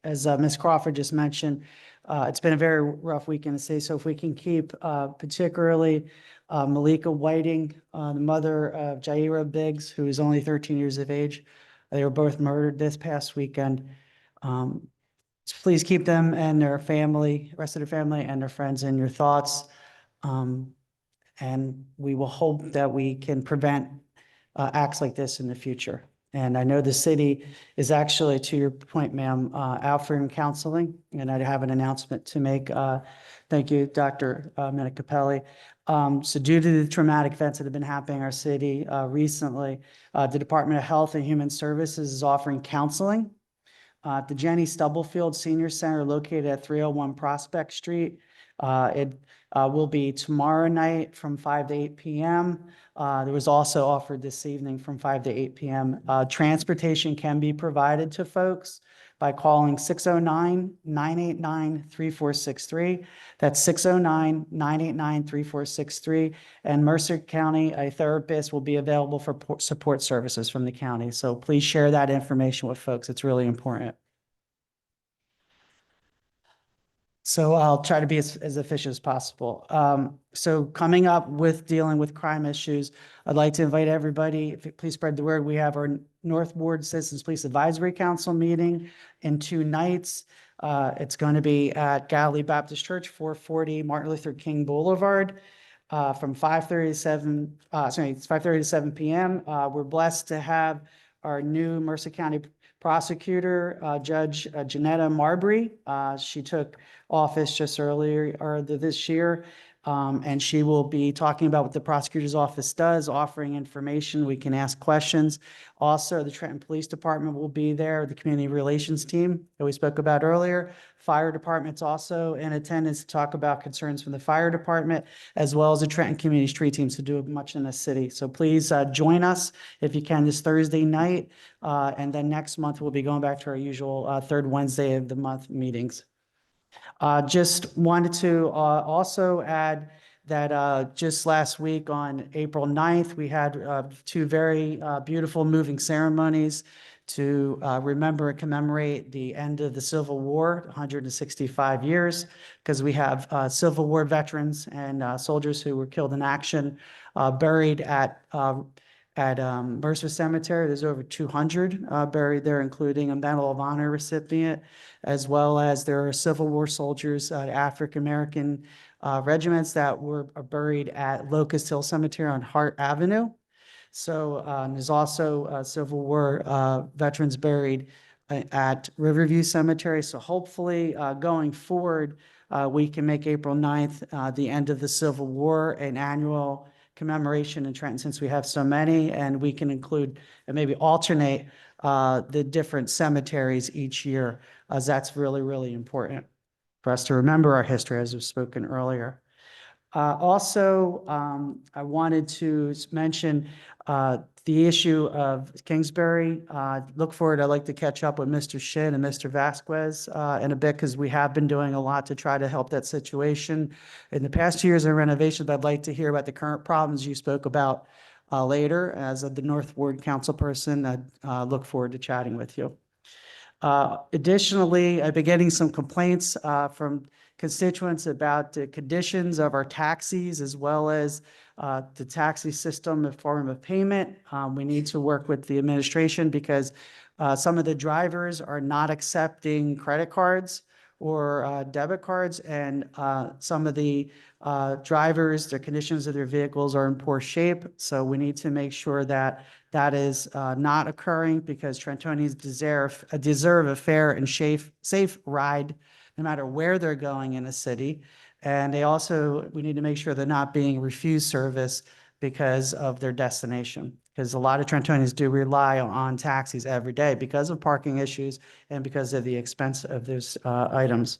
as Ms. Crawford just mentioned, it's been a very rough weekend to say. So if we can keep particularly Malika Whiting, the mother of Jaira Biggs, who is only 13 years of age. They were both murdered this past weekend. Please keep them and their family, rest of their family and their friends in your thoughts. And we will hope that we can prevent acts like this in the future. And I know the city is actually, to your point, ma'am, offering counseling, and I have an announcement to make. Thank you, Dr. Minicapelli. So due to the traumatic events that have been happening in our city recently, the Department of Health and Human Services is offering counseling at the Jenny Stubblefield Senior Center located at 301 Prospect Street. It will be tomorrow night from 5 to 8 p.m. There was also offered this evening from 5 to 8 p.m. Transportation can be provided to folks by calling 609-989-3463. That's 609-989-3463. And Mercer County, a therapist will be available for support services from the county. So please share that information with folks. It's really important. So I'll try to be as efficient as possible. So coming up with dealing with crime issues, I'd like to invite everybody, if you please spread the word, we have our North Ward Citizens Police Advisory Council meeting in 2 nights. It's going to be at Galilee Baptist Church, 440 Martin Luther King Boulevard, from 5:30 to 7, it's 5:30 to 7 p.m. We're blessed to have our new Mercer County prosecutor, Judge Janetta Marbury. She took office just earlier or this year. And she will be talking about what the prosecutor's office does, offering information. We can ask questions. Also, the Trenton Police Department will be there, the community relations team that we spoke about earlier. Fire department's also in attendance to talk about concerns from the fire department, as well as the Trenton Community Street teams who do much in the city. So please join us if you can this Thursday night. And then next month, we'll be going back to our usual third Wednesday of the month meetings. Just wanted to also add that just last week on April 9th, we had 2 very beautiful moving ceremonies to remember and commemorate the end of the Civil War, 165 years, because we have Civil War veterans and soldiers who were killed in action buried at Mercer Cemetery. There's over 200 buried there, including a Medal of Honor recipient, as well as there are Civil War soldiers, African-American regiments that were buried at Locust Hill Cemetery on Hart Avenue. So there's also Civil War veterans buried at Riverview Cemetery. So hopefully going forward, we can make April 9th, the end of the Civil War, an annual commemoration in Trenton, since we have so many, and we can include and maybe alternate the different cemeteries each year, as that's really, really important for us to remember our history, as was spoken earlier. Also, I wanted to mention the issue of Kingsbury. Look forward, I'd like to catch up with Mr. Shin and Mr. Vasquez in a bit, because we have been doing a lot to try to help that situation in the past 2 years of renovations, but I'd like to hear about the current problems you spoke about later. As the North Ward Council person, I look forward to chatting with you. Additionally, I've been getting some complaints from constituents about the conditions of our taxis, as well as the taxi system in form of payment. We need to work with the administration, because some of the drivers are not accepting credit cards or debit cards, and some of the drivers, their conditions of their vehicles are in poor shape. So we need to make sure that that is not occurring, because Trentonians deserve a fair and safe ride, no matter where they're going in a city. And they also, we need to make sure they're not being refused service because of their destination. Because a lot of Trentonians do rely on taxis every day because of parking issues and because of the expense of those items.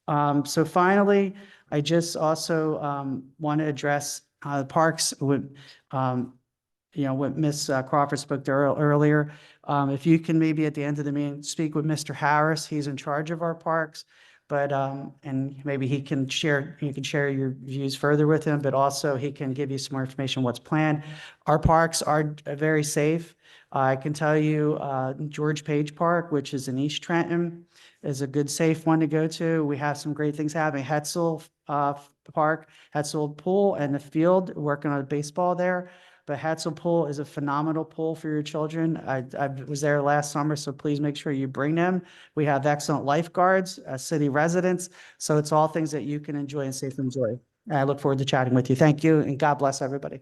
So finally, I just also want to address parks with, what Ms. Crawford spoke to earlier. If you can maybe at the end of the meeting, speak with Mr. Harris, he's in charge of our parks. But, and maybe you can share your views further with him, but also he can give you some more information on what's planned. Our parks are very safe. I can tell you, George Page Park, which is in East Trenton, is a good, safe one to go to. We have some great things happening. Hetzel Park, Hetzel Pool and the field, working on baseball there. But Hetzel Pool is a phenomenal pool for your children. I was there last summer, so please make sure you bring them. We have excellent lifeguards, city residents, so it's all things that you can enjoy and safely enjoy. And I look forward to chatting with you. Thank you, and God bless everybody.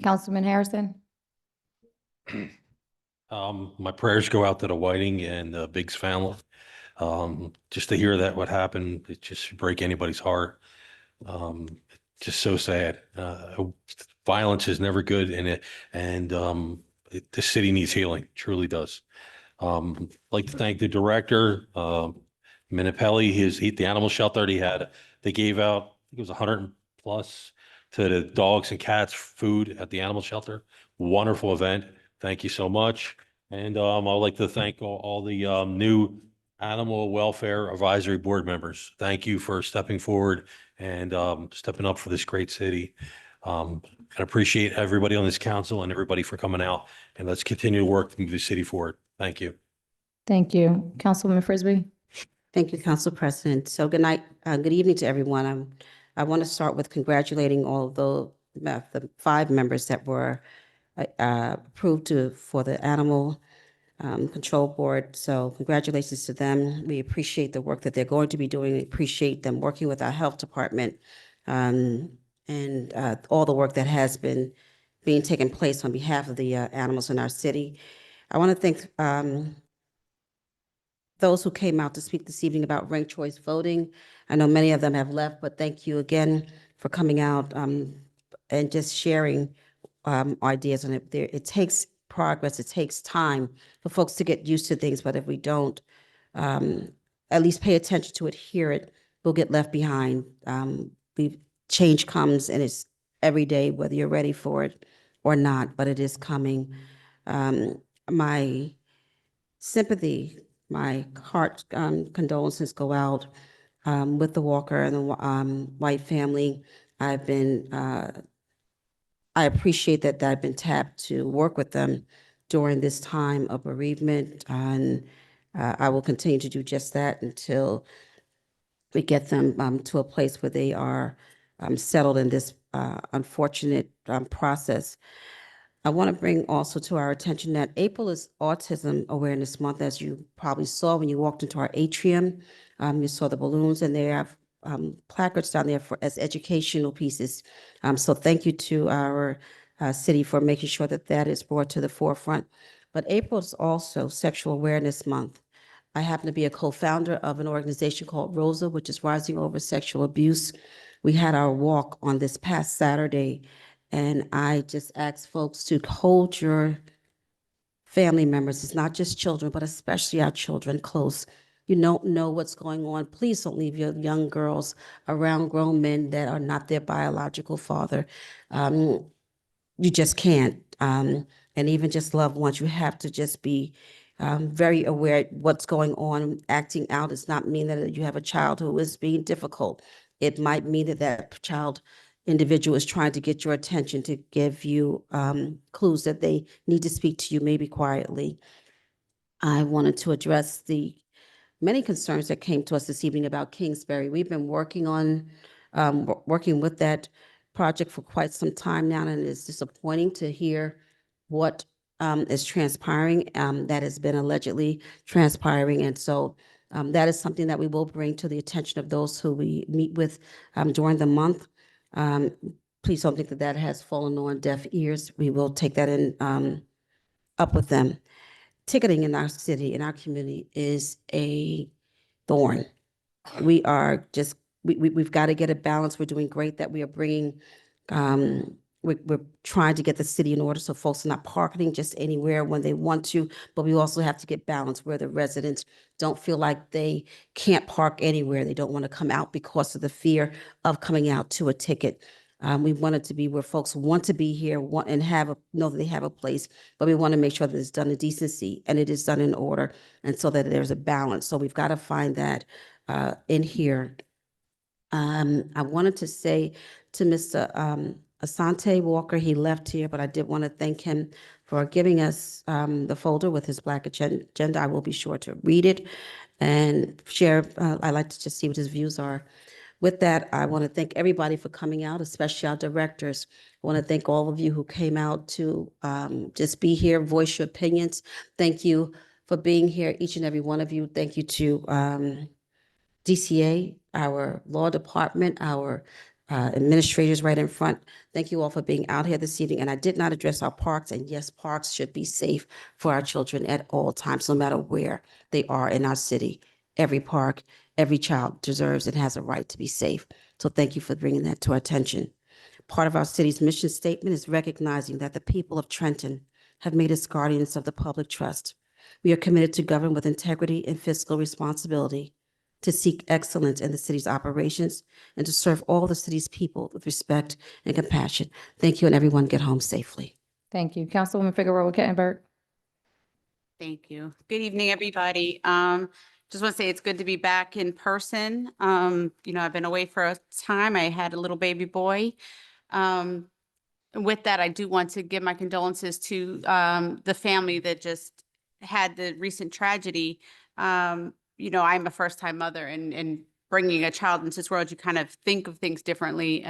Councilman Harrison? My prayers go out to the Whiting and the Biggs family. Just to hear that what happened, it just should break anybody's heart. Just so sad. Violence is never good, the city needs healing, truly does. Like to thank the director, Minipelli, the animal shelter he had. They gave out, I think it was 100 plus to the dogs and cats food at the animal shelter. Wonderful event. Thank you so much. And I'd like to thank all the new Animal Welfare Advisory Board members. Thank you for stepping forward and stepping up for this great city. I appreciate everybody on this council and everybody for coming out. And let's continue to work to move the city forward. Thank you. Thank you. Councilwoman Frisbee? Thank you, Council President. So good night, good evening to everyone. I want to start with congratulating all of the 5 members that were approved for the Animal Control Board. So congratulations to them. We appreciate the work that they're going to be doing. We appreciate them working with our health department and all the work that has been being taken place on behalf of the animals in our city. I want to thank those who came out to speak this evening about ranked choice voting. I know many of them have left, but thank you again for coming out and just sharing ideas on it. It takes progress, it takes time for folks to get used to things, but if we don't at least pay attention to it, hear it, we'll get left behind. Change comes and it's every day, whether you're ready for it or not, but it is coming. My sympathy, my heart condolences go out with the Walker and the White family. I appreciate that I've been tapped to work with them during this time of bereavement, and I will continue to do just that until we get them to a place where they are settled in this unfortunate process. I want to bring also to our attention that April is Autism Awareness Month, as you probably saw when you walked into our atrium. You saw the balloons, and they have placards down there as educational pieces. So thank you to our city for making sure that that is brought to the forefront. But April is also Sexual Awareness Month. I happen to be a co-founder of an organization called ROSA, which is Rising Over Sexual Abuse. We had our walk on this past Saturday, and I just ask folks to hold your family members, it's not just children, but especially our children, close. You don't know what's going on. Please don't leave your young girls around grown men that are not their biological father. You just can't. And even just loved ones, you have to just be very aware what's going on. Acting out does not mean that you have a child who is being difficult. It might mean that that individual is trying to get your attention, to give you clues that they need to speak to you, maybe quietly. I wanted to address the many concerns that came to us this evening about Kingsbury. We've been working with that project for quite some time now, and it's disappointing to hear what is transpiring, that has been allegedly transpiring. And so that is something that we will bring to the attention of those who we meet with during the month. Please don't think that that has fallen on deaf ears. We will take that up with them. Ticketing in our city, in our community, is a thorn. We are just we've got to get a balance. We're doing great that we are bringing, we're trying to get the city in order so folks are not parking just anywhere when they want to, but we also have to get balance where the residents don't feel like they can't park anywhere. They don't want to come out because of the fear of coming out to a ticket. We want it to be where folks want to be here, want and know that they have a place, but we want to make sure that it's done in decency and it is done in order, and so that there's a balance. So we've got to find that in here. I wanted to say to Mr. Asante Walker, he left here, but I did want to thank him for giving us the folder with his Black agenda. I will be sure to read it and share. I like to just see what his views are. With that, I want to thank everybody for coming out, especially our directors. I want to thank all of you who came out to just be here, voice your opinions. Thank you for being here, each and every one of you. Thank you to DCA, our law department, our administrators right in front. Thank you all for being out here this evening. And I did not address our parks. And yes, parks should be safe for our children at all times, no matter where they are in our city. Every park, every child deserves and has a right to be safe. So thank you for bringing that to our attention. Part of our city's mission statement is recognizing that the people of Trenton have made us guardians of the public trust. We are committed to govern with integrity and fiscal responsibility, to seek excellence in the city's operations, and to serve all the city's people with respect and compassion. Thank you, and everyone get home safely. Thank you. Councilwoman Figueroa Kettenberg. Thank you. Good evening, everybody. Just want to say it's good to be back in person. I've been away for a time. I had a little baby boy. With that, I do want to give my condolences to the family that just had the recent tragedy. I'm a first-time mother, and bringing a child into this world, you kind of think of things differently.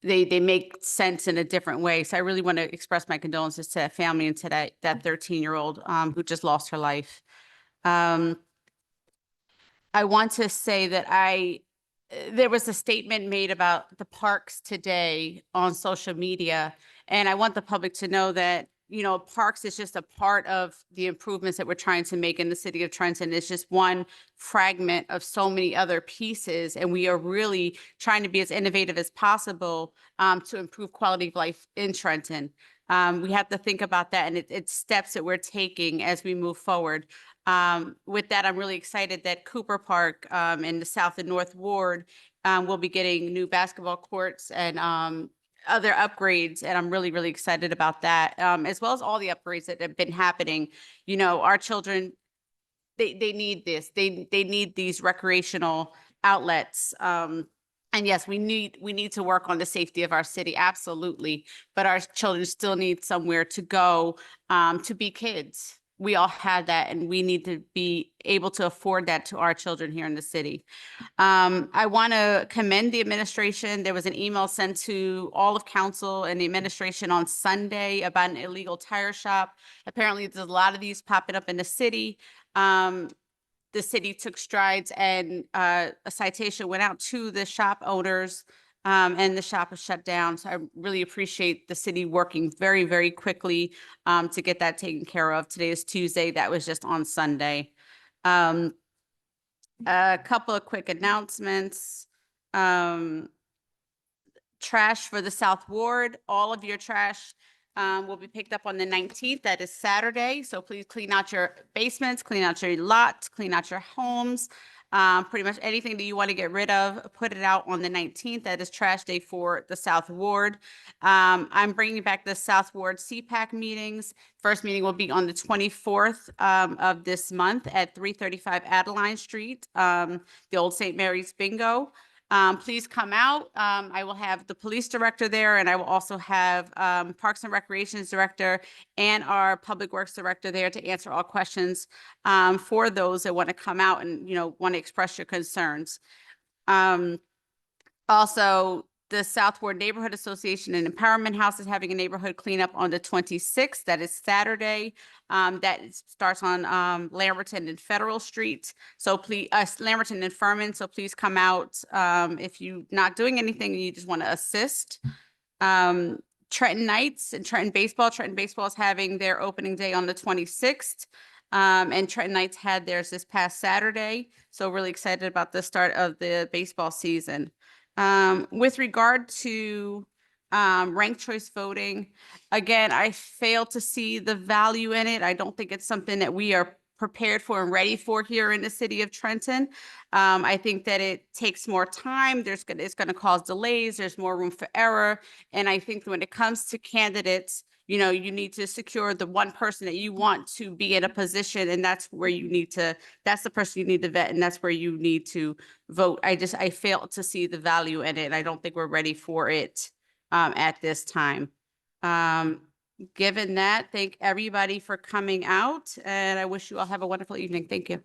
They make sense in a different way. So I really want to express my condolences to that family and to that 13-year-old who just lost her life. I want to say that there was a statement made about the parks today on social media, and I want the public to know that parks is just a part of the improvements that we're trying to make in the city of Trenton. It's just one fragment of so many other pieces, and we are really trying to be as innovative as possible to improve quality of life in Trenton. We have to think about that, and it's steps that we're taking as we move forward. With that, I'm really excited that Cooper Park in the South and North Ward will be getting new basketball courts and other upgrades, and I'm really, really excited about that, as well as all the upgrades that have been happening. Our children, they need this. They need these recreational outlets. And yes, we need to work on the safety of our city, absolutely. But our children still need somewhere to go to be kids. We all have that, and we need to be able to afford that to our children here in the city. I want to commend the administration. There was an email sent to all of council and the administration on Sunday about an illegal tire shop. Apparently, there's a lot of these popping up in the city. The city took strides, and a citation went out to the shop owners, and the shop is shut down. So I really appreciate the city working very, very quickly to get that taken care of. Today is Tuesday. That was just on Sunday. A couple of quick announcements. Trash for the South Ward. All of your trash will be picked up on the 19th. That is Saturday. So please clean out your basements, clean out your lots, clean out your homes. Pretty much anything that you want to get rid of, put it out on the 19th. That is trash day for the South Ward. I'm bringing back the South Ward CPAC meetings. First meeting will be on the 24th of this month at 335 Adeline Street, the old St. Mary's Bingo. Please come out. I will have the police director there, and I will also have Parks and Recreations director and our Public Works director there to answer all questions for those that want to come out and want to express your concerns. Also, the South Ward Neighborhood Association and Empowerment House is having a neighborhood cleanup on the 26th. That is Saturday. That starts on Lamberton and Federal Street. So please, Lamberton and Furman. So please come out if you're not doing anything and you just want to assist. Trenton Knights and Trenton Baseball. Trenton Baseball is having their opening day on the 26th. And Trentonites had theirs this past Saturday. So really excited about the start of the baseball season. With regard to ranked choice voting, again, I fail to see the value in it. I don't think it's something that we are prepared for and ready for here in the city of Trenton. I think that it takes more time. It's going to cause delays. There's more room for error. And I think when it comes to candidates, you know, you need to secure the one person that you want to be in a position, and that's where you need to, that's the person you need to vet, and that's where you need to vote. I fail to see the value in it. I don't think we're ready for it at this time. Given that, thank everybody for coming out, and I wish you all have a wonderful evening. Thank you.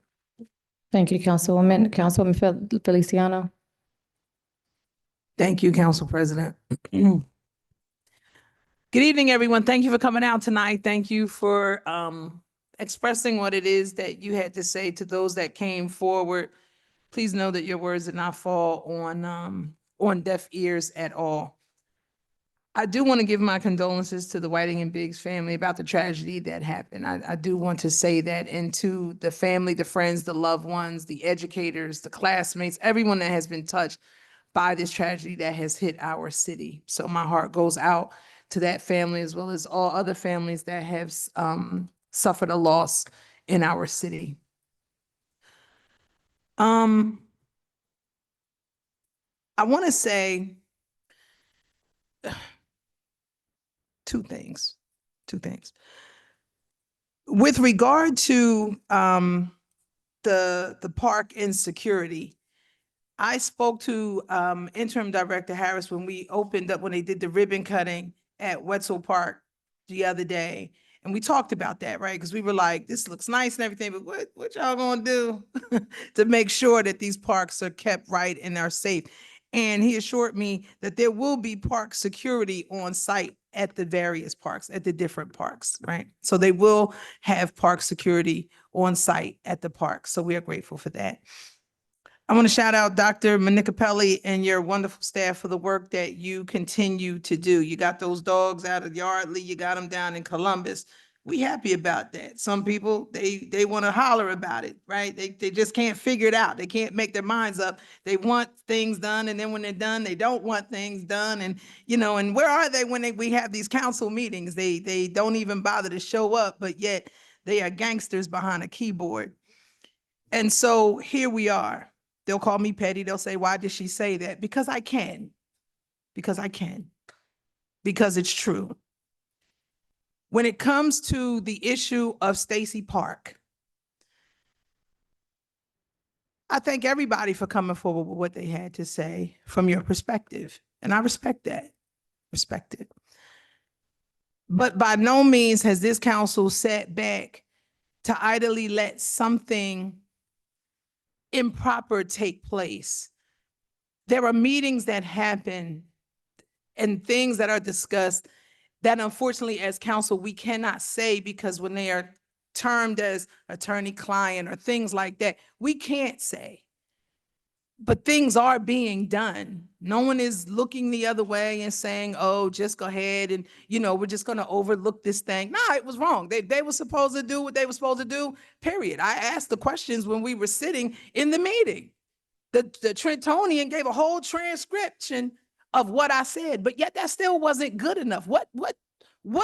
Thank you, Councilwoman Feliciano. Thank you, Council President. Good evening, everyone. Thank you for coming out tonight. Thank you for expressing what it is that you had to say to those that came forward. Please know that your words did not fall on deaf ears at all. I do want to give my condolences to the Whiting and Biggs family about the tragedy that happened. I do want to say that, and to the family, the friends, the loved ones, the educators, the classmates, everyone that has been touched by this tragedy that has hit our city. So my heart goes out to that family, as well as all other families that have suffered a loss in our city. I want to say two things. With regard to the park insecurity, I spoke to Interim Director Harris when we opened up, when they did the ribbon cutting at Wetzel Park the other day. And we talked about that, right? Because we were like, this looks nice and everything, but what y'all gonna do to make sure that these parks are kept right and are safe? And he assured me that there will be park security on site at the various parks, at the different parks, right? So they will have park security on site at the park. So we are grateful for that. I want to shout out Dr. Manicapelli and your wonderful staff for the work that you continue to do. You got those dogs out of Yardley, you got them down in Columbus. We happy about that. Some people, they want to holler about it, right? They just can't figure it out. They can't make their minds up. They want things done, and then when they're done, they don't want things done. And, you know, and where are they when we have these council meetings? They don't even bother to show up, but yet they are gangsters behind a keyboard. And so here we are. They'll call me petty. They'll say, why did she say that? Because I can. Because I can. Because it's true. When it comes to the issue of Stacy Park, I thank everybody for coming forward with what they had to say from your perspective. And I respect that. Respect it. But by no means has this council sat back to idly let something improper take place. There are meetings that happen and things that are discussed that unfortunately as council we cannot say, because when they are termed as attorney-client or things like that, we can't say. But things are being done. No one is looking the other way and saying, oh, just go ahead and, you know, we're just going to overlook this thing. No, it was wrong. They were supposed to do what they were supposed to do, period. I asked the questions when we were sitting in the meeting. The Trentonian gave a whole transcription of what I said, but yet that still wasn't good enough. What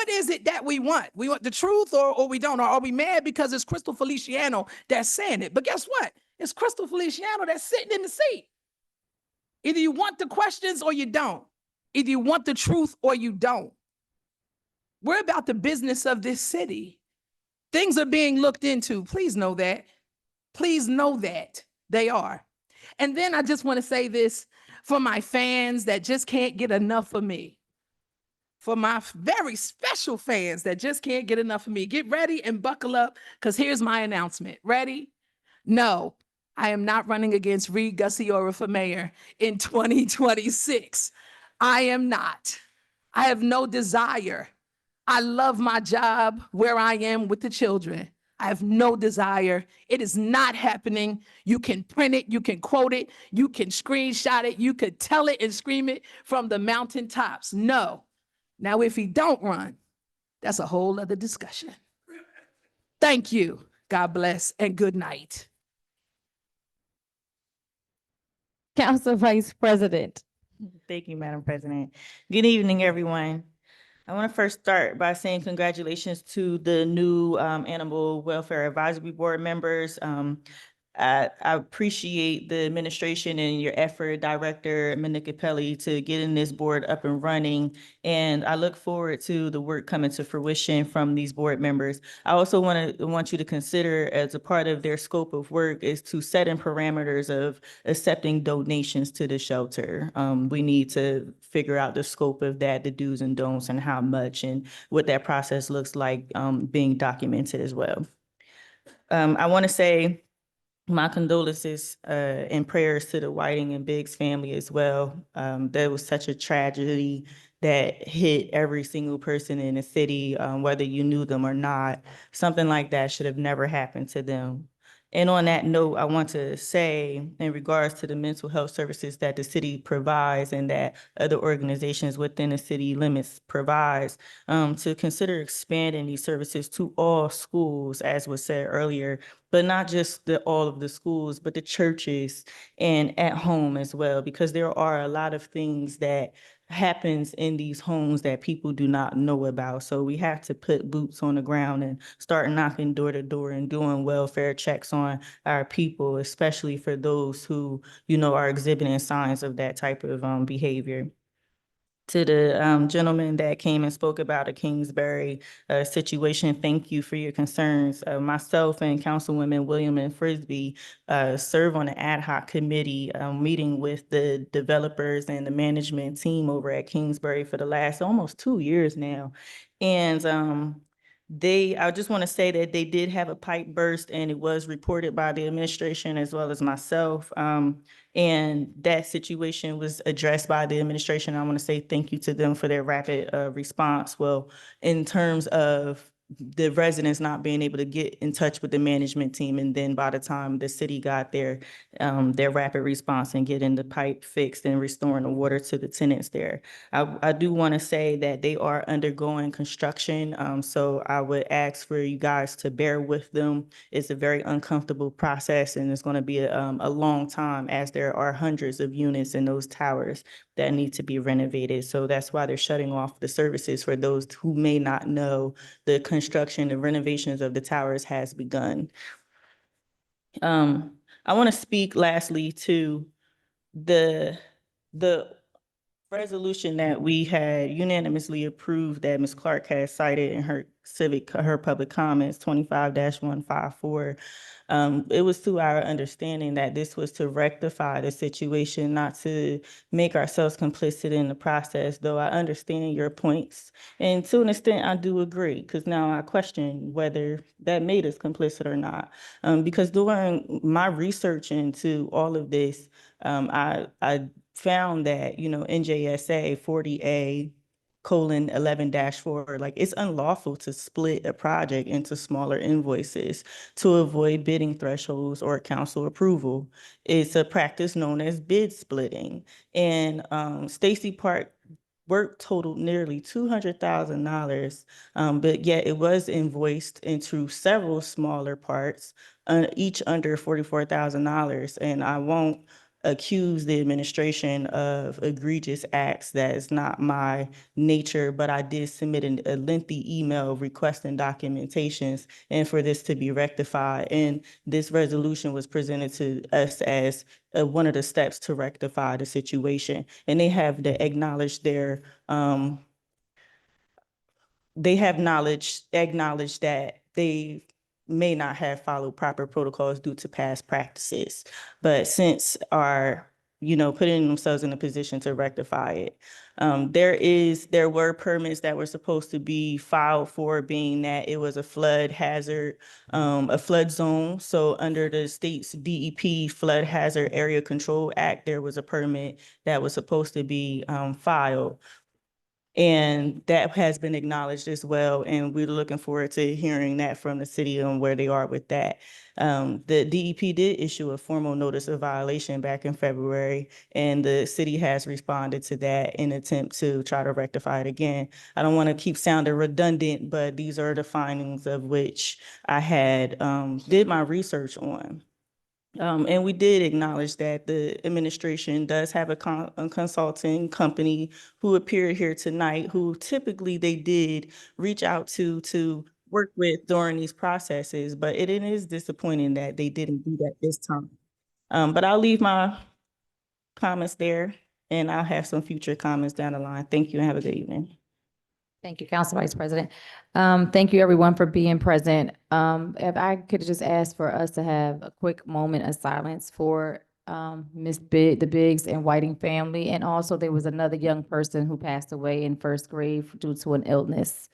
is it that we want? We want the truth or we don't? Or are we mad because it's Crystal Feliciano that's saying it? But guess what? It's Crystal Feliciano that's sitting in the seat. Either you want the questions or you don't. Either you want the truth or you don't. We're about the business of this city. Things are being looked into. Please know that. Please know that they are. And then I just want to say this for my fans that just can't get enough of me. For my very special fans that just can't get enough of me, get ready and buckle up, because here's my announcement. Ready? No, I am not running against Reed Gussiora for mayor in 2026. I am not. I have no desire. I love my job where I am with the children. I have no desire. It is not happening. You can print it, you can quote it, you can screenshot it, you could tell it and scream it from the mountaintops. No. Now, if he don't run, that's a whole other discussion. Thank you. God bless and good night. Council Vice President. Thank you, Madam President. Good evening, everyone. I want to first start by saying congratulations to the new Animal Welfare Advisory Board members. I appreciate the administration and your effort, Director Minikapelli, to getting this board up and running. And I look forward to the work coming to fruition from these board members. I also want you to consider, as a part of their scope of work, is to set in parameters of accepting donations to the shelter. We need to figure out the scope of that, the do's and don'ts, and how much, and what that process looks like being documented as well. I want to say my condolences and prayers to the Whiting and Biggs family as well. There was such a tragedy that hit every single person in the city, whether you knew them or not. Something like that should have never happened to them. And on that note, I want to say, in regards to the mental health services that the city provides and that other organizations within the city limits provides, to consider expanding these services to all schools, as was said earlier, but not just all of the schools, but the churches and at home as well, because there are a lot of things that happens in these homes that people do not know about. So we have to put boots on the ground and start knocking door to door and doing welfare checks on our people, especially for those who, are exhibiting signs of that type of behavior. To the gentleman that came and spoke about a Kingsbury situation, thank you for your concerns. Myself and Councilwoman William and Frisbee serve on an ad hoc committee meeting with the developers and the management team over at Kingsbury for the last almost 2 years now. And I just want to say that they did have a pipe burst, and it was reported by the administration as well as myself. And that situation was addressed by the administration. I want to say thank you to them for their rapid response. Well, in terms of the residents not being able to get in touch with the management team, and then by the time the city got their rapid response and getting the pipe fixed and restoring the water to the tenants there. I do want to say that they are undergoing construction, so I would ask for you guys to bear with them. It's a very uncomfortable process, and it's going to be a long time, as there are hundreds of units in those towers that need to be renovated. So that's why they're shutting off the services. For those who may not know, the construction, the renovations of the towers has begun. I want to speak lastly to the resolution that we had unanimously approved that Ms. Clark has cited in her public comments, 25-154. It was to our understanding that this was to rectify the situation, not to make ourselves complicit in the process, though I understand your points. And to an extent, I do agree, because now I question whether that made us complicit or not. Because during my research into all of this, I found that, NJSA 40A:11-4, like, it's unlawful to split a project into smaller invoices to avoid bidding thresholds or council approval. It's a practice known as bid splitting. And Stacy Park work totaled nearly $200,000, but yet it was invoiced into several smaller parts, each under $44,000. And I won't accuse the administration of egregious acts. That is not my nature, but I did submit a lengthy email requesting documentations and for this to be rectified. And this resolution was presented to us as one of the steps to rectify the situation. And they have acknowledged that they may not have followed proper protocols due to past practices, but since are, putting themselves in a position to rectify it. There were permits that were supposed to be filed for, being that it was a flood hazard, a flood zone. So under the state's DEP Flood Hazard Area Control Act, there was a permit that was supposed to be filed. And that has been acknowledged as well. And we're looking forward to hearing that from the city on where they are with that. The DEP did issue a formal notice of violation back in February, and the city has responded to that in attempt to try to rectify it again. I don't want to keep sounding redundant, but these are the findings of which I had did my research on. And we did acknowledge that the administration does have a consulting company who appeared here tonight, who typically they did reach out to work with during these processes, but it is disappointing that they didn't do that this time. But I'll leave my comments there, and I'll have some future comments down the line. Thank you and have a good evening. Thank you, Council Vice President. Thank you, everyone, for being present. If I could just ask for us to have a quick moment of silence for the Biggs and Whiting family. And also, there was another young person who passed away in first grade due to an illness.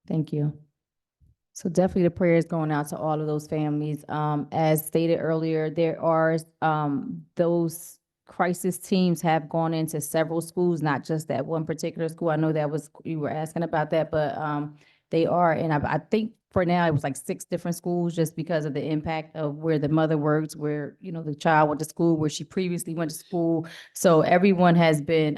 Thank you. So definitely the prayer is going out to all of those families. As stated earlier, there are those crisis teams have gone into several schools, not just that one particular school. I know that was, you were asking about that, but they are, and I think for now it was like 6 different schools just because of the impact of where the mother works, where, you know, the child went to school, where she previously went to school. So everyone has been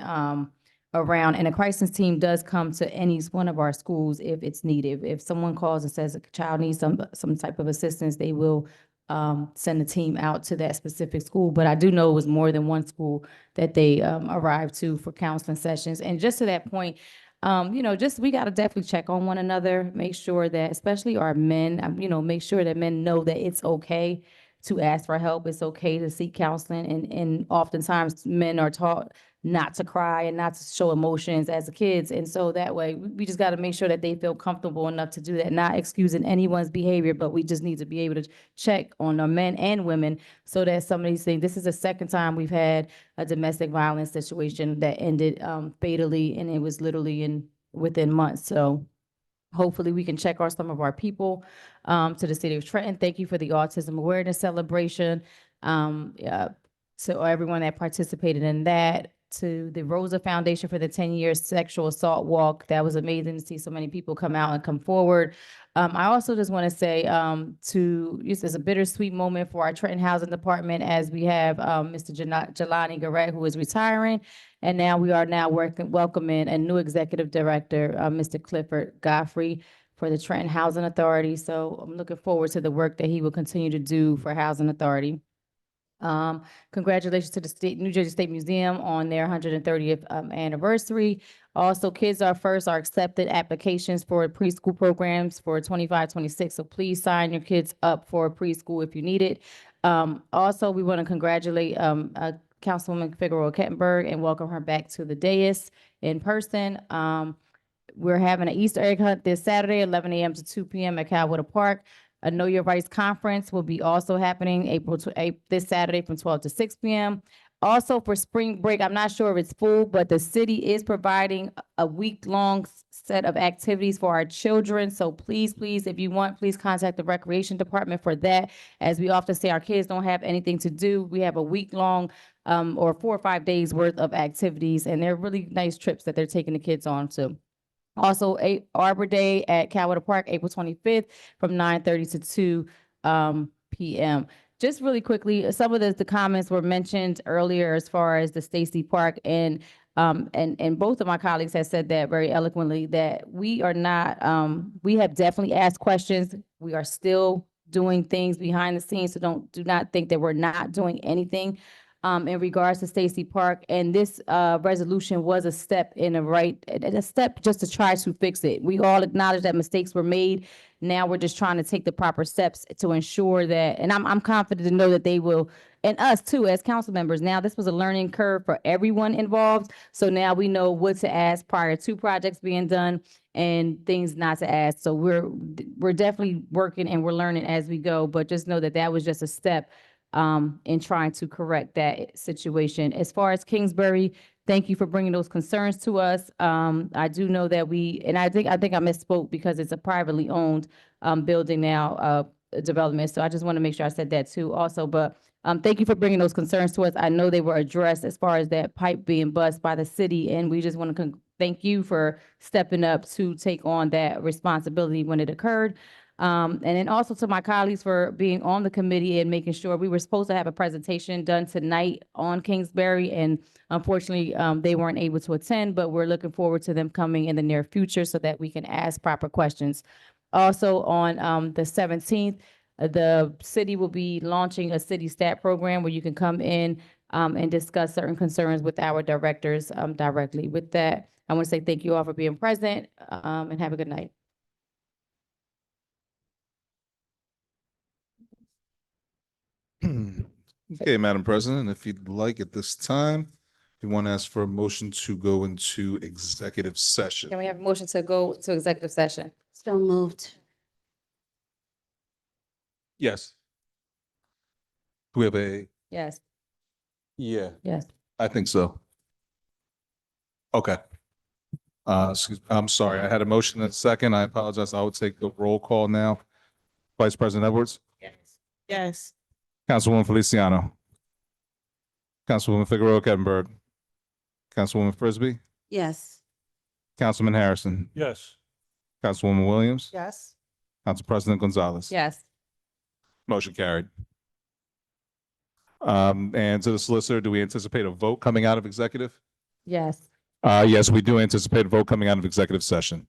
around, and a crisis team does come to any one of our schools if it's needed. If someone calls and says a child needs some type of assistance, they will send a team out to that specific school. But I do know it was more than one school that they arrived to for counseling sessions. And just to that point, you know, just we got to definitely check on one another, make sure that, especially our men, you know, make sure that men know that it's okay to ask for help. It's okay to seek counseling. And oftentimes men are taught not to cry and not to show emotions as kids. And so that way, we just got to make sure that they feel comfortable enough to do that, not excusing anyone's behavior, but we just need to be able to check on our men and women so that some of these things, this is the second time we've had a domestic violence situation that ended fatally, and it was literally within months. So hopefully we can check on some of our people to the city of Trenton. Thank you for the autism awareness celebration. So everyone that participated in that, to the Rosa Foundation for the 10-year sexual assault walk. That was amazing to see so many people come out and come forward. I also just want to say this is a bittersweet moment for our Trenton Housing Department, as we have Mr. Jelani Garrett, who is retiring. And now we are welcoming a new executive director, Mr. Clifford Godfrey, for the Trenton Housing Authority. So I'm looking forward to the work that he will continue to do for Housing Authority. Congratulations to the New Jersey State Museum on their 130th anniversary. Also, Kids Are First are accepted applications for preschool programs for 25-26. So please sign your kids up for preschool if you need it. Also, we want to congratulate Councilwoman Figueroa Kettenberg and welcome her back to the dais in person. We're having an Easter egg hunt this Saturday, 11 a.m. to 2 p.m. at Calwood Park. A Know Your Rights conference will be also happening this Saturday from 12 to 6 p.m. Also for spring break, I'm not sure if it's full, but the city is providing a week-long set of activities for our children. So please, if you want, please contact the recreation department for that. As we often say, our kids don't have anything to do. We have a week-long or 4 or 5 days worth of activities, and they're really nice trips that they're taking the kids on. So also, Arbor Day at Calwood Park, April 25th from 9:30 to 2 p.m. Just really quickly, some of the comments were mentioned earlier as far as the Stacy Park, and both of my colleagues have said that very eloquently, that we are not, we have definitely asked questions. We are still doing things behind the scenes, so do not think that we're not doing anything in regards to Stacy Park. And this resolution was a step just to try to fix it. We all acknowledge that mistakes were made. Now we're just trying to take the proper steps to ensure that, and I'm confident to know that they will, and us too, as council members. Now, this was a learning curve for everyone involved. So now we know what to ask prior to projects being done and things not to ask. So we're definitely working and we're learning as we go, but just know that that was just a step in trying to correct that situation. As far as Kingsbury, thank you for bringing those concerns to us. I do know that I think I misspoke because it's a privately owned building now. development. So I just want to make sure I said that too also, but thank you for bringing those concerns to us. I know they were addressed as far as that pipe being bust by the city, and we just want to thank you for stepping up to take on that responsibility when it occurred. And then also to my colleagues for being on the committee and making sure we were supposed to have a presentation done tonight on Kingsbury, and unfortunately, they weren't able to attend, but we're looking forward to them coming in the near future so that we can ask proper questions. Also on the 17th, the city will be launching a city stat program where you can come in and discuss certain concerns with our directors directly. With that, I want to say thank you all for being present and have a good night. Okay, Madam President, if you'd like at this time, you want to ask for a motion to go into executive session. Can we have a motion to go to executive session? So moved. Yes. Do we have a, Yes. yeah, Yes. I think so. Okay. I'm sorry, I had a motion and a second. I apologize. I will take the roll call now. Vice President Edwards, Yes. Councilwoman Feliciano, Councilwoman Figueroa Kettenberg, Councilwoman Frisbee, Yes. Councilman Harrison, Yes. Councilwoman Williams, Yes. Council President Gonzalez. Yes. Motion carried. And to the solicitor, do we anticipate a vote coming out of executive? Yes. Yes, we do anticipate a vote coming out of executive session.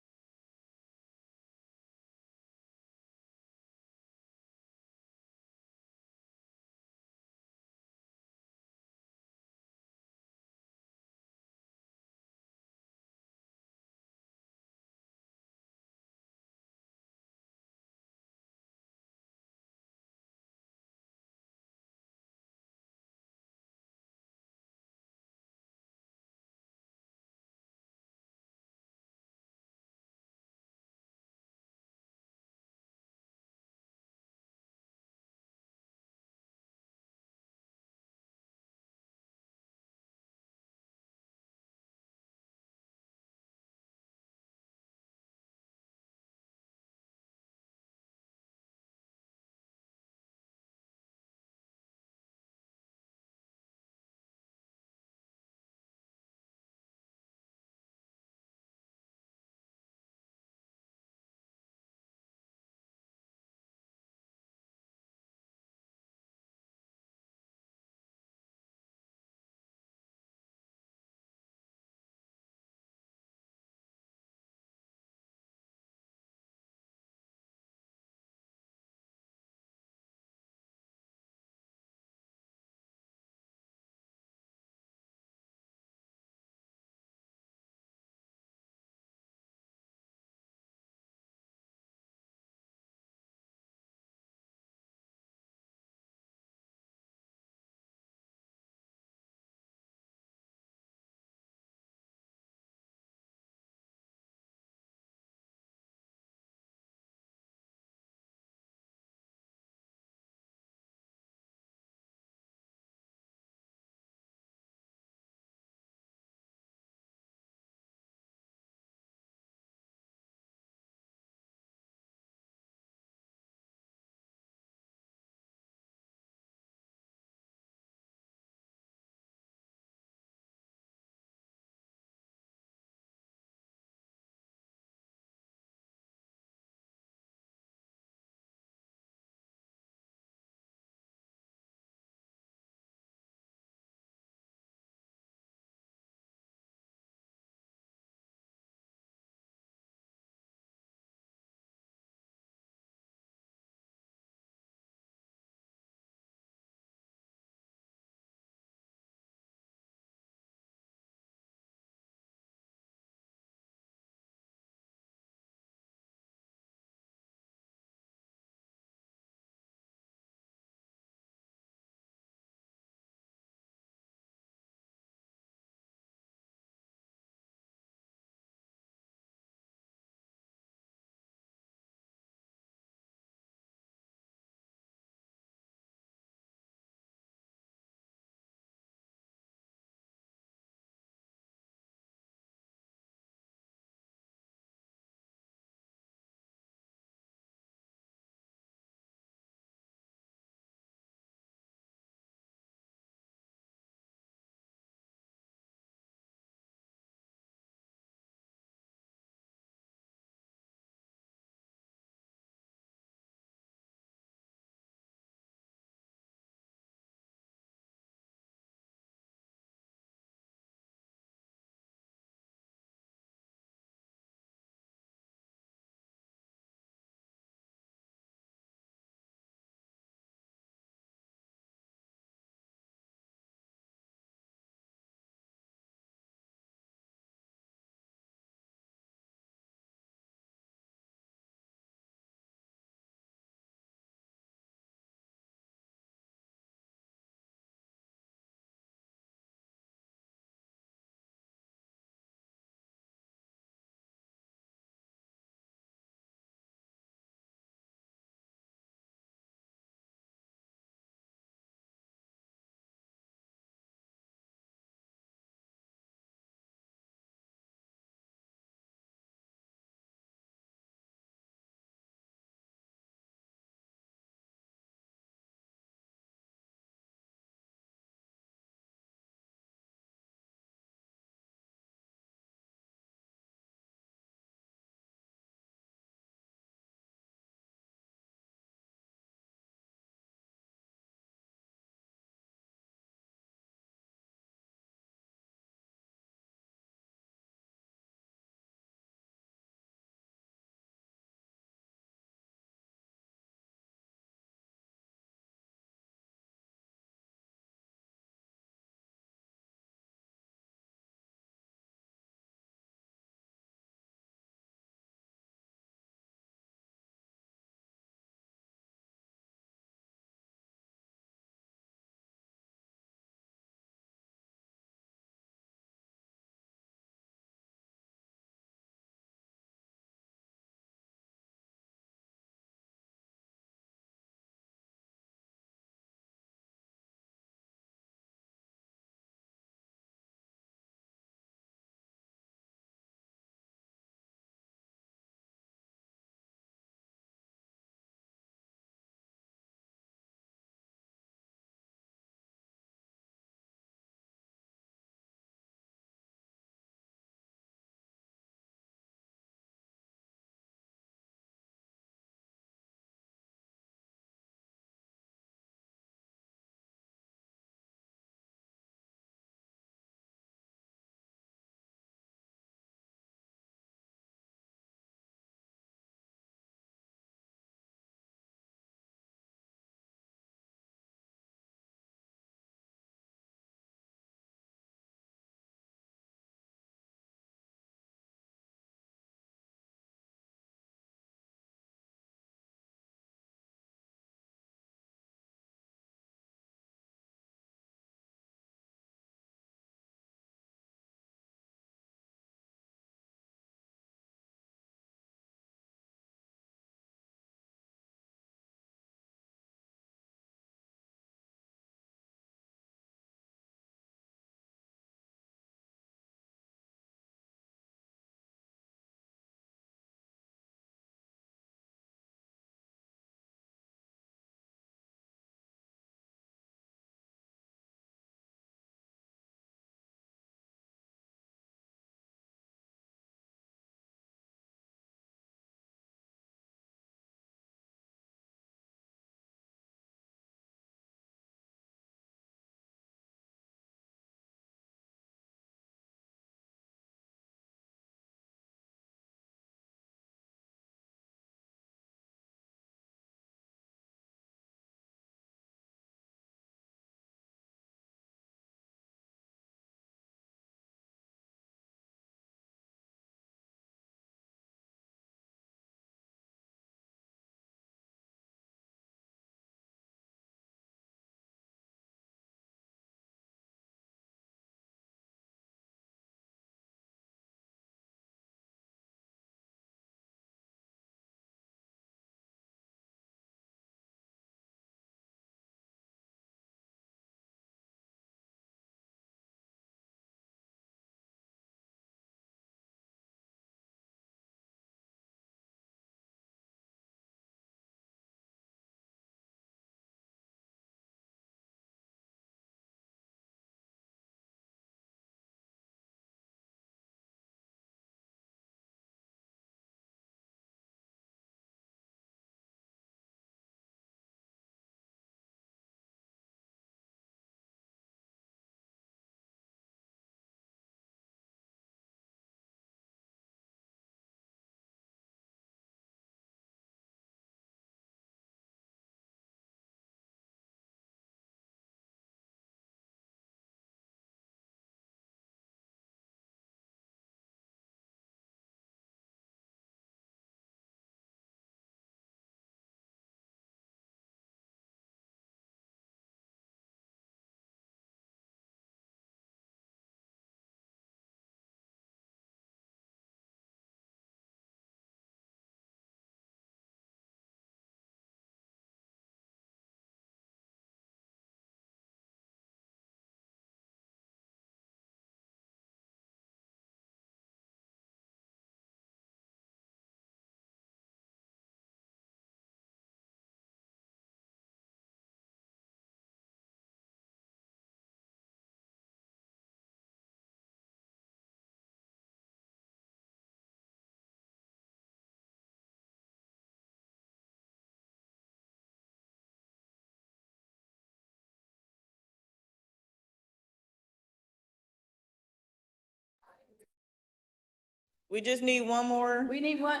We just need one more. We need one.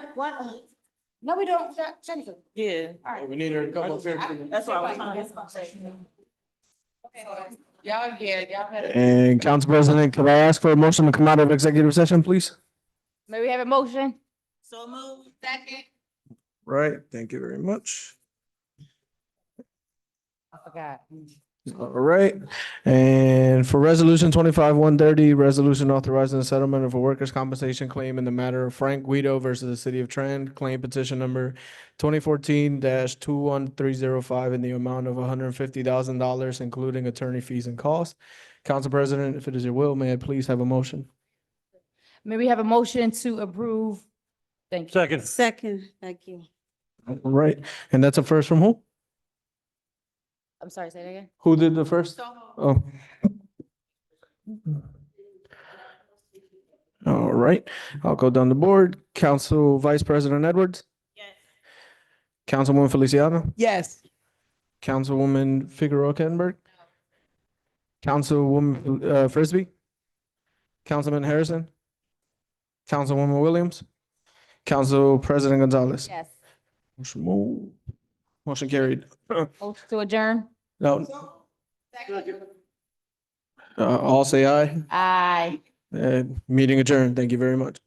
No, we don't. Jennifer. Yeah. All right. We need her to come up here. That's why I was trying. Y'all, yeah, y'all better. And Council President, could I ask for a motion to come out of executive session, please? May we have a motion? So move. Second. Right, thank you very much. I forgot. All right, and for resolution 25-130, resolution authorizing the settlement of a workers' compensation claim in the matter of Frank Guido versus the city of Trenton, claim petition number 2014-21305 in the amount of $150,000, including attorney fees and costs. Council President, if it is your will, may I please have a motion? May we have a motion to approve? Thank you. Second. Second, thank you. All right, and that's a first from who? I'm sorry, say that again. Who did the first? Oh. All right, I'll go down the board. Council Vice President Edwards? Yes. Councilwoman Feliciano? Yes. Councilwoman Figueroa Kettenberg? Councilwoman Frisbee? Councilman Harrison? Councilwoman Williams? Council President Gonzalez? Yes. Motion carried. Motion to adjourn? No. All say aye. Aye. Meeting adjourned. Thank you very much.